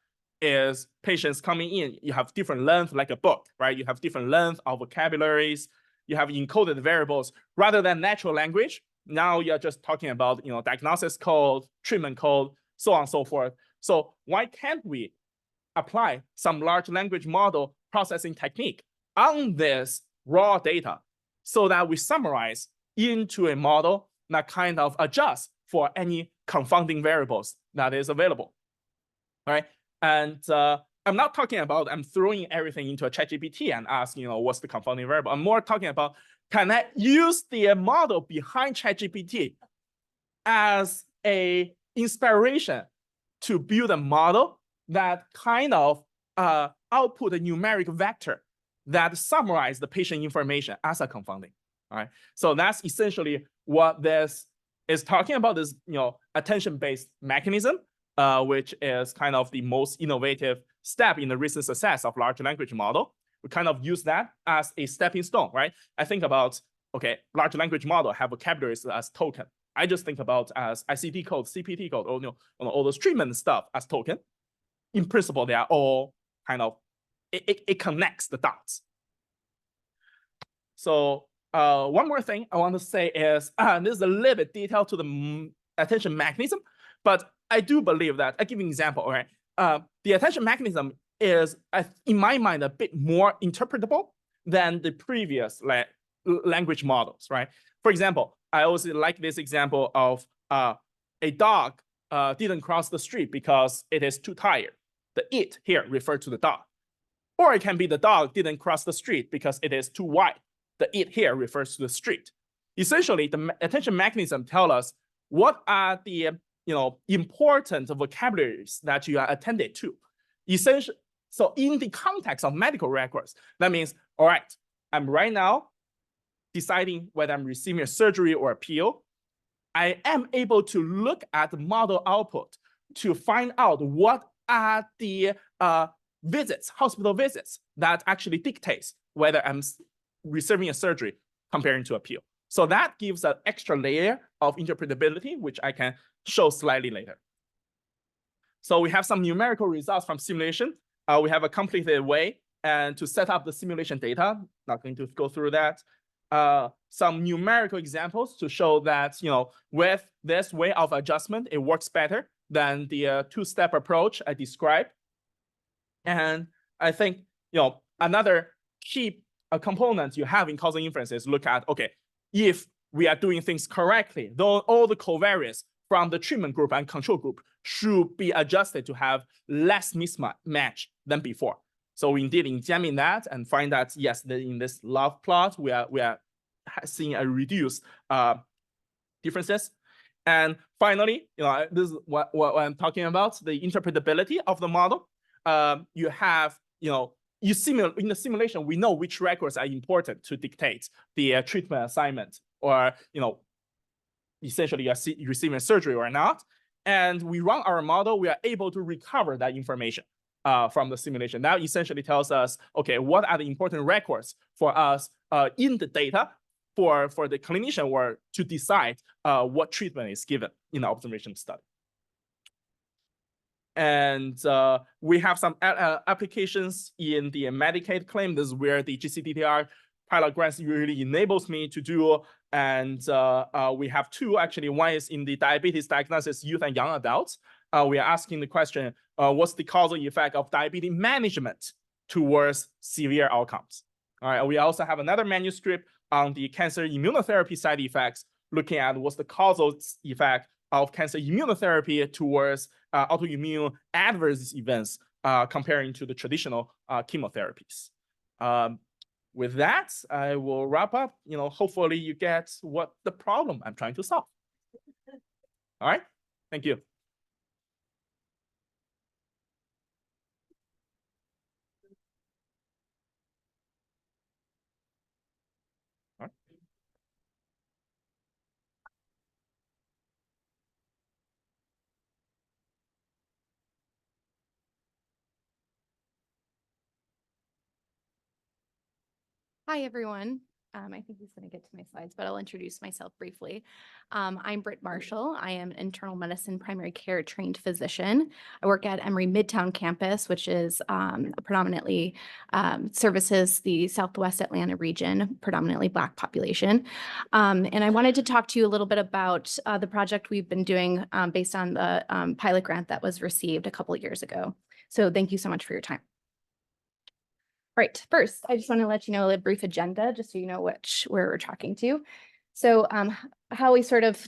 Is patients coming in, you have different length like a book, right? You have different length of vocabularies, you have encoded variables rather than natural language. Now you're just talking about, diagnosis code, treatment code, so on and so forth. So why can't we apply some large language model processing technique on this raw data so that we summarize into a model that kind of adjusts for any confounding variables that is available, all right? And I'm not talking about I'm throwing everything into a ChatGPT and asking, what's the confounding variable. I'm more talking about, can I use the model behind ChatGPT as a inspiration to build a model that kind of output a numeric vector that summarize the patient information as a confounding. All right. So that's essentially what this is talking about, this attention-based mechanism, which is kind of the most innovative step in the recent success of large language model. We kind of use that as a stepping stone, right? I think about, okay, large language model have vocabularies as token. I just think about as ICD code, CPT code, or all those treatment stuff as token. In principle, they are all kind of, it connects the dots. So one more thing I want to say is, this is a little bit detailed to the attention mechanism, but I do believe that, I'll give you an example, all right? The attention mechanism is, in my mind, a bit more interpretable than the previous language models, right? For example, I also like this example of a dog didn't cross the street because it is too tired. The it here referred to the dog. Or it can be the dog didn't cross the street because it is too wide. The it here refers to the street. Essentially, the attention mechanism tells us what are the important vocabularies that you are attended to. Essentially, so in the context of medical records, that means, all right, I'm right now deciding whether I'm receiving a surgery or a pill. I am able to look at the model output to find out what are the visits, hospital visits, that actually dictates whether I'm receiving a surgery comparing to a pill. So that gives an extra layer of interpretability, which I can show slightly later. So we have some numerical results from simulation. We have a completed way and to set up the simulation data. Not going to go through that. Some numerical examples to show that with this way of adjustment, it works better than the two-step approach I described. And I think another key component you have in causal inference is look at, okay, if we are doing things correctly, though all the covariates from the treatment group and control group should be adjusted to have less mismatch than before. So we indeed examine that and find that, yes, in this log plot, we are seeing a reduced differences. And finally, this is what I'm talking about, the interpretability of the model. You have, in the simulation, we know which records are important to dictate the treatment assignment, or, essentially you're receiving a surgery or not. And we run our model, we are able to recover that information from the simulation. That essentially tells us, okay, what are the important records for us in the data for the clinician or to decide what treatment is given in the observation study. And we have some applications in the Medicaid claim. This is where the GCDTR pilot grants really enables me to do. And we have two, actually. One is in the diabetes diagnosis, youth and young adults. We are asking the question, what's the causal effect of diabetes management towards severe outcomes? All right. We also have another manuscript on the cancer immunotherapy side effects, looking at what's the causal effect of cancer immunotherapy towards autoimmune adverse events comparing to the traditional chemotherapies. With that, I will wrap up. Hopefully you get what the problem I'm trying to solve. All right. Thank you.
Hi, everyone. I think he's going to get to my slides, but I'll introduce myself briefly. I'm Britt Marshall. I am an internal medicine primary care trained physician. I work at Emory Midtown campus, which is predominantly services the Southwest Atlanta region, predominantly Black population. And I wanted to talk to you a little bit about the project we've been doing based on the pilot grant that was received a couple of years ago. So thank you so much for your time. Right. First, I just want to let you know a brief agenda, just so you know where we're talking to. So how we sort of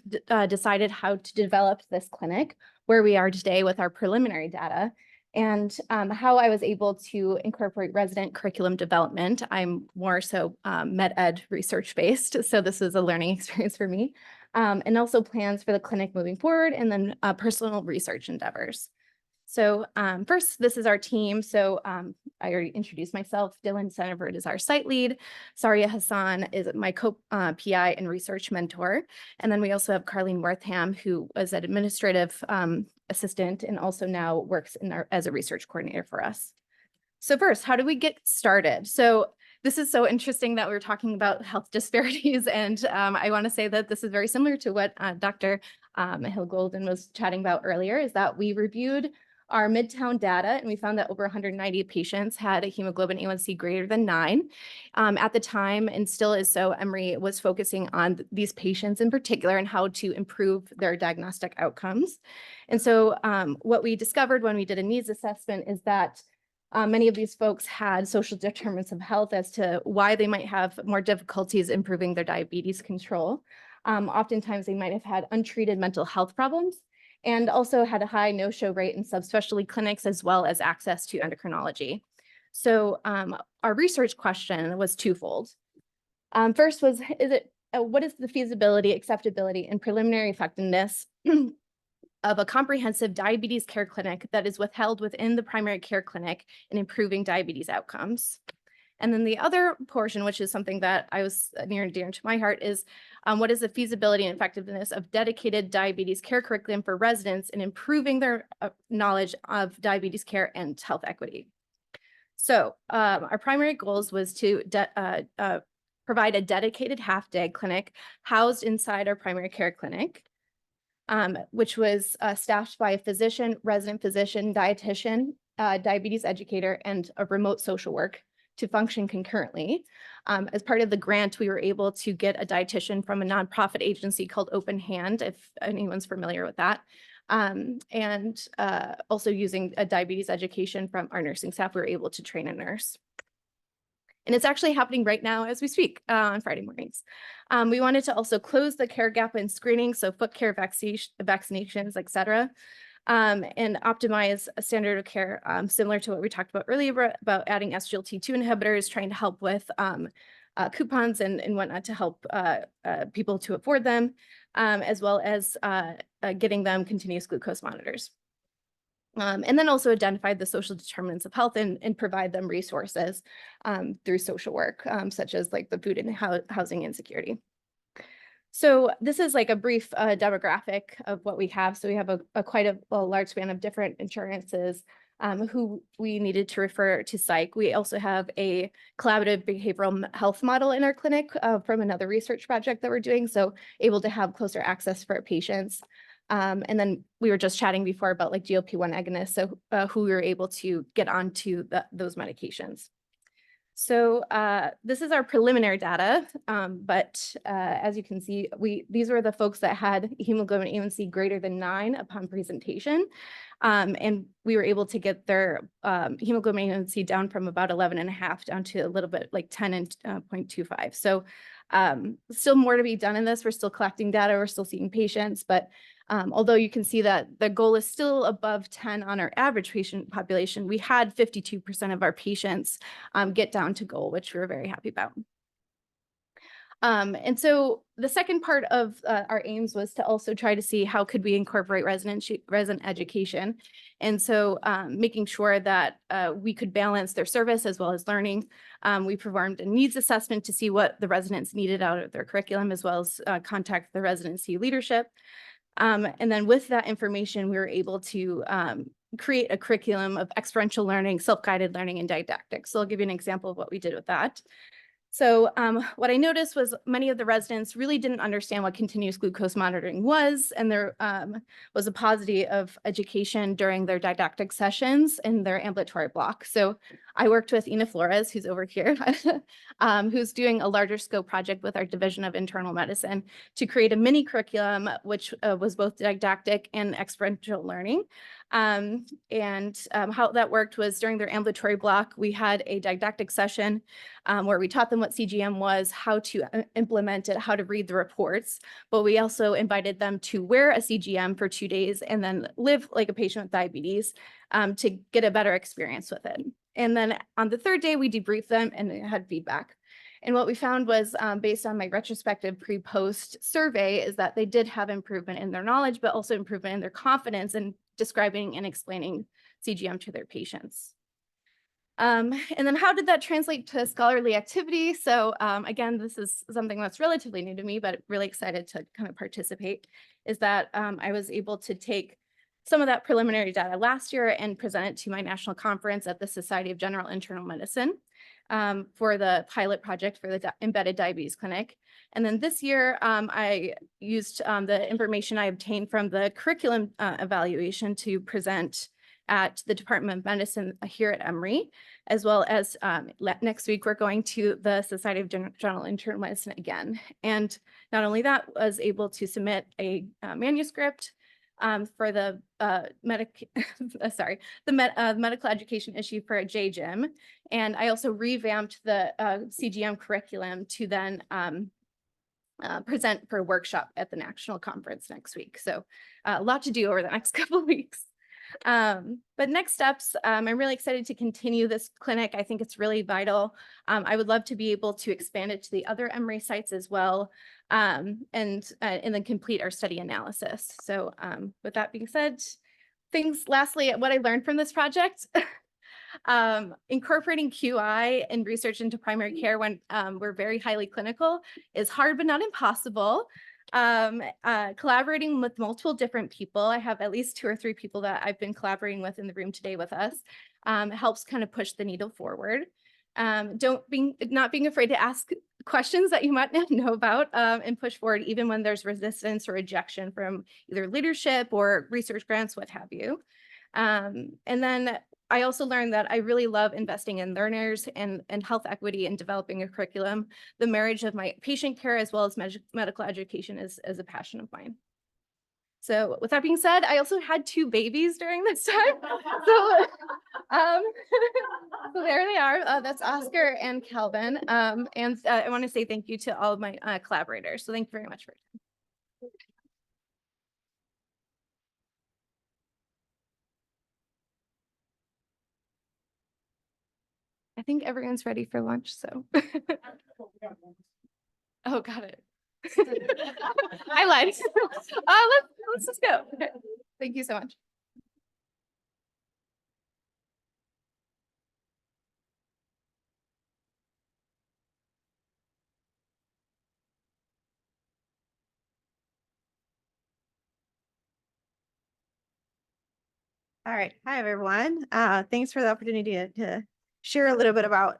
decided how to develop this clinic, where we are today with our preliminary data, and how I was able to incorporate resident curriculum development. I'm more so med ed research based, so this is a learning experience for me. And also plans for the clinic moving forward, and then personal research endeavors. So first, this is our team. So I already introduced myself. Dylan Senevert is our site lead. Saria Hassan is my co-PI and research mentor. And then we also have Carlene Wortham, who was an administrative assistant and also now works as a research coordinator for us. So first, how do we get started? So this is so interesting that we're talking about health disparities. And I want to say that this is very similar to what Dr. Hill Golden was chatting about earlier, is that we reviewed our Midtown data, and we found that over 190 patients had a hemoglobin A1C greater than 9. At the time, and still is so, Emory was focusing on these patients in particular and how to improve their diagnostic outcomes. And so what we discovered when we did a needs assessment is that many of these folks had social determinants of health as to why they might have more difficulties improving their diabetes control. Oftentimes, they might have had untreated mental health problems, and also had a high no-show rate in subspecialty clinics, as well as access to endocrinology. So our research question was twofold. First was, what is the feasibility, acceptability, and preliminary effectiveness of a comprehensive diabetes care clinic that is withheld within the primary care clinic in improving diabetes outcomes? And then the other portion, which is something that I was near and dear to my heart, is what is the feasibility and effectiveness of dedicated diabetes care curriculum for residents in improving their knowledge of diabetes care and health equity? So our primary goals was to provide a dedicated half-day clinic housed inside our primary care clinic, which was staffed by a physician, resident physician, dietitian, diabetes educator, and a remote social work to function concurrently. As part of the grant, we were able to get a dietitian from a nonprofit agency called Open Hand, if anyone's familiar with that. And also using a diabetes education from our nursing staff, we were able to train a nurse. And it's actually happening right now as we speak on Friday mornings. We wanted to also close the care gap in screening, so foot care, vaccinations, et cetera. And optimize a standard of care, similar to what we talked about earlier about adding SGLT2 inhibitors, trying to help with coupons and whatnot to help people to afford them, as well as getting them continuous glucose monitors. And then also identified the social determinants of health and provide them resources through social work, such as like the food and housing insecurity. So this is like a brief demographic of what we have. So we have quite a large span of different insurances who we needed to refer to psych. We also have a collaborative behavioral health model in our clinic from another research project that we're doing, so able to have closer access for our patients. And then we were just chatting before about like GLP-1 agonists, so who we were able to get onto those medications. So this is our preliminary data, but as you can see, these were the folks that had hemoglobin A1C greater than 9 upon presentation, and we were able to get their hemoglobin A1C down from about 11.5 down to a little bit like 10 and 0.25. So still more to be done in this. We're still collecting data. We're still seeing patients, but although you can see that the goal is still above 10 on our average patient population, we had 52% of our patients get down to goal, which we were very happy about. And so the second part of our aims was to also try to see how could we incorporate resident education. And so making sure that we could balance their service as well as learning. We performed a needs assessment to see what the residents needed out of their curriculum, as well as contact the residency leadership. And then with that information, we were able to create a curriculum of experiential learning, self-guided learning, and didactics. So I'll give you an example of what we did with that. So what I noticed was many of the residents really didn't understand what continuous glucose monitoring was, and there was a paucity of education during their didactic sessions in their ambulatory block. So I worked with Ina Flores, who's over here, who's doing a larger scope project with our Division of Internal Medicine to create a mini curriculum, which was both didactic and experiential learning. How that worked was during their ambulatory block, we had a didactic session where we taught them what CGM was, how to implement it, how to read the reports, but we also invited them to wear a CGM for 2 days and then live like a patient with diabetes to get a better experience with it. And then on the 3rd day, we debriefed them and had feedback. And what we found was based on my retrospective pre-post survey is that they did have improvement in their knowledge, but also improvement in their confidence in describing and explaining CGM to their patients. And then how did that translate to scholarly activity? So again, this is something that's relatively new to me, but really excited to kind of participate, is that I was able to take some of that preliminary data last year and present it to my national conference at the Society of General Internal Medicine for the pilot project for the embedded diabetes clinic. And then this year, I used the information I obtained from the curriculum evaluation to present at the Department of Medicine here at Emory, as well as next week, we're going to the Society of General Internal Medicine again. And not only that, was able to submit a manuscript for the medical education issue for JGIM. And I also revamped the CGM curriculum to then present for a workshop at the national conference next week. So a lot to do over the next couple of weeks. But next steps, I'm really excited to continue this clinic. I think it's really vital. I would love to be able to expand it to the other Emory sites as well, and then complete our study analysis. So with that being said, lastly, what I learned from this project, incorporating QI and research into primary care when we're very highly clinical is hard, but not impossible. Collaborating with multiple different people. I have at least 2 or 3 people that I've been collaborating with in the room today with us. Helps kind of push the needle forward. Not being afraid to ask questions that you might not know about and push forward even when there's resistance or rejection from either leadership or research grants, what have you. And then I also learned that I really love investing in learners and health equity and developing a curriculum. The marriage of my patient care as well as medical education is a passion of mine. So with that being said, I also had 2 babies during this time. So, so there they are. That's Oscar and Calvin. And I want to say thank you to all of my collaborators. So thank you very much for your time. I think everyone's ready for lunch, so. Oh, got it. I lied. Let's just go. Okay. Thank you so much.
All right. Hi, everyone. Thanks for the opportunity to share a little bit about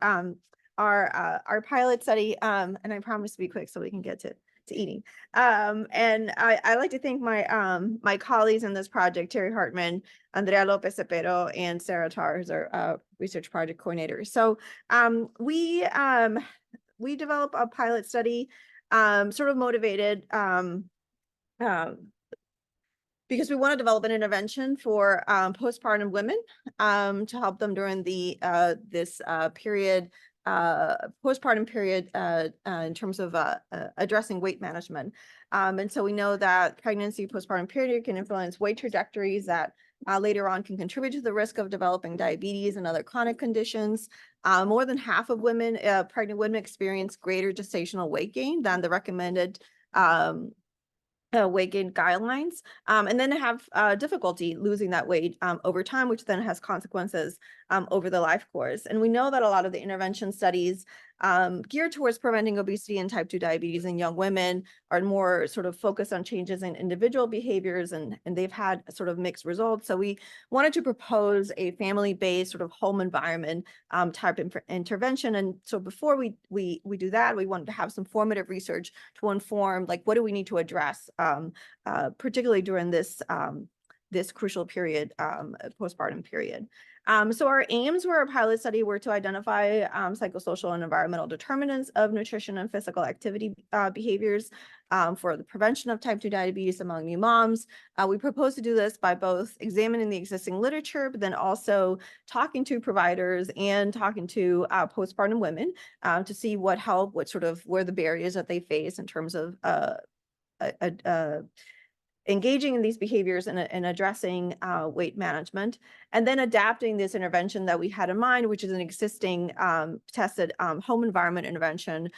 our pilot study. And I promise to be quick so we can get to eating. And I like to thank my my colleagues in this project, Terry Hartman, Andrea Lopez Cepero, and Sarah Tarr, who's our research project coordinator. So we developed a pilot study sort of motivated because we want to develop an intervention for postpartum women to help them during the this period, postpartum period in terms of addressing weight management. And so we know that pregnancy, postpartum period can influence weight trajectories that later on can contribute to the risk of developing diabetes and other chronic conditions. More than half of women, pregnant women, experience greater gestational weight gain than the recommended weight gain guidelines, and then have difficulty losing that weight over time, which then has consequences over the life course. And we know that a lot of the intervention studies geared towards preventing obesity and type 2 diabetes in young women are more sort of focused on changes in individual behaviors, and they've had sort of mixed results. So we wanted to propose a family-based sort of home environment type intervention. And so before we do that, we wanted to have some formative research to inform, like, what do we need to address, particularly during this this crucial period, postpartum period. So our aims for our pilot study were to identify psychosocial and environmental determinants of nutrition and physical activity behaviors for the prevention of type 2 diabetes among new moms. We propose to do this by both examining the existing literature, but then also talking to providers and talking to postpartum women to see what help, where the barriers that they face in terms of engaging in these behaviors and addressing weight management, and then adapting this intervention that we had in mind, which is an existing tested home environment intervention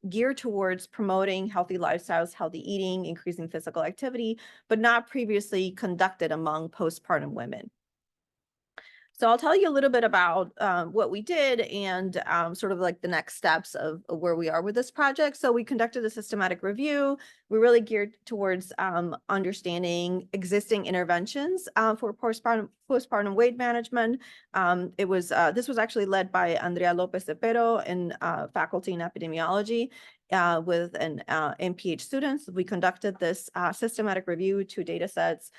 geared towards promoting healthy lifestyles, healthy eating, increasing physical activity, but not previously conducted among postpartum women. So I'll tell you a little bit about what we did and sort of like the next steps of where we are with this project. So we conducted a systematic review. We really geared towards understanding existing interventions for postpartum weight management. This was actually led by Andrea Lopez Cepero in faculty in epidemiology with an MPH students. We conducted this systematic review, 2 data sets,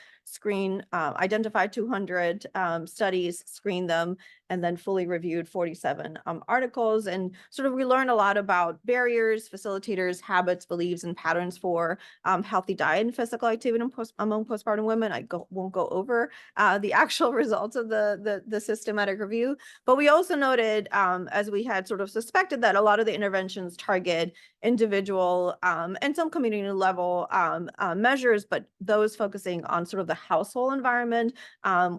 identified 200 studies, screened them, and then fully reviewed 47 articles. And sort of we learned a lot about barriers, facilitators, habits, beliefs, and patterns for healthy diet and physical activity among postpartum women. Won't go over the actual results of the systematic review, but we also noted, as we had sort of suspected, that a lot of the interventions target individual and some community level measures, but those focusing on sort of the household environment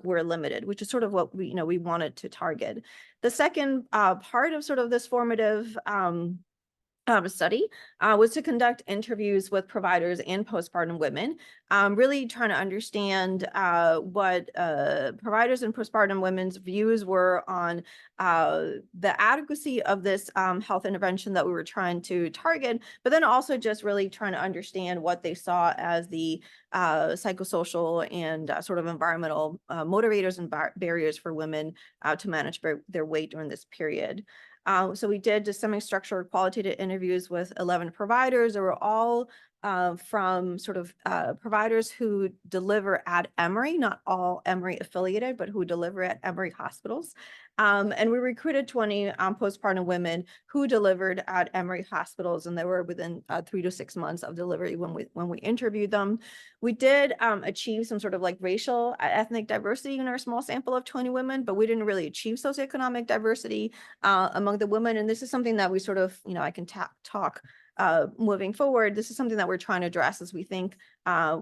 were limited, which is sort of what we wanted to target. The second part of sort of this formative study was to conduct interviews with providers and postpartum women, really trying to understand what providers and postpartum women's views were on the adequacy of this health intervention that we were trying to target, but then also just really trying to understand what they saw as the psychosocial and sort of environmental motivators and barriers for women to manage their weight during this period. So we did just semi-structured qualitative interviews with 11 providers. They were all from sort of providers who deliver at Emory, not all Emory affiliated, but who deliver at Emory hospitals. And we recruited 20 postpartum women who delivered at Emory hospitals, and they were within 3 to 6 months of delivery when we interviewed them. We did achieve some sort of like racial ethnic diversity in our small sample of 20 women, but we didn't really achieve socioeconomic diversity among the women. And this is something that we sort of, I can talk moving forward. This is something that we're trying to address as we think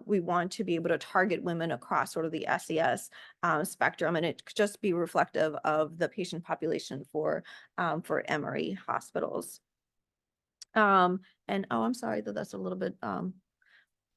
we want to be able to target women across sort of the SES spectrum, and it could just be reflective of the patient population for Emory hospitals. And I'm sorry that that's a little bit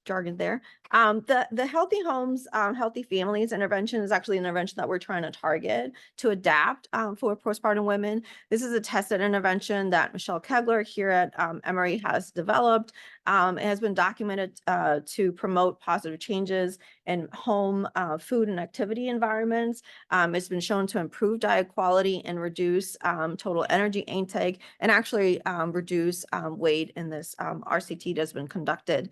jargon there. The Healthy Homes, Healthy Families intervention is actually an intervention that we're trying to target to adapt for postpartum women. This is a tested intervention that Michelle Kegler here at Emory has developed. It has been documented to promote positive changes in home food and activity environments. It's been shown to improve diet quality and reduce total energy intake, and actually reduce weight in this RCT that's been conducted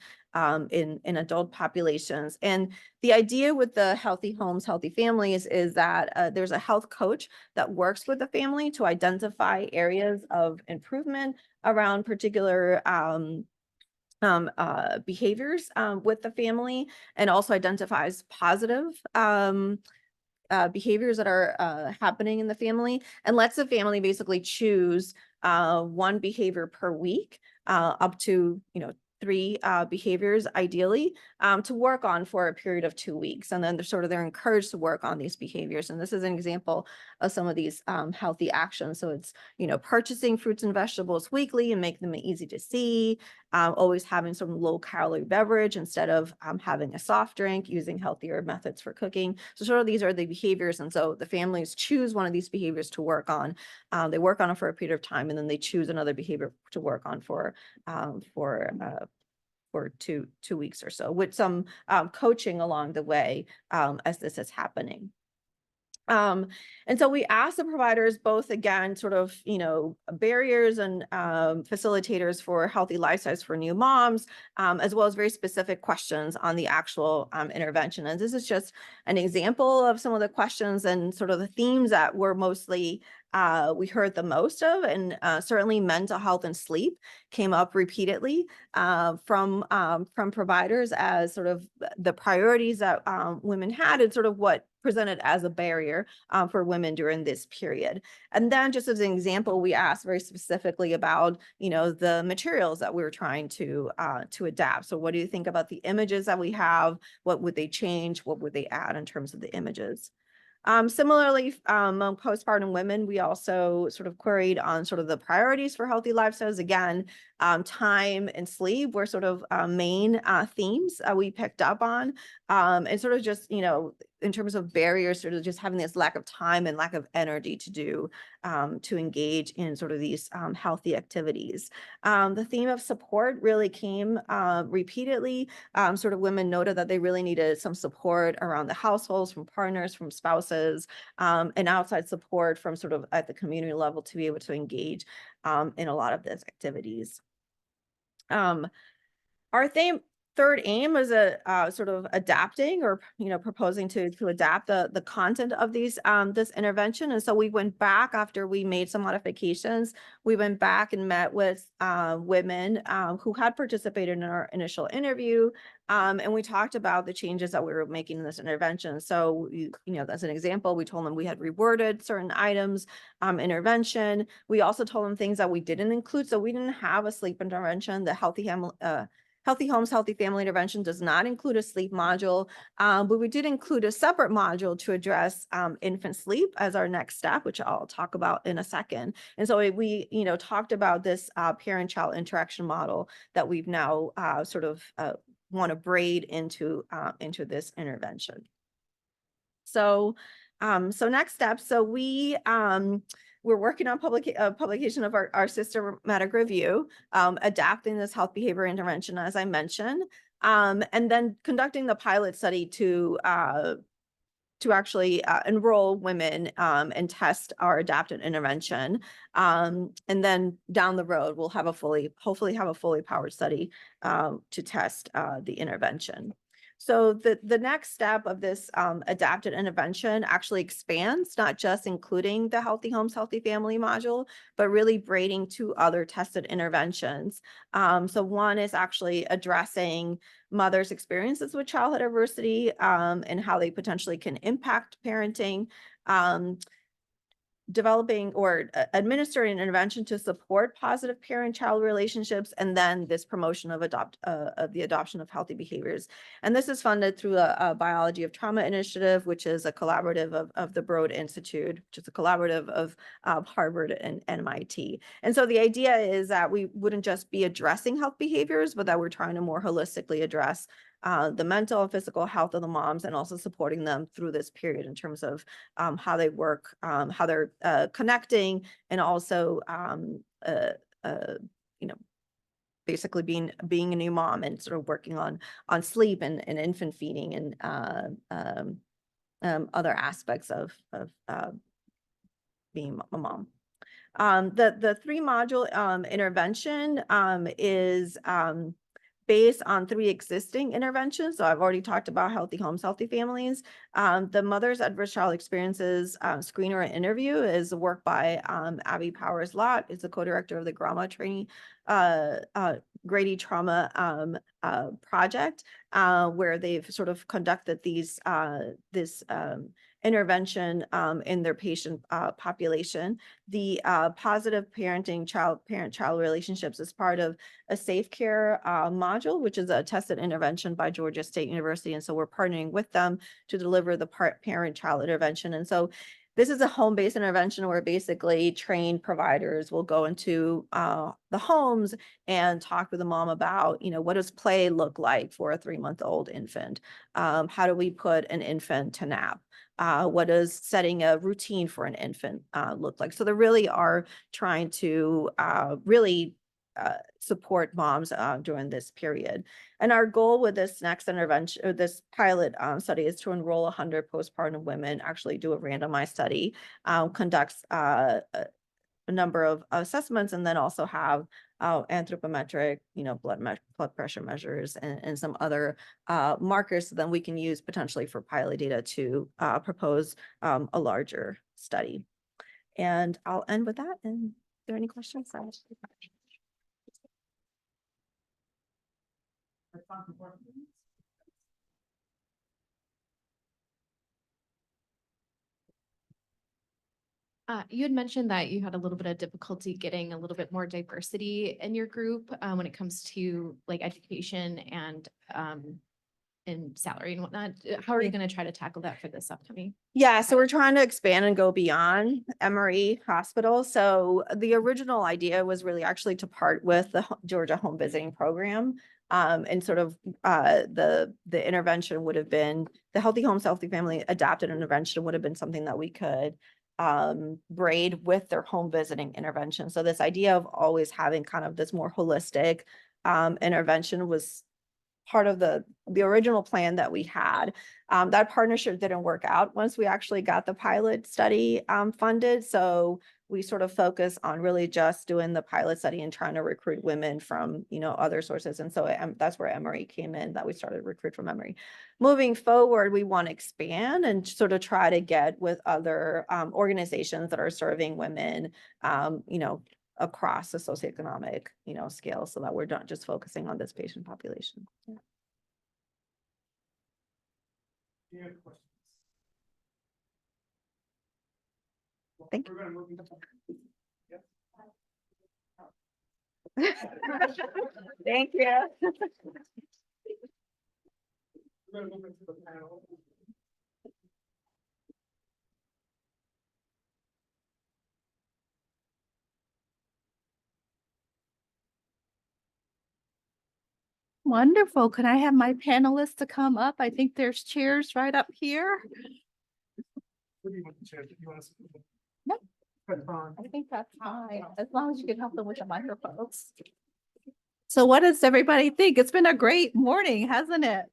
in adult populations. And the idea with the Healthy Homes, Healthy Families is that there's a health coach that works with the family to identify areas of improvement around particular behaviors with the family, and also identifies positive behaviors that are happening in the family, and lets the family basically choose one behavior per week, up to 3 behaviors ideally, to work on for a period of 2 weeks. And then they're encouraged to work on these behaviors. And this is an example of some of these healthy actions. So it's, purchasing fruits and vegetables weekly and make them easy to see, always having some low calorie beverage instead of having a soft drink, using healthier methods for cooking. So sort of these are the behaviors. And so the families choose one of these behaviors to work on. They work on it for a period of time, and then they choose another behavior to work on for 2 weeks or so, with some coaching along the way as this is happening. And so we asked the providers both, again, sort of, barriers and facilitators for healthy lifestyles for new moms, as well as very specific questions on the actual intervention. And this is just an example of some of the questions and sort of the themes that were mostly we heard the most of, and certainly mental health and sleep came up repeatedly from providers as sort of the priorities that women had, and sort of what presented as a barrier for women during this period. And then, just as an example, we asked very specifically about, the materials that we were trying to adapt. So what do you think about the images that we have? What would they change? What would they add in terms of the images? Similarly, among postpartum women, we also sort of queried on sort of the priorities for healthy lifestyles. Again, time and sleep were sort of main themes we picked up on, and sort of just, in terms of barriers, sort of just having this lack of time and lack of energy to engage in sort of these healthy activities. The theme of support really came repeatedly. Sort of women noted that they really needed some support around the households, from partners, from spouses, and outside support from sort of at the community level to be able to engage in a lot of these activities. Our third aim is sort of adapting, or proposing to adapt the content of these this intervention. And so we went back after we made some modifications. We went back and met with women who had participated in our initial interview, and we talked about the changes that we were making in this intervention. So as an example, we told them we had reworded certain items, intervention. We also told them things that we didn't include. So we didn't have a sleep intervention. The Healthy Homes, Healthy Family Intervention does not include a sleep module, but we did include a separate module to address infant sleep as our next step, which I'll talk about in a second. And so we, talked about this parent-child interaction model that we've now sort of want to braid into this intervention. So, next step. So we're working on publication of our systematic review, adapting this health behavior intervention, as I mentioned, and then conducting the pilot study to actually enroll women and test our adapted intervention. And then down the road, we'll have hopefully have a fully powered study to test the intervention. So the next step of this adapted intervention actually expands, not just including the Healthy Homes, Healthy Family module, but really braiding 2 other tested interventions. So one is actually addressing mothers' experiences with childhood adversity and how they potentially can impact parenting. Developing or administering an intervention to support positive parent-child relationships, and then this promotion of the adoption of healthy behaviors. And this is funded through a Biology of Trauma initiative, which is a collaborative of the Broad Institute, which is a collaborative of Harvard and MIT. And so the idea is that we wouldn't just be addressing health behaviors, but that we're trying to more holistically address the mental and physical health of the moms, and also supporting them through this period in terms of how they work, how they're connecting, and also basically being a new mom, and sort of working on sleep and infant feeding and other aspects of being a mom. The 3-module intervention is based on 3 existing interventions. So I've already talked about Healthy Homes, Healthy Families. The Mother's Adverse Child Experiences Screener and Interview is work by Abby Powers-Lott. It's the co-director of the Grandma Training Grady Trauma project, where they've sort of conducted this intervention in their patient population. The positive parenting parent-child relationships is part of a Safe Care module, which is a tested intervention by Georgia State University. And so we're partnering with them to deliver the parent-child intervention. And so this is a home-based intervention where basically trained providers will go into the homes and talk with the mom about, what does play look like for a 3-month-old infant? How do we put an infant to nap? What does setting a routine for an infant look like? So they really are trying to really support moms during this period. And our goal with this next intervention, or this pilot study, is to enroll 100 postpartum women, actually do a randomized study, conducts a number of assessments, and then also have anthropometric, blood pressure measures and some other markers, so then we can use potentially for pilot data to propose a larger study. And I'll end with that. And are there any questions?
You had mentioned that you had a little bit of difficulty getting a little bit more diversity in your group when it comes to like education and salary and whatnot. How are you going to try to tackle that for this upcoming?
Yeah, so we're trying to expand and go beyond Emory Hospital. So the original idea was really actually to part with the Georgia Home Visiting Program. And sort of the intervention would have been the Healthy Homes, Healthy Family Adapted Intervention would have been something that we could braid with their home visiting intervention. So this idea of always having kind of this more holistic intervention was part of the original plan that we had. That partnership didn't work out once we actually got the pilot study funded. So we sort of focus on really just doing the pilot study and trying to recruit women from, other sources. And so that's where Emory came in, that we started to recruit from Emory. Moving forward, we want to expand and sort of try to get with other organizations that are serving women, across the socioeconomic, scale, so that we're not just focusing on this patient population. Yeah. Thank you. Thank you.
Wonderful. Can I have my panelists to come up? I think there's chairs right up here. No, I think that's fine, as long as you can help them with the microphones. So what does everybody think? It's been a great morning, hasn't it?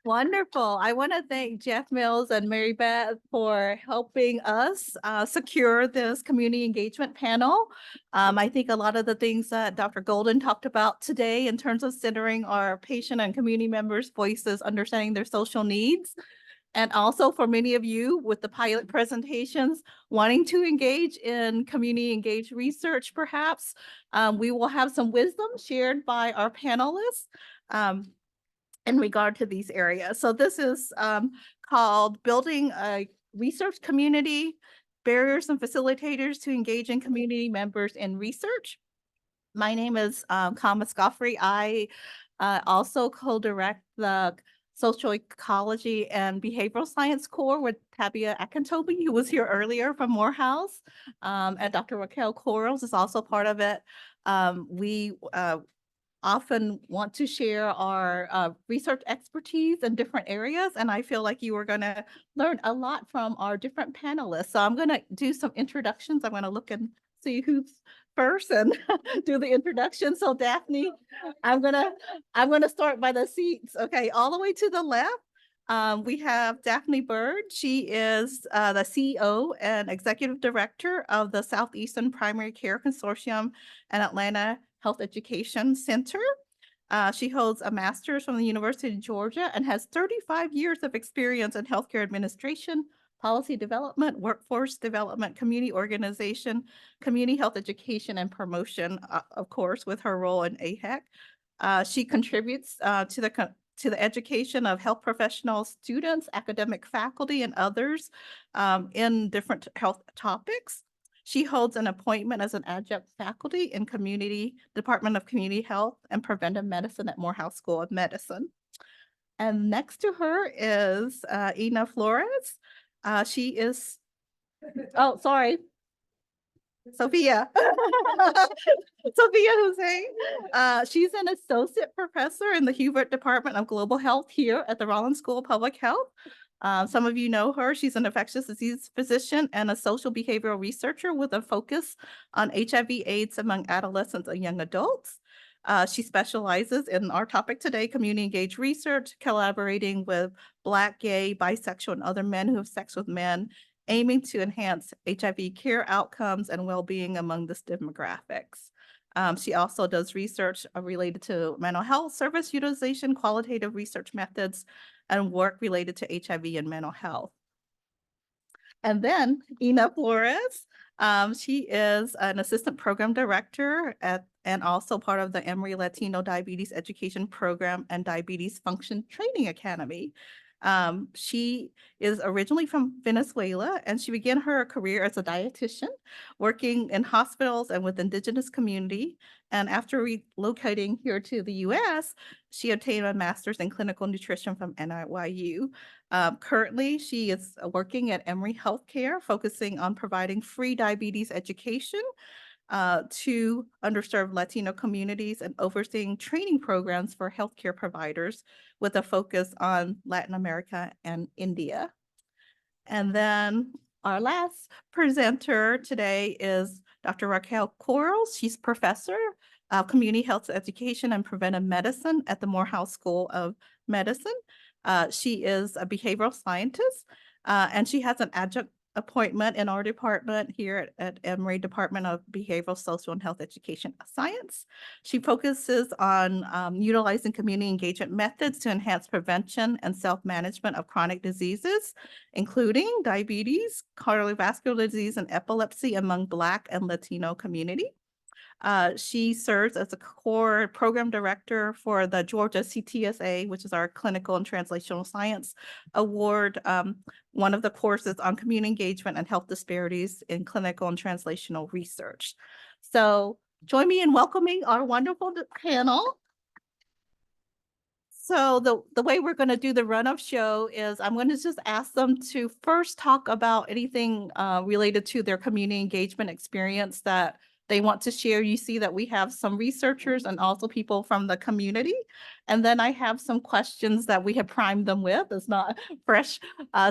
Wonderful. I want to thank Jeff Mills and Mary Beth for helping us secure this community engagement panel. I think a lot of the things that Dr. Golden talked about today in terms of centering our patient and community members' voices, understanding their social needs, and also for many of you with the pilot presentations, wanting to engage in community engaged research, perhaps, we will have some wisdom shared by our panelists in regard to these areas. So this is called Building a Research Community, Barriers and Facilitators to Engage in Community Members in Research. My name is Kama Scoffrey. I also co-direct the Social Ecology and Behavioral Science Core with Tabia Akintobi, who was here earlier from Morehouse, and Dr. Raquel Quarles is also part of it. We often want to share our research expertise in different areas, and I feel like you are going to learn a lot from our different panelists. So I'm going to do some introductions. I'm going to look and see who's first and do the introduction. So Daphne, I'm gonna start by the seats. Okay, all the way to the left, we have Daphne Bird. She is the CEO and Executive Director of the Southeastern Primary Care Consortium and Atlanta Health Education Center. She holds a master's from the University of Georgia and has 35 years of experience in healthcare administration, policy development, workforce development, community organization, community health education, and promotion, of course, with her role in AHEC. She contributes to the education of health professionals, students, academic faculty, and others in different health topics. She holds an appointment as an adjunct faculty in Department of Community Health and Preventive Medicine at Morehouse School of Medicine. And next to her is Ina Flores. She is, oh, sorry, Sophia. Sophia Hussein. She's an associate professor in the Hubert Department of Global Health here at the Rollins School of Public Health.
Some of you know her. She's an infectious disease physician and a social behavioral researcher with a focus on HIV/AIDS among adolescents and young adults. She specializes in our topic today, community engaged research, collaborating with Black, gay, bisexual, and other men who have sex with men, aiming to enhance HIV care outcomes and well-being among this demographics. She also does research related to mental health service utilization, qualitative research methods, and work related to HIV and mental health. And then Ina Flores, she is an assistant program director and also part of the Emory Latino Diabetes Education Program and Diabetes Function Training Academy. She is originally from Venezuela, and she began her career as a dietitian, working in hospitals and with indigenous community. And after relocating here to the US, she obtained a master's in clinical nutrition from NYU. Currently, she is working at Emory Healthcare, focusing on providing free diabetes education to underserved Latino communities and overseeing training programs for healthcare providers with a focus on Latin America and India. And then our last presenter today is Dr. Raquel Quarles. She's professor of community health education and preventive medicine at the Morehouse School of Medicine. She is a behavioral scientist, and she has an adjunct appointment in our department here at Emory Department of Behavioral, Social, and Health Education Science. She focuses on utilizing community engagement methods to enhance prevention and self-management of chronic diseases, including diabetes, cardiovascular disease, and epilepsy among Black and Latino community. She serves as a core program director for the Georgia CTSA, which is our Clinical and Translational Science Award, one of the courses on community engagement and health disparities in clinical and translational research. So join me in welcoming our wonderful panel. So the way we're going to do the run-up show is I'm going to just ask them to first talk about anything related to their community engagement experience that they want to share. You see that we have some researchers and also people from the community. And then I have some questions that we have primed them with. It's not fresh,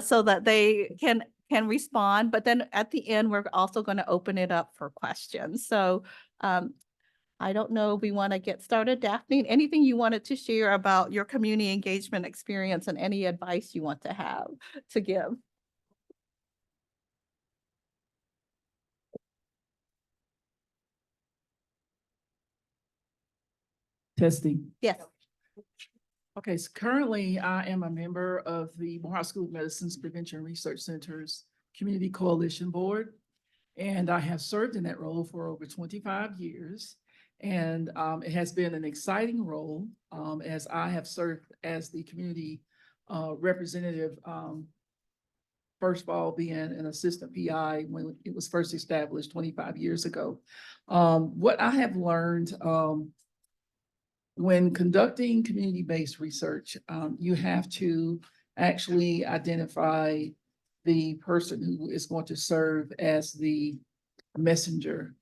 so that they can respond. But then at the end, we're also going to open it up for questions. So I don't know if we want to get started. Daphne, anything you wanted to share about your community engagement experience and any advice you want to have to give?
Testing.
Yes.
Okay, so currently I am a member of the Morehouse School of Medicine's Prevention Research Center's Community Coalition Board. And I have served in that role for over 25 years. And it has been an exciting role as I have served as the community representative, first of all being an assistant PI when it was first established 25 years ago. What I have learned when conducting community-based research, you have to actually identify the person who is going to serve as the messenger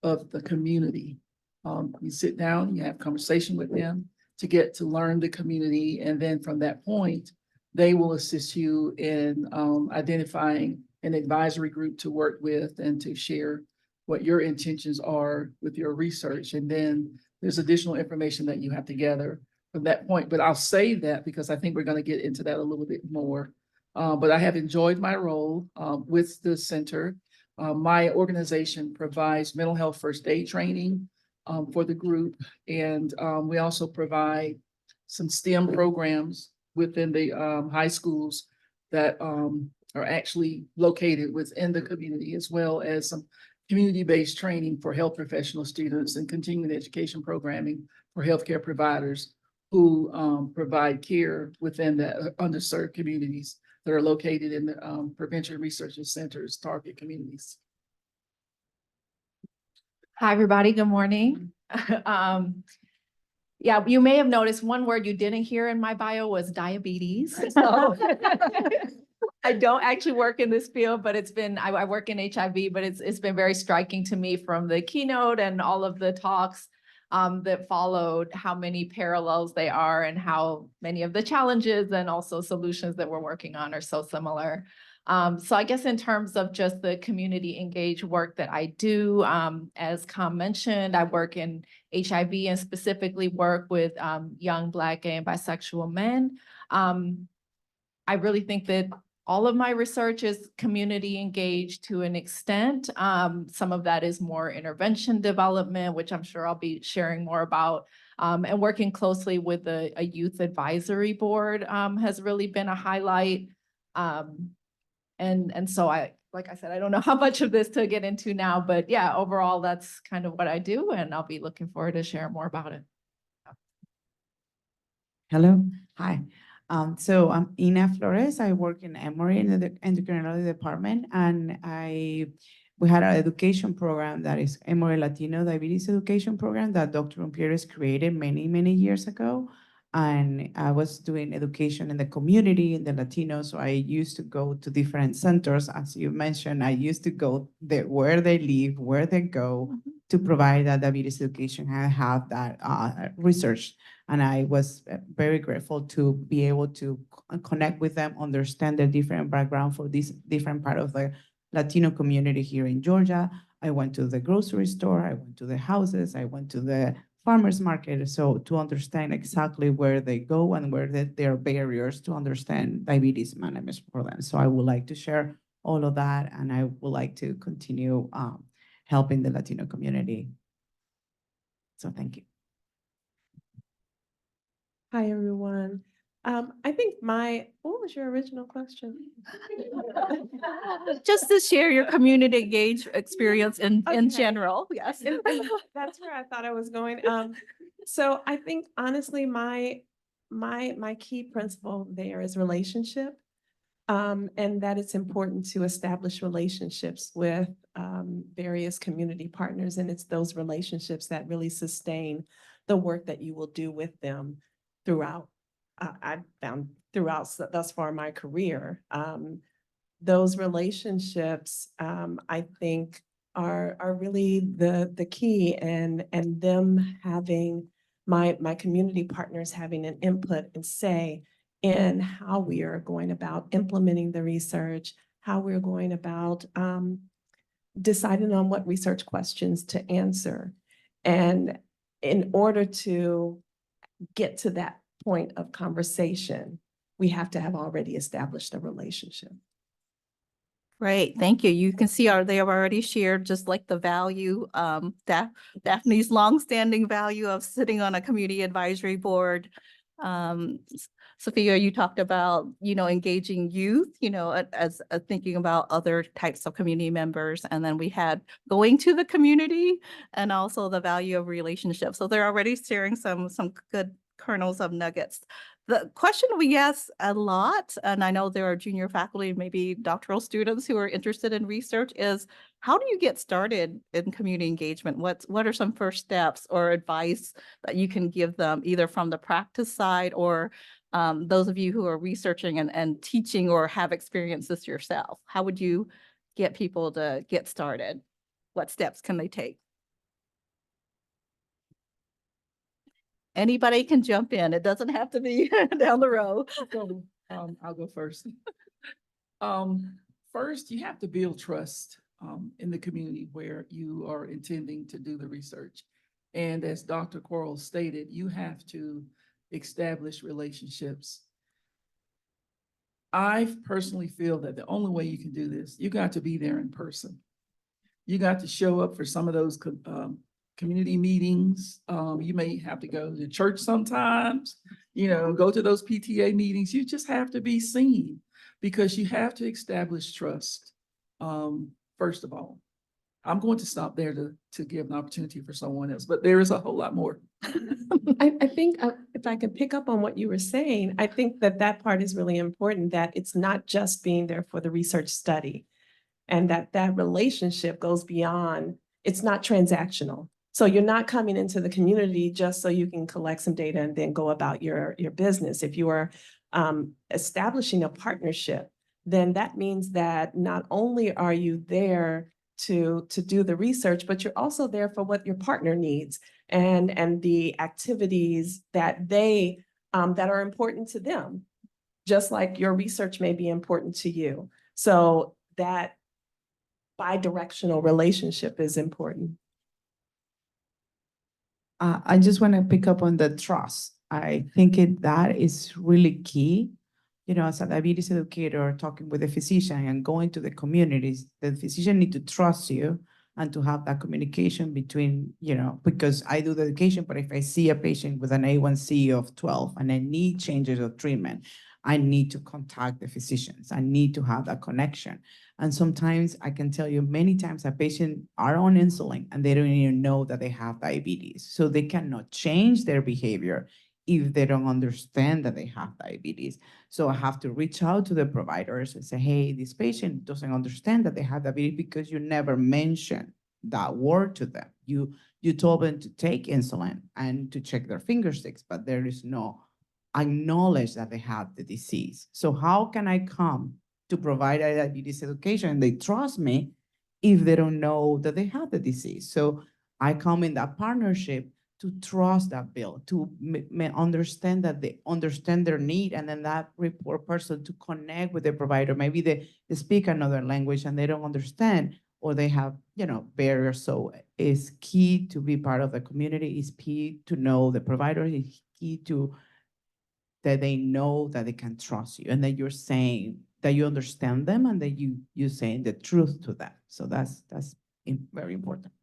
of the community. You sit down, you have conversation with them to get to learn the community, and then from that point, they will assist you in identifying an advisory group to work with and to share what your intentions are with your research. And then there's additional information that you have to gather from that point. But I'll say that because I think we're going to get into that a little bit more. But I have enjoyed my role with the center. My organization provides mental health first aid training for the group. And we also provide some STEM programs within the high schools that are actually located within the community, as well as some community-based training for health professional students and continuing education programming for healthcare providers who provide care within the underserved communities that are located in the Prevention Research Center's target communities.
Hi, everybody. Good morning. Yeah, you may have noticed one word you didn't hear in my bio was diabetes. So I don't actually work in this field, but it's been, I work in HIV, but it's been very striking to me from the keynote and all of the talks that followed how many parallels they are and how many of the challenges and also solutions that we're working on are so similar. So I guess in terms of just the community engaged work that I do, as Com mentioned, I work in HIV and specifically work with young Black, gay, and bisexual men. I really think that all of my research is community engaged to an extent. Some of that is more intervention development, which I'm sure I'll be sharing more about. And working closely with a youth advisory board has really been a highlight. And so like I said, I don't know how much of this to get into now, but yeah, overall, that's kind of what I do, and I'll be looking forward to sharing more about it.
Hello, hi. So I'm Ina Flores. I work in Emory in the endocrinology department, and we had an education program that is Emory Latino Diabetes Education Program that Dr. Umpierrez created many, many years ago. And I was doing education in the community, in the Latino. So I used to go to different centers. As you mentioned, I used to go there where they live, where they go to provide that diabetes education. I have that research. And I was very grateful to be able to connect with them, understand their different background for this different part of the Latino community here in Georgia. I went to the grocery store, I went to the houses, I went to the farmers market, so to understand exactly where they go and where there are barriers to understand diabetes management for them. So I would like to share all of that, and I would like to continue helping the Latino community. So thank you.
Hi, everyone. I think what was your original question?
Just to share your community engaged experience in
Okay.
general, yes.
That's where I thought I was going. So I think honestly, my key principle there is relationship. And that it's important to establish relationships with various community partners. And it's those relationships that really sustain the work that you will do with them throughout. I've found throughout thus far my career. Those relationships, I think, are really the key, and them having my community partners having an input and say in how we are going about implementing the research, how we're going about deciding on what research questions to answer. And in order to get to that point of conversation, we have to have already established a relationship.
Great, thank you. You can see they have already shared just like the value, Daphne's longstanding value of sitting on a community advisory board. Sophia, you talked about, engaging youth, as thinking about other types of community members. And then we had going to the community and also the value of relationships. So they're already sharing some good kernels of nuggets. The question we ask a lot, and I know there are junior faculty, maybe doctoral students who are interested in research, is how do you get started in community engagement? What are some first steps or advice that you can give them, either from the practice side or those of you who are researching and teaching or have experienced this yourself? How would you get people to get started? What steps can they take? Anybody can jump in. It doesn't have to be down the row.
So, I'll go first. First, you have to build trust in the community where you are intending to do the research. And as Dr. Quarles stated, you have to establish relationships. I personally feel that the only way you can do this, you got to be there in person. You got to show up for some of those community meetings. You may have to go to church sometimes, go to those PTA meetings. You just have to be seen because you have to establish trust. First of all, I'm going to stop there to give an opportunity for someone else, but there is a whole lot more.
I think if I could pick up on what you were saying, I think that part is really important, that it's not just being there for the research study, and that relationship goes beyond, it's not transactional. So you're not coming into the community just so you can collect some data and then go about your business. If you are establishing a partnership, then that means that not only are you there to do the research, but you're also there for what your partner needs. and the activities that they, that are important to them, just like your research may be important to you. So that bi-directional relationship is important.
I just want to pick up on the trust. I think that is really key. You know, as a diabetes educator, talking with a physician and going to the communities, the physician need to trust you and to have that communication between, you know, because I do the education, but if I see a patient with an A1C of 12 and I need changes of treatment, I need to contact the physicians. I need to have that connection. And sometimes I can tell you many times a patient are on insulin and they don't even know that they have diabetes. So they cannot change their behavior if they don't understand that they have diabetes. So I have to reach out to the providers and say, hey, this patient doesn't understand that they have diabetes because you never mentioned that word to them. You told them to take insulin and to check their finger sticks, but there is no acknowledge that they have the disease. So how can I come to provide a diabetes education? They trust me if they don't know that they have the disease. So I come in that partnership to trust that bill, to understand that they understand their need, and then that report person to connect with the provider. Maybe they speak another language and they don't understand, or they have, you know, barriers. So it's key to be part of the community. It's key to know the provider. It's key to that they know that they can trust you, and that you're saying that you understand them, and that you're saying the truth to them. So that's very important.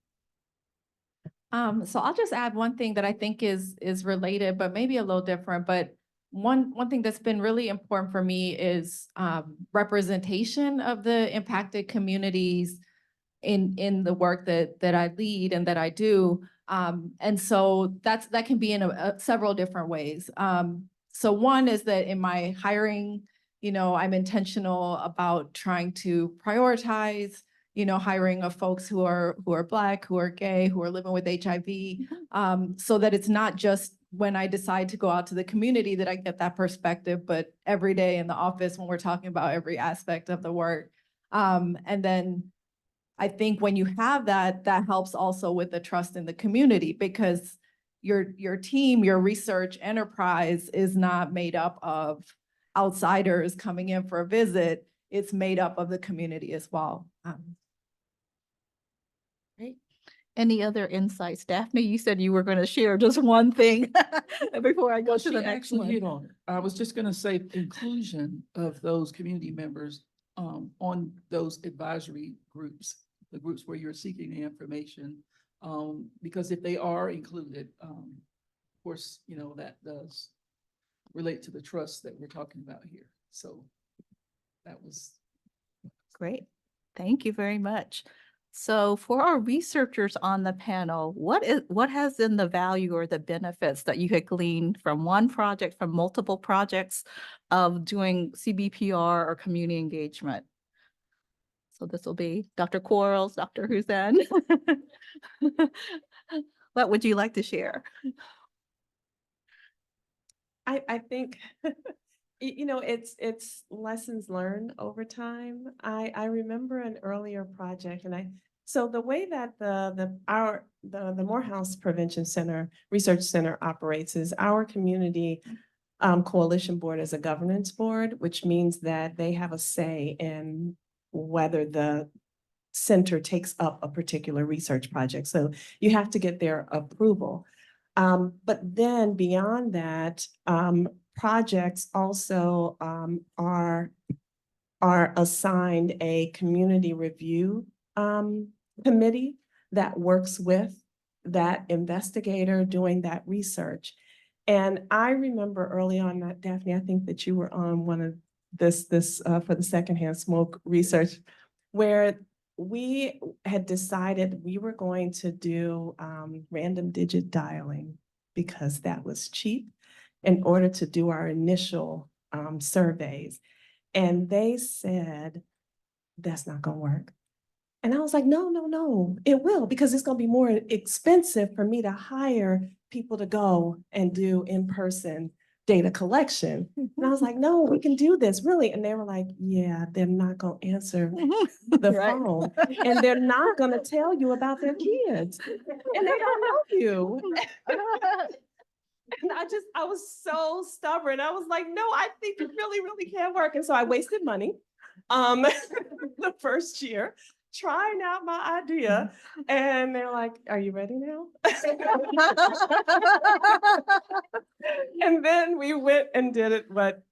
So I'll just add one thing that I think is related, but maybe a little different. But one thing that's been really important for me is representation of the impacted communities in the work that I lead and that I do. And so that can be in several different ways. So one is that in my hiring, you know, I'm intentional about trying to prioritize, you know, hiring of folks who are Black, who are gay, who are living with HIV, so that it's not just when I decide to go out to the community that I get that perspective, but every day in the office when we're talking about every aspect of the work. And then I think when you have that, that helps also with the trust in the community, because your team, your research enterprise is not made up of outsiders coming in for a visit. It's made up of the community as well. Great. Any other insights? Daphne, you said you were going to share just one thing before I go to the
She
next
actually hit
one.
on it. I was just gonna say inclusion of those community members on those advisory groups, the groups where you're seeking the information. Because if they are included, of course, you know, that does relate to the trust that we're talking about here. So that was
Great. Thank you very much. So for our researchers on the panel, what has been the value or the benefits that you had gleaned from one project, from multiple projects of doing CBPR or community engagement? So this will be Dr. Quarles, Dr. Hussain. What would you like to share?
I think, you know, it's lessons learned over time. I remember an earlier project, and so the way that the Morehouse Prevention Center Research Center operates is our community coalition board is a governance board, which means that they have a say in whether the center takes up a particular research project. So you have to get their approval. But then beyond that, projects also are assigned a community review committee that works with that investigator doing that research. And I remember early on, Daphne, I think that you were on one of this for the secondhand smoke research, where we had decided we were going to do random digit dialing because that was cheap in order to do our initial surveys. And they said, that's not gonna work. And I was like, no, it will, because it's gonna be more expensive for me to hire people to go and do in-person data collection. And I was like, no, we can do this, really. And they were like, yeah, they're not gonna answer the
Right.
phone. And they're not gonna tell you about their kids. And they don't know you. And I was so stubborn. I was like, no, I think it really, really can't work. And so I wasted money the first year trying out my idea. And they're like, are you ready now? And then we went and did it what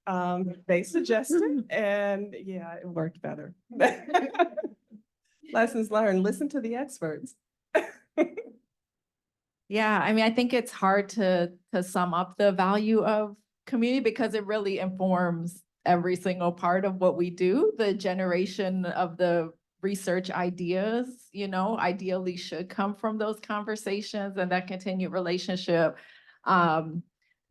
they suggested. And yeah, it worked better. Lessons learned, listen to the experts.
Yeah, I mean, I think it's hard to sum up the value of community because it really informs every single part of what we do. The generation of the research ideas, you know, ideally should come from those conversations and that continued relationship.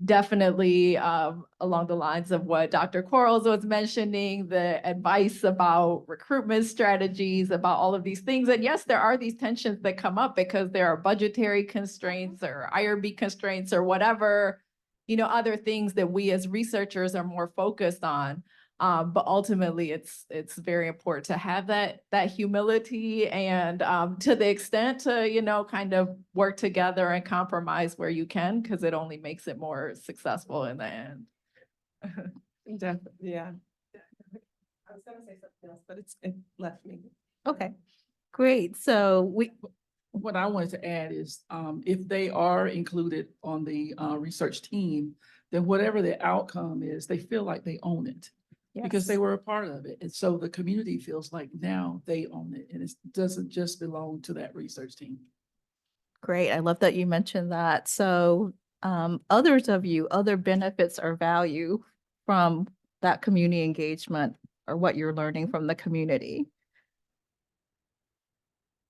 Definitely along the lines of what Dr. Quarles was mentioning, the advice about recruitment strategies, about all of these things. And yes, there are these tensions that come up because there are budgetary constraints or IRB constraints or whatever, you know, other things that we as researchers are more focused on. But ultimately, it's very important to have that humility and to the extent to, you know, kind of work together and compromise where you can, because it only makes it more successful in the end.
Definitely, yeah. I was gonna say something else, but it left me.
Okay, great. So
What I wanted to add is, if they are included on the research team, then whatever the outcome is, they feel like they own it. Because they were a part of it. And so the community feels like now they own it and it doesn't just belong to that research team.
Great. I love that you mentioned that. So other benefits or value from that community engagement or what you're learning from the community.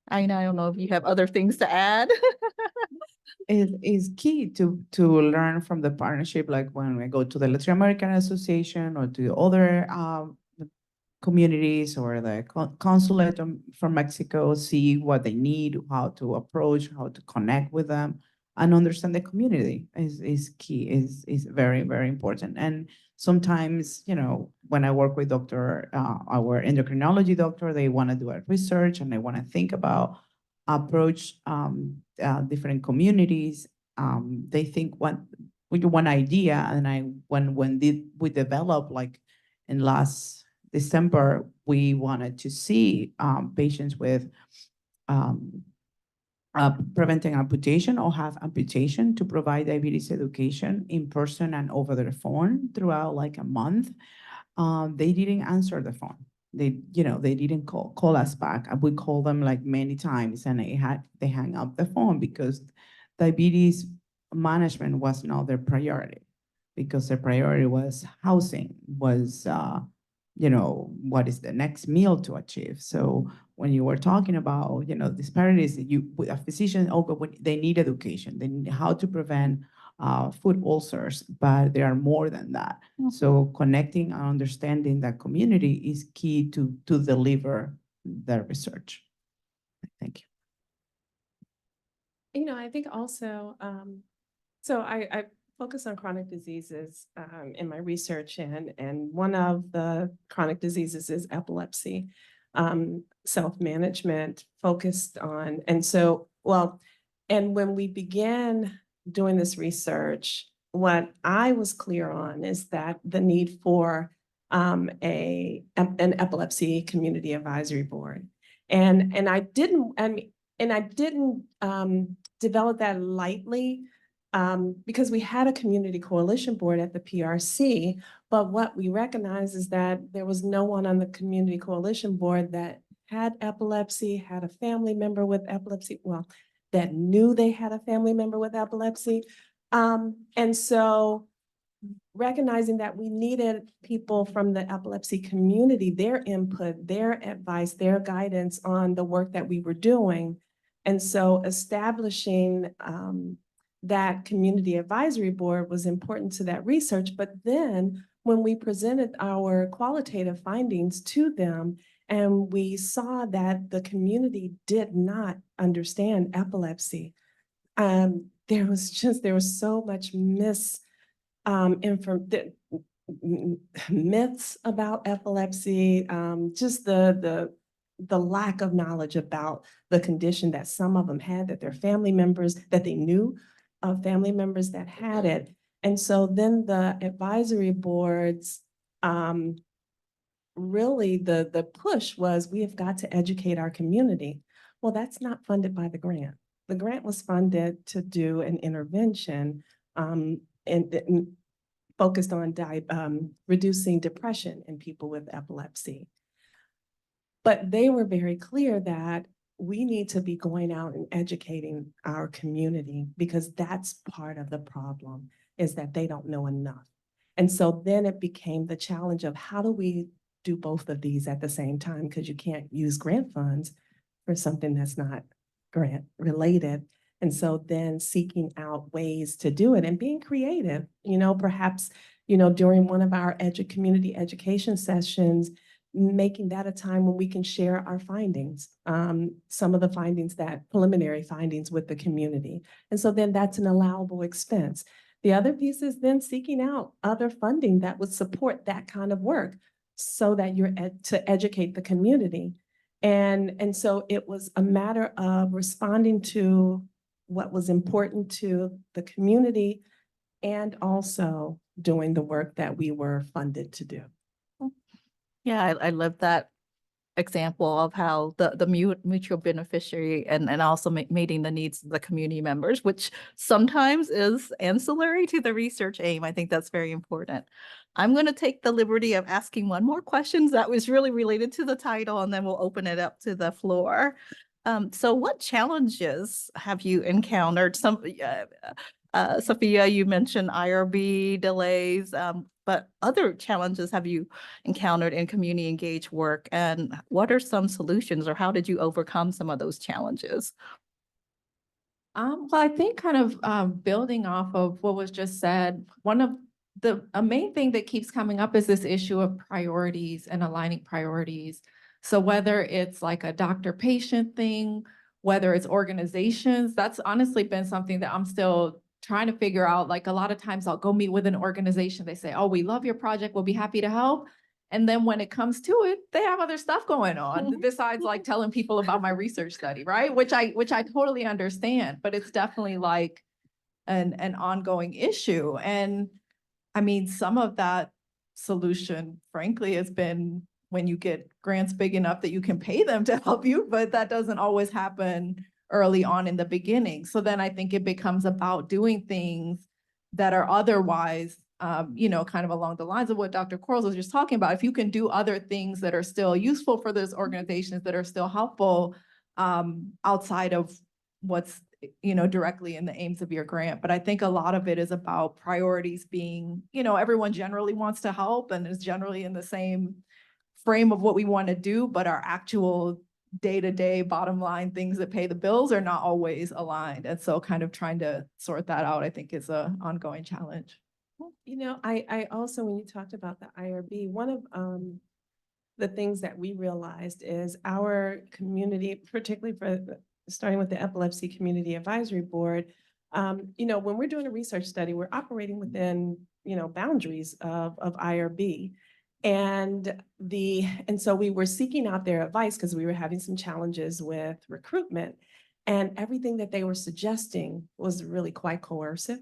I don't know if you have other things to add.
It is key to learn from the partnership, like when we go to the Latin American Association or to other communities or the consulate from Mexico, see what they need, how to approach, how to connect with them, and understand the community is key, is very, very important. And sometimes, you know, when I work with our endocrinology doctor, they want to do a research and they want to think about approach different communities. They think one idea, and when we developed, like in last December, we wanted to see patients with preventing amputation or have amputation to provide diabetes education in person and over the phone throughout like a month. They didn't answer the phone. They didn't call us back. We called them like many times and they hang up the phone because diabetes management was not their priority, because their priority was housing, was what is the next meal to achieve. So when you were talking about disparities, with a physician, but they need education, they need how to prevent food ulcers, but there are more than that. So connecting and understanding that community is key to deliver the research. Thank you.
I think also, so I focus on chronic diseases in my research, and one of the chronic diseases is epilepsy. Self-management focused on, and when we began doing this research, what I was clear on is that the need for an epilepsy community advisory board, and I didn't develop that lightly, because we had a community coalition board at the PRC, but what we recognized is that there was no one on the community coalition board that had epilepsy, had a family member with epilepsy, well, that knew they had a family member with epilepsy. And so recognizing that we needed people from the epilepsy community, their input, their advice, their guidance on the work that we were doing. And so establishing that community advisory board was important to that research. But then when we presented our qualitative findings to them, and we saw that the community did not understand epilepsy, there was so much myths about epilepsy, just the lack of knowledge about the condition that some of them had, that their family members, that they knew of family members that had it. And so then the advisory boards, really the push was, we have got to educate our community. Well, that's not funded by the grant. The grant was funded to do an intervention and focused on reducing depression in people with epilepsy. But they were very clear that we need to be going out and educating our community, because that's part of the problem, is that they don't know enough. And so then it became the challenge of, how do we do both of these at the same time? Because you can't use grant funds for something that's not grant related. And so then seeking out ways to do it and being creative, perhaps, during one of our community education sessions, making that a time when we can share our findings, some of the preliminary findings with the community. And so then that's an allowable expense. The other piece is then seeking out other funding that would support that kind of work, so that you're to educate the community. And so it was a matter of responding to what was important to the community, and also doing the work that we were funded to do.
Yeah, I love that example of how the mutual beneficiary and also meeting the needs of the community members, which sometimes is ancillary to the research aim. I think that's very important. I'm going to take the liberty of asking one more question that was really related to the title, and then we'll open it up to the floor. So what challenges have you encountered? Sophia, you mentioned IRB delays, but other challenges have you encountered in community engaged work, and what are some solutions, or how did you overcome some of those challenges?
Well, I think kind of building off of what was just said, a main thing that keeps coming up is this issue of priorities and aligning priorities. So whether it's like a doctor-patient thing, whether it's organizations, that's honestly been something that I'm still trying to figure out. Like, a lot of times I'll go meet with an organization, they say, oh, we love your project, we'll be happy to help. And then when it comes to it, they have other stuff going on besides like telling people about my research study, right? Which I totally understand, but it's definitely like an ongoing issue. And I mean, some of that solution, frankly, has been when you get grants big enough that you can pay them to help you, but that doesn't always happen early on in the beginning. So then I think it becomes about doing things that are otherwise, kind of along the lines of what Dr. Quarles was just talking about. If you can do other things that are still useful for those organizations, that are still helpful, outside of what's, directly in the aims of your grant. But I think a lot of it is about priorities being, everyone generally wants to help and is generally in the same frame of what we want to do, but our actual day-to-day bottom line things that pay the bills are not always aligned. And so kind of trying to sort that out, I think, is an ongoing challenge. I also, when you talked about the IRB, one of the things that we realized is our community, particularly starting with the Epilepsy Community Advisory Board, when we're doing a research study, we're operating within, boundaries of IRB. And so we were seeking out their advice because we were having some challenges with recruitment, and everything that they were suggesting was really quite coercive.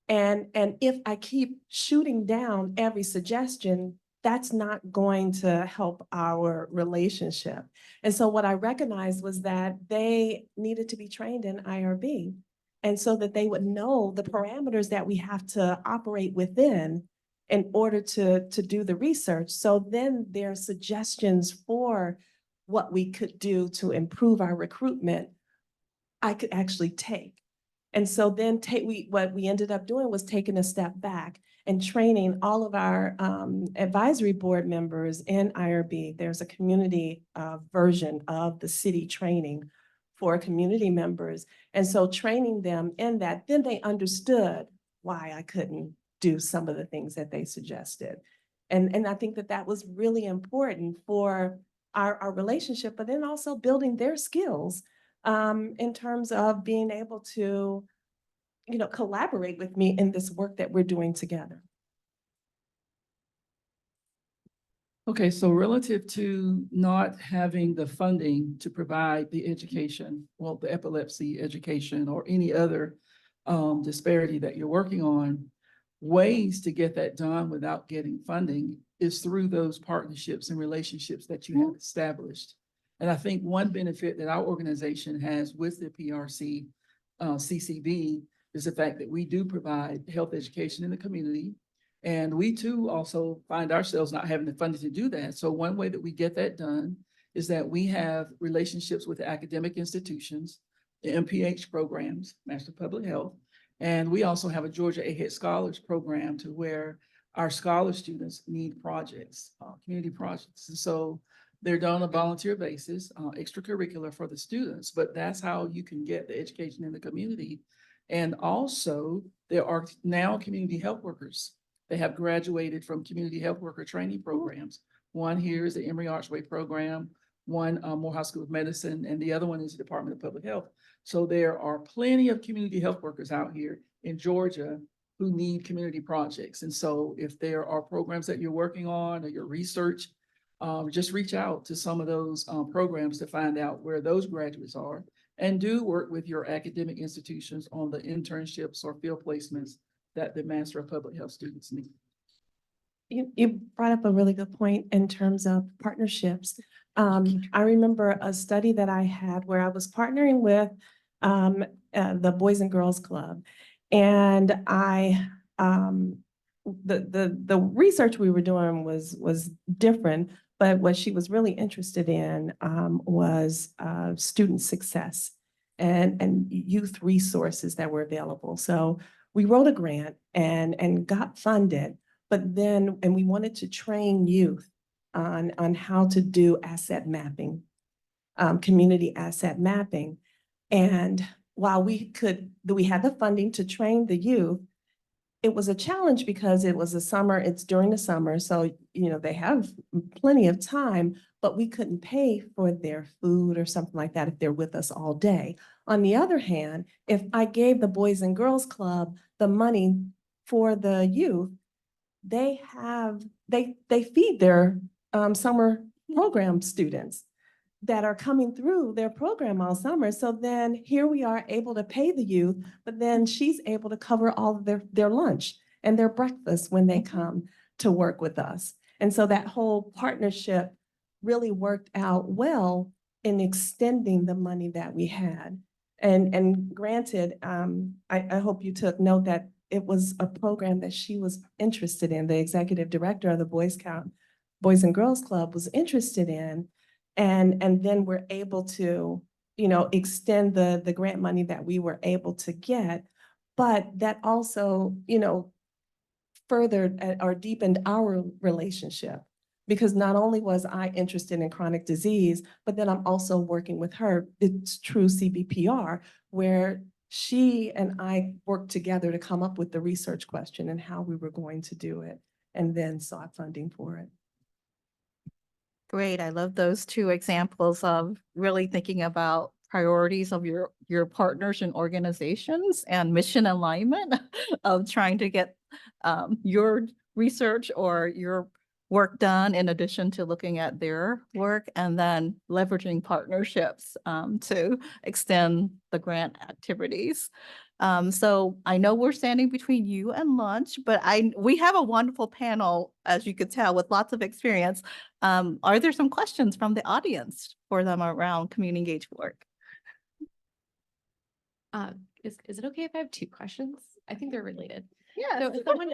And if I keep shooting down every suggestion, that's not going to help our relationship. And so what I recognized was that they needed to be trained in IRB, and so that they would know the parameters that we have to operate within in order to do the research. So then their suggestions for what we could do to improve our recruitment, I could actually take. And so then what we ended up doing was taking a step back and training all of our advisory board members in IRB. There's a community version of the city training for community members. And so training them in that, then they understood why I couldn't do some of the things that they suggested. And I think that was really important for our relationship, but then also building their skills in terms of being able to collaborate with me in this work that we're doing together.
Okay, so relative to not having the funding to provide the education, well, the epilepsy education or any other disparity that you're working on, ways to get that done without getting funding is through those partnerships and relationships that you have established. And I think one benefit that our organization has with the PRC CCB is the fact that we do provide health education in the community. And we too also find ourselves not having the funding to do that. So one way that we get that done is that we have relationships with academic institutions, the MPH programs, Master of Public Health. And we also have a Georgia AHEAD Scholars program to where our scholar students need projects, community projects. And so they're done on a volunteer basis, extracurricular for the students, but that's how you can get the education in the community. And also there are now community health workers. They have graduated from community health worker training programs. One here is the Emory Archway program, one Morehouse School of Medicine, and the other one is the Department of Public Health. So there are plenty of community health workers out here in Georgia who need community projects. And so if there are programs that you're working on or your research, just reach out to some of those programs to find out where those graduates are, and do work with your academic institutions on the internships or field placements that the Master of Public Health students need.
You brought up a really good point in terms of partnerships. I remember a study that I had where I was partnering with the Boys and Girls Club, and the research we were doing was different, but what she was really interested in was student success and youth resources that were available. So we wrote a grant and got funded, but then, and we wanted to train youth on how to do asset mapping, community asset mapping. And while we had the funding to train the youth, it was a challenge because it was it's during the summer. So, they have plenty of time, but we couldn't pay for their food or something like that if they're with us all day. On the other hand, if I gave the Boys and Girls Club the money for the youth, they feed their summer program students that are coming through their program all summer. So then here we are able to pay the youth, but then she's able to cover all of their lunch and their breakfast when they come to work with us. And so that whole partnership really worked out well in extending the money that we had. And granted, I hope you took note that it was a program that she was interested in. The executive director of the Boys and Girls Club was interested in. And then we're able to, extend the grant money that we were able to get. But that also, furthered or deepened our relationship, because not only was I interested in chronic disease, but then I'm also working with her. It's true CBPR, where she and I worked together to come up with the research question and how we were going to do it, and then sought funding for it.
Great. I love those two examples of really thinking about priorities of your partners and organizations and mission alignment of trying to get your research or your work done in addition to looking at their work, and then leveraging partnerships to extend the grant activities. So I know we're standing between you and lunch, but we have a wonderful panel, as you could tell, with lots of experience. Are there some questions from the audience for them around community engagement work?
Is it okay if I have two questions? I think they're related.
Yeah.
So as someone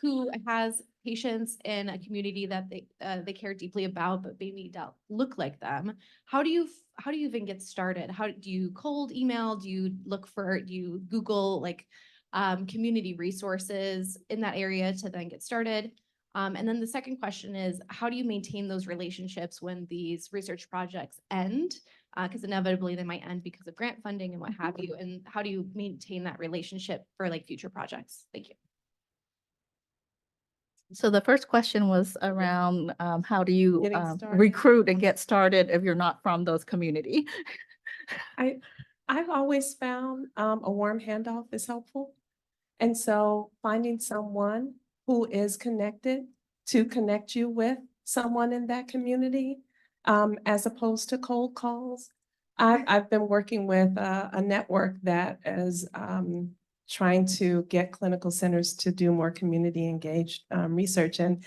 who has patients in a community that they care deeply about, but maybe don't look like them, how do you even get started? How do you cold email? Do you Google like community resources in that area to then get started? And then the second question is, how do you maintain those relationships when these research projects end? Because inevitably they might end because of grant funding and what have you. And how do you maintain that relationship for like future projects? Thank you.
So the first question was around how do you
Getting started.
recruit and get started if you're not from those community?
I've always found a warm handoff is helpful. And so finding someone who is connected to connect you with someone in that community, as opposed to cold calls. I've been working with a network that is trying to get clinical centers to do more community engaged research, and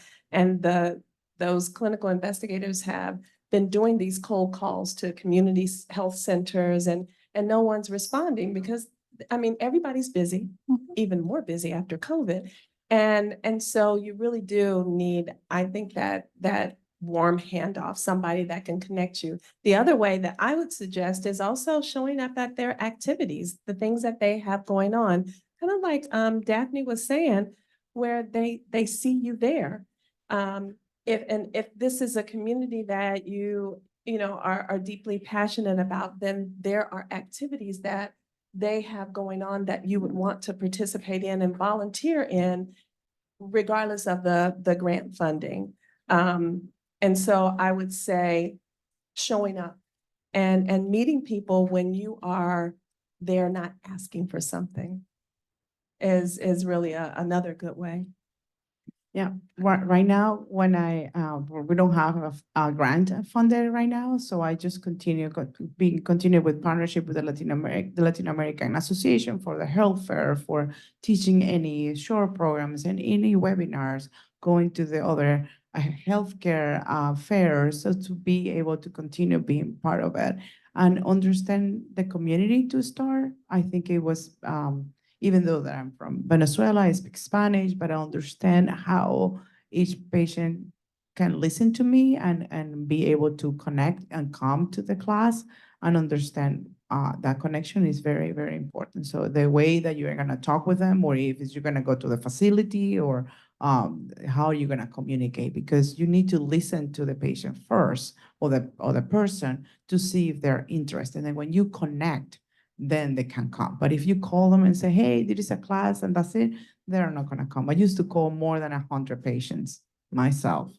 those clinical investigators have been doing these cold calls to community health centers, and no one's responding because, I mean, everybody's busy, even more busy after COVID. And so you really do need, I think, that warm handoff, somebody that can connect you. The other way that I would suggest is also showing up at their activities, the things that they have going on, kind of like Daphne was saying, where they see you there. If this is a community that you know are deeply passionate about, then there are activities that they have going on that you would want to participate in and volunteer in, regardless of the grant funding. And so I would say showing up and meeting people when you are there, not asking for something, is really another good way.
Yeah, right now, when we don't have a grant funded right now, so I just continue with partnership with the Latin American Association for the Health Fair, for teaching any short programs and any webinars, going to the other healthcare fairs, so to be able to continue being part of it and understand the community to start. I think it was even though that I'm from Venezuela, I speak Spanish, but I understand how each patient can listen to me and be able to connect and come to the class and understand that connection is very, very important. So the way that you're gonna talk with them, or if you're gonna go to the facility, or how you're gonna communicate, because you need to listen to the patient first, or the person, to see if they're interested. And when you connect, then they can come. But if you call them and say, hey, there is a class and that's it, they're not gonna come. I used to call more than 100 patients myself,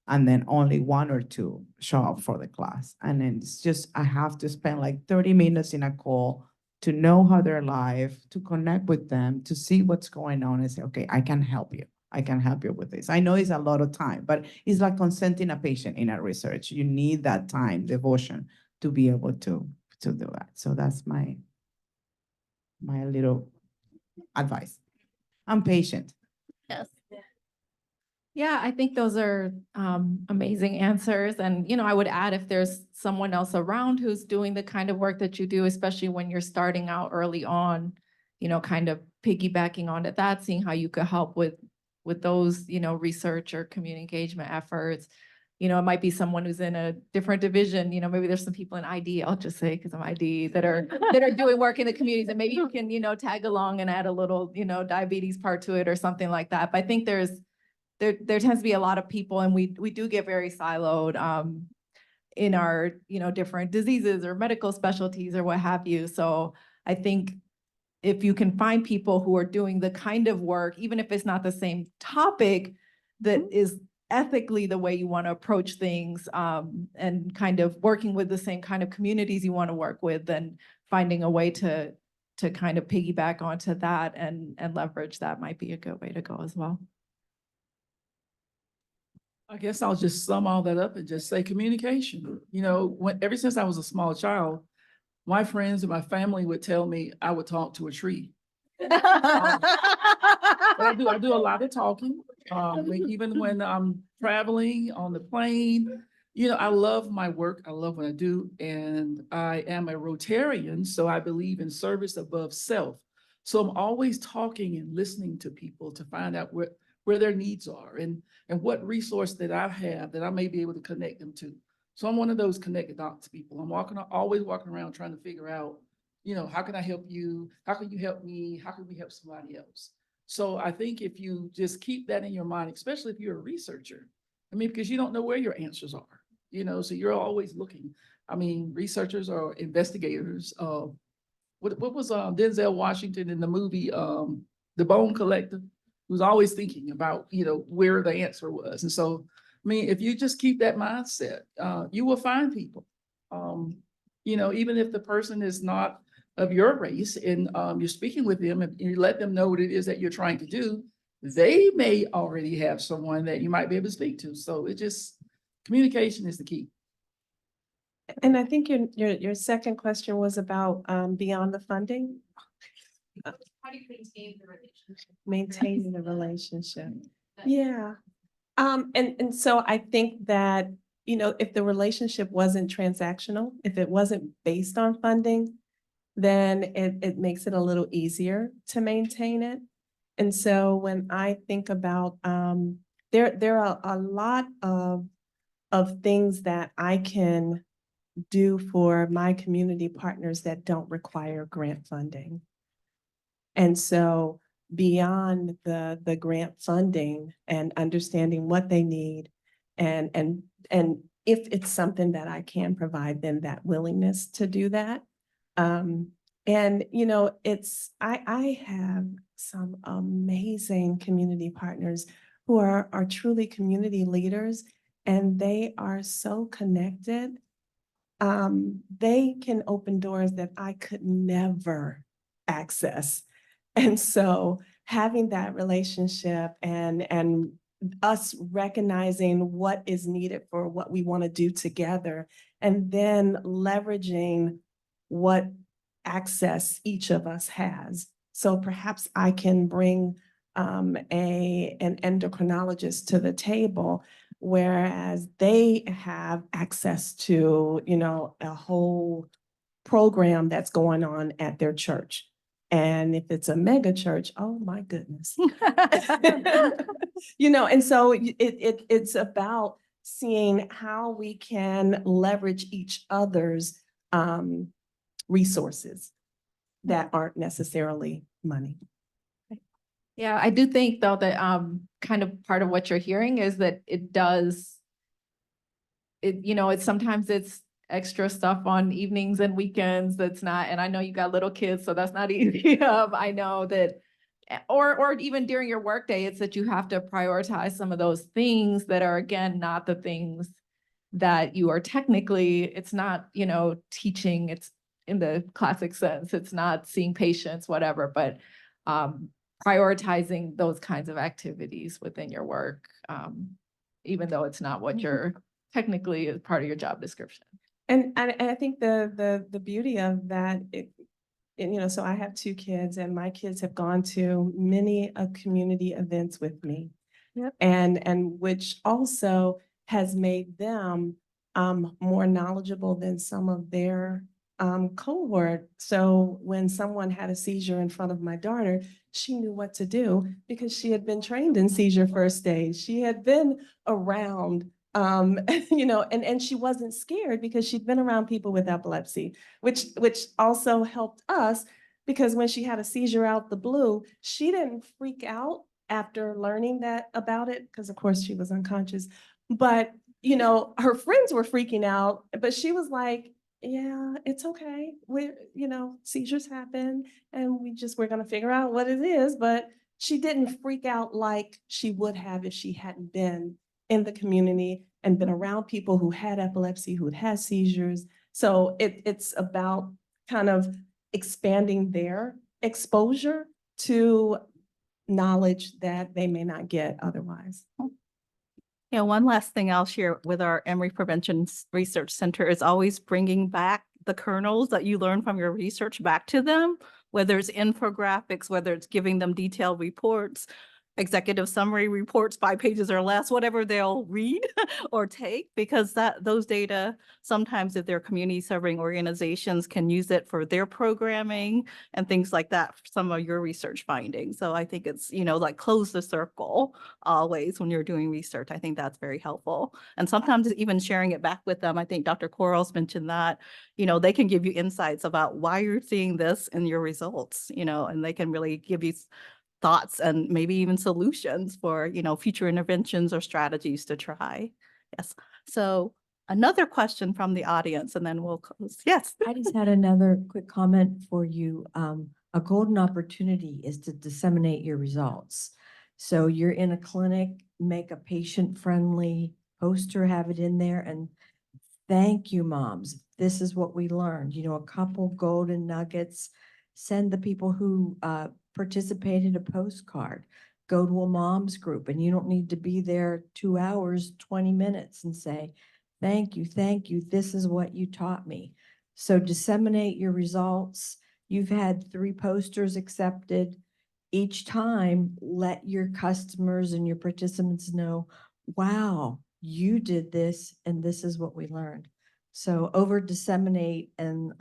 and then only 1 or 2 show up for the class. And then it's just, I have to spend like 30 minutes in a call to know how they're live, to connect with them, to see what's going on and say, okay, I can help you. I can help you with this. I know it's a lot of time, but it's like consenting a patient in a research. You need that time, devotion, to be able to do that. So that's my little advice. I'm patient.
Yes.
Yeah, I think those are amazing answers. And, I would add, if there's someone else around who's doing the kind of work that you do, especially when you're starting out early on, kind of piggybacking onto that, seeing how you could help with those, research or community engagement efforts. It might be someone who's in a different division, maybe there's some people in ID, I'll just say, because I'm ID, that are doing work in the communities, and maybe you can, tag along and add a little, diabetes part to it or something like that. But I think there tends to be a lot of people, and we do get very siloed in our, different diseases or medical specialties or what have you. So I think if you can find people who are doing the kind of work, even if it's not the same topic, that is ethically the way you want to approach things, and kind of working with the same kind of communities you want to work with, then finding a way to kind of piggyback onto that and leverage that might be a good way to go as well.
I guess I'll just sum all that up and just say communication. Ever since I was a small child, my friends and my family would tell me I would talk to a tree. But I do a lot of talking. Even when I'm traveling on the plane, I love my work. I love what I do. And I am a Rotarian, so I believe in service above self. So I'm always talking and listening to people to find out where their needs are and what resource that I have that I may be able to connect them to. So I'm one of those connected dots people. I'm always walking around trying to figure out, how can I help you? How can you help me? How can we help somebody else? So I think if you just keep that in your mind, especially if you're a researcher, because you don't know where your answers are, so you're always looking. Researchers or investigators. What was Denzel Washington in the movie, The Bone Collector, who's always thinking about, where the answer was. And so, if you just keep that mindset, you will find people, even if the person is not of your race and you're speaking with them and you let them know what it is that you're trying to do, they may already have someone that you might be able to speak to. So it just, communication is the key.
And I think your second question was about beyond the funding.
How do you maintain the relationship?
Maintaining the relationship. Yeah. And so I think that, you know, if the relationship wasn't transactional, if it wasn't based on funding, then it makes it a little easier to maintain it. And so when I think about, there are a lot of things that I can do for my community partners that don't require grant funding. And so beyond the grant funding and understanding what they need and if it's something that I can provide them, that willingness to do that. And you know, I have some amazing community partners who are truly community leaders, and they are so connected. They can open doors that I could never access. And so having that relationship and us recognizing what is needed for what we want to do together, and then leveraging what access each of us has. So perhaps I can bring an endocrinologist to the table, whereas they have access to, you know, a whole program that's going on at their church. And if it's a mega church, oh my goodness. You know, and so it's about seeing how we can leverage each other's resources that aren't necessarily money.
Yeah, I do think though that kind of part of what you're hearing is that you know, it's sometimes it's extra stuff on evenings and weekends that's not, and I know you got little kids, so that's not easy. I know that, or even during your workday, it's that you have to prioritize some of those things that are, again, not the things that you are technically, it's not, you know, teaching, it's in the classic sense, it's not seeing patients, whatever, but prioritizing those kinds of activities within your work, even though it's not what you're technically is part of your job description.
And I think the beauty of that, you know, so I have 2 kids and my kids have gone to many community events with me.
Yep.
And which also has made them more knowledgeable than some of their cohort. So when someone had a seizure in front of my daughter, she knew what to do because she had been trained in seizure first aid. She had been around you know, and she wasn't scared because she'd been around people with epilepsy, which also helped us because when she had a seizure out the blue, she didn't freak out after learning that about it, because of course she was unconscious. But, you know, her friends were freaking out, but she was like, yeah, it's okay. You know, seizures happen and we're gonna figure out what it is. But she didn't freak out like she would have if she hadn't been in the community and been around people who had epilepsy, who'd had seizures. So it's about kind of expanding their exposure to knowledge that they may not get otherwise.
Yeah, one last thing I'll share with our Emory Prevention Research Center is always bringing back the kernels that you learn from your research back to them, whether it's infographics, whether it's giving them detailed reports, executive summary reports, 5 pages or less, whatever they'll read or take, because those data, sometimes if they're community serving organizations, can use it for their programming and things like that, for some of your research findings. So I think it's, you know, like close the circle always when you're doing research. I think that's very helpful. And sometimes even sharing it back with them. I think Dr. Quarles mentioned that, you know, they can give you insights about why you're seeing this in your results, you know, and they can really give you thoughts and maybe even solutions for, you know, future interventions or strategies to try. Yes. So another question from the audience and then we'll close. Yes.
I just had another quick comment for you. A golden opportunity is to disseminate your results. So you're in a clinic, make a patient-friendly poster, have it in there, and Thank you, moms. This is what we learned, you know, a couple golden nuggets. Send the people who participated a postcard. Go to a mom's group, and you don't need to be there 2 hours, 20 minutes, and say, thank you, this is what you taught me. So disseminate your results. You've had 3 posters accepted. Each time, let your customers and your participants know, wow, you did this, and this is what we learned. So over disseminate and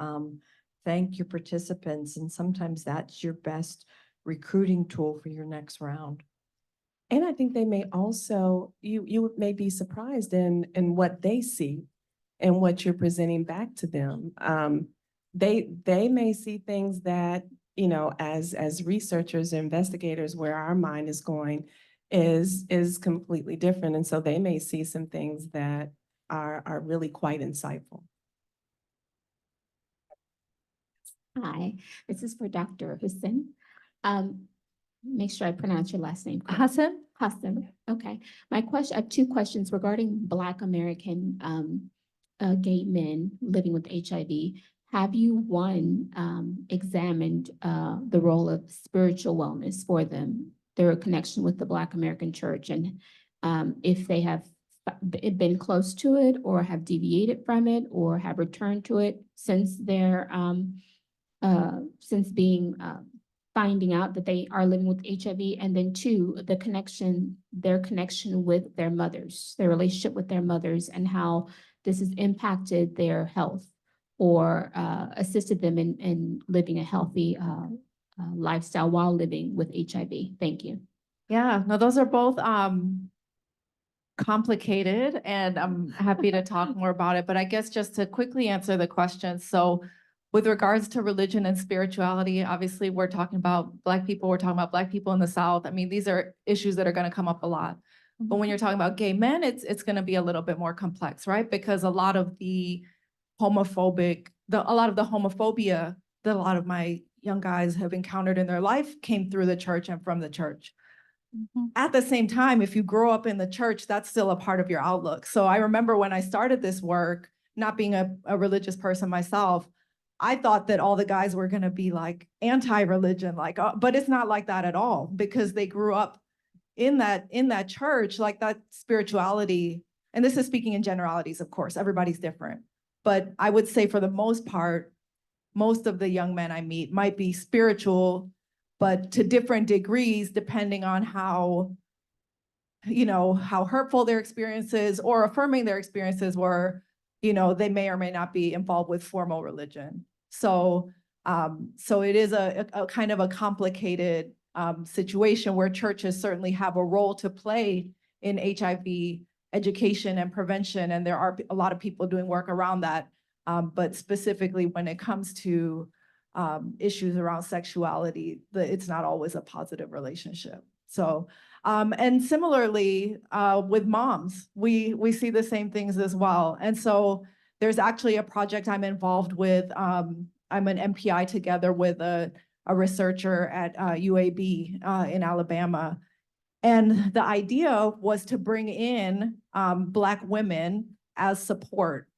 thank your participants, and sometimes that's your best recruiting tool for your next round.
And I think they may also, you may be surprised in what they see and what you're presenting back to them. They may see things that, you know, as researchers or investigators, where our mind is going is completely different. And so they may see some things that are really quite insightful.
Hi, this is for Dr. Hussein. Make sure I pronounce your last name correct.
Hassan?
Hassan, okay. I have 2 questions regarding Black American gay men living with HIV. Have you, examined the role of spiritual wellness for them, their connection with the Black American church, and if they have been close to it or have deviated from it or have returned to it since their finding out that they are living with HIV, and then 2, their connection with their mothers, their relationship with their mothers, and how this has impacted their health or assisted them in living a healthy lifestyle while living with HIV. Thank you.
Yeah, no, those are both complicated, and I'm happy to talk more about it. But I guess just to quickly answer the question. So with regards to religion and spirituality, obviously we're talking about Black people, we're talking about Black people in the South. I mean, these are issues that are going to come up a lot. But when you're talking about gay men, it's going to be a little bit more complex, right? Because a lot of the homophobia that a lot of my young guys have encountered in their life came through the church and from the church. At the same time, if you grow up in the church, that's still a part of your outlook. So I remember when I started this work, not being a religious person myself, I thought that all the guys were going to be like anti-religion, like, but it's not like that at all, because they grew up in that church, like that spirituality. And this is speaking in generalities, of course, everybody's different. But I would say for the most part, most of the young men I meet might be spiritual, but to different degrees, depending on how hurtful their experiences or affirming their experiences were. They may or may not be involved with formal religion. So it is a kind of a complicated situation where churches certainly have a role to play in HIV education and prevention, and there are a lot of people doing work around that. But specifically when it comes to issues around sexuality, it's not always a positive relationship. So, and similarly with moms, we see the same things as well. And so there's actually a project I'm involved with. I'm an MPI together with a researcher at UAB in Alabama. And the idea was to bring in Black women as support,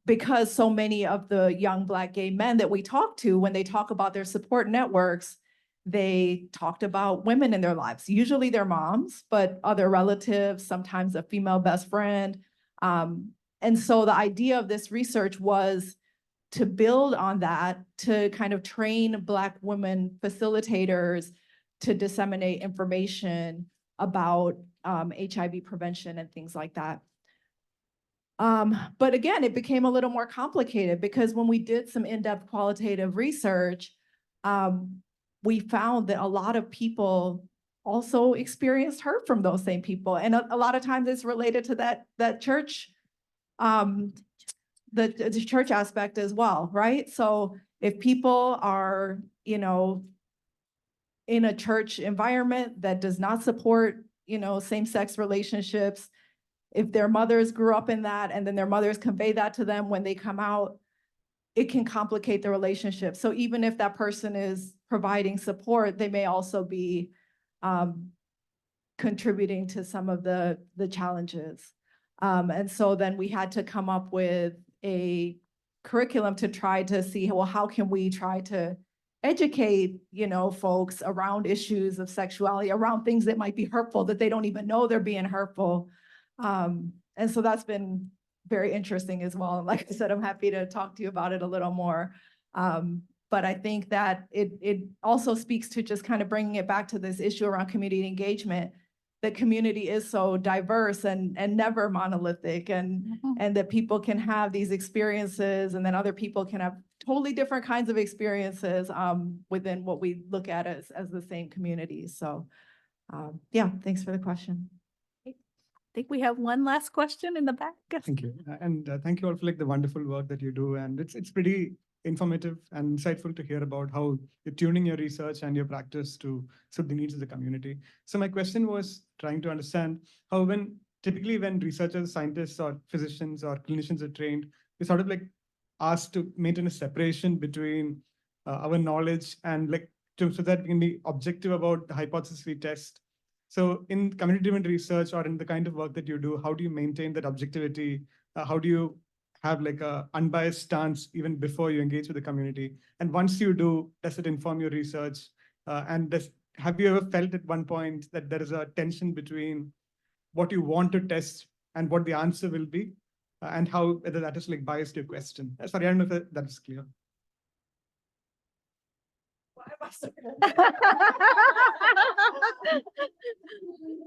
because so many of the young Black gay men that we talk to, when they talk about their support networks, they talked about women in their lives, usually their moms, but other relatives, sometimes a female best friend. And so the idea of this research was to build on that, to kind of train Black women facilitators to disseminate information about HIV prevention and things like that. But again, it became a little more complicated, because when we did some in-depth qualitative research, we found that a lot of people also experienced hurt from those same people. And a lot of times it's related to that church, the church aspect as well, right? So if people are, in a church environment that does not support, same-sex relationships, if their mothers grew up in that and then their mothers convey that to them when they come out, it can complicate the relationship. So even if that person is providing support, they may also be contributing to some of the challenges. And so then we had to come up with a curriculum to try to see, well, how can we try to educate, folks around issues of sexuality, around things that might be hurtful, that they don't even know they're being hurtful. And so that's been very interesting as well. And like I said, I'm happy to talk to you about it a little more. But I think that it also speaks to just kind of bringing it back to this issue around community engagement. The community is so diverse and never monolithic, and that people can have these experiences, and then other people can have totally different kinds of experiences within what we look at as the same community. So yeah, thanks for the question.
I think we have one last question in the back.
Thank you. And thank you all for like the wonderful work that you do. And it's pretty informative and insightful to hear about how you're tuning your research and your practice to suit the needs of the community. So my question was trying to understand how typically when researchers, scientists, or physicians or clinicians are trained, we're sort of like asked to maintain a separation between our knowledge and so that we can be objective about the hypothesis we test. So in community-driven research or in the kind of work that you do, how do you maintain that objectivity? How do you have like a unbiased stance even before you engage with the community? And once you do, does it inform your research? Have you ever felt at one point that there is a tension between what you want to test and what the answer will be? And whether that is like biased to your question? Sorry, I don't know if that is clear.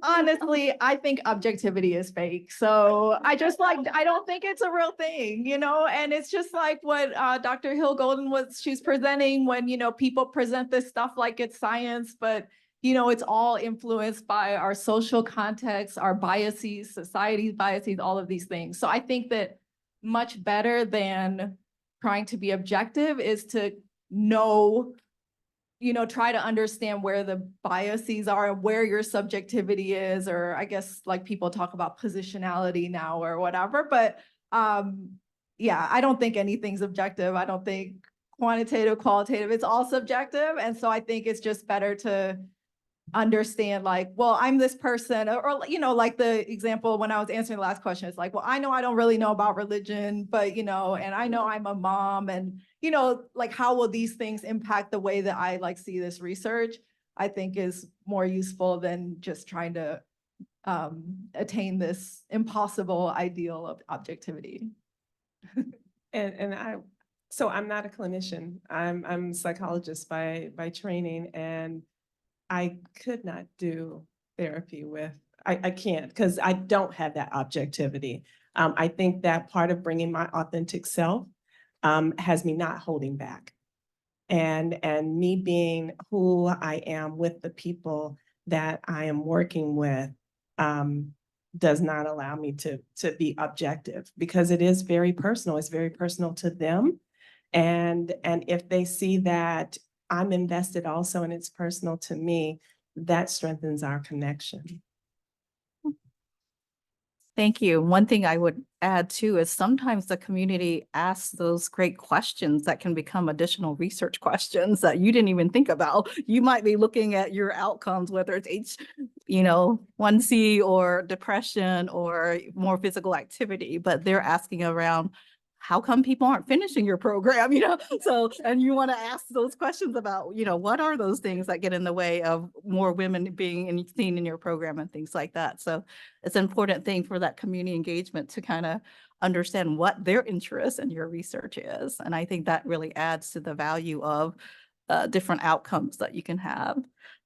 Honestly, I think objectivity is fake. So I don't think it's a real thing, and it's just like what Dr. Hill Golden she's presenting when, people present this stuff like it's science, but it's all influenced by our social context, our biases, society's biases, all of these things. So I think that much better than trying to be objective is to know, try to understand where the biases are and where your subjectivity is, or I guess like people talk about positionality now or whatever. But yeah, I don't think anything's objective. I don't think quantitative, qualitative, it's all subjective. And so I think it's just better to understand like, well, I'm this person, or like the example when I was answering the last question, it's like, well, I know I don't really know about religion, but and I know I'm a mom, and like how will these things impact the way that I see this research, I think is more useful than just trying to attain this impossible ideal of objectivity.
So I'm not a clinician. I'm a psychologist by training, and I could not do therapy I can't, because I don't have that objectivity. I think that part of bringing my authentic self has me not holding back, and me being who I am with the people that I am working with does not allow me to be objective, because it is very personal. It's very personal to them. And if they see that I'm invested also and it's personal to me, that strengthens our connection.
Thank you. One thing I would add too is sometimes the community asks those great questions that can become additional research questions that you didn't even think about. You might be looking at your outcomes, whether it's 1C or depression or more physical activity, but they're asking around, how come people aren't finishing your program? So, and you want to ask those questions about, what are those things that get in the way of more women being seen in your program and things like that. So it's an important thing for that community engagement to kind of understand what their interest in your research is. And I think that really adds to the value of different outcomes that you can have.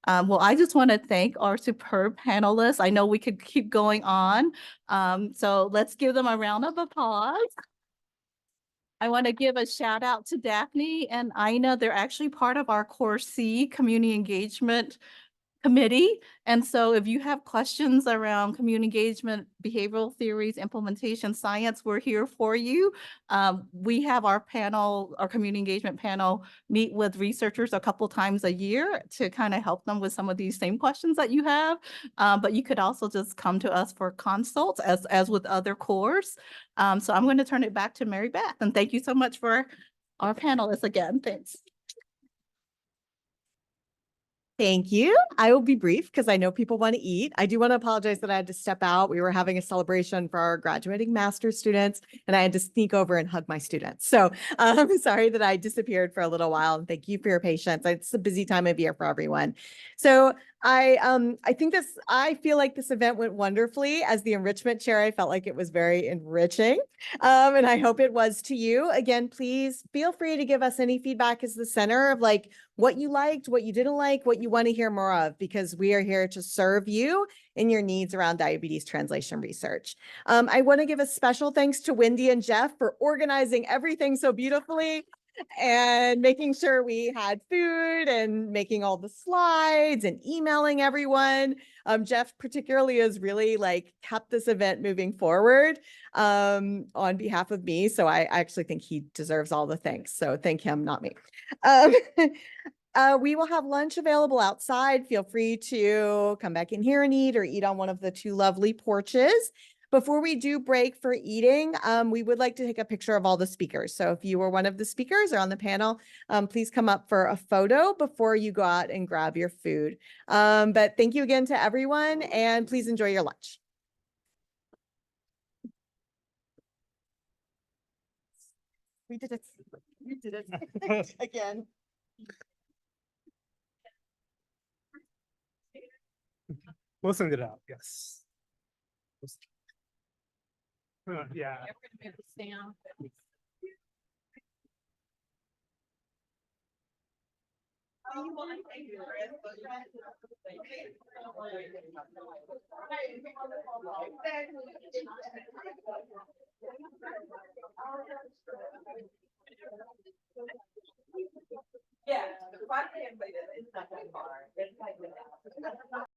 Well, I just want to thank our superb panelists. I know we could keep going on. So let's give them a round of applause. I want to give a shout out to Daphne and Ina. They're actually part of our Core C community engagement committee. And so if you have questions around community engagement, behavioral theories, implementation science, we're here for you. We have our panel, our community engagement panel, meet with researchers a couple times a year to kind of help them with some of these same questions that you have. But you could also just come to us for consults as with other cores. So I'm going to turn it back to Mary Beth, and thank you so much for our panelists again. Thanks.
Thank you. I will be brief because I know people want to eat. I do want to apologize that I had to step out. We were having a celebration for our graduating master's students and I had to sneak over and hug my students. So I'm sorry that I disappeared for a little while and thank you for your patience. It's a busy time of year for everyone. So I feel like this event went wonderfully. As the enrichment chair, I felt like it was very enriching. And I hope it was to you. Again, please feel free to give us any feedback as the center of like what you liked, what you didn't like, what you want to hear more of, because we are here to serve you in your needs around diabetes translation research. I want to give a special thanks to Wendy and Jeff for organizing everything so beautifully and making sure we had food and making all the slides and emailing everyone. Jeff particularly has really like kept this event moving forward on behalf of me. So I actually think he deserves all the thanks. So thank him, not me. We will have lunch available outside. Feel free to come back in here and eat on one of the two lovely porches. Before we do break for eating, we would like to take a picture of all the speakers. So if you were one of the speakers or on the panel, please come up for a photo before you go out and grab your food. But thank you again to everyone and please enjoy your lunch. We did it. You did it again.
We'll send it out, yes. Yeah.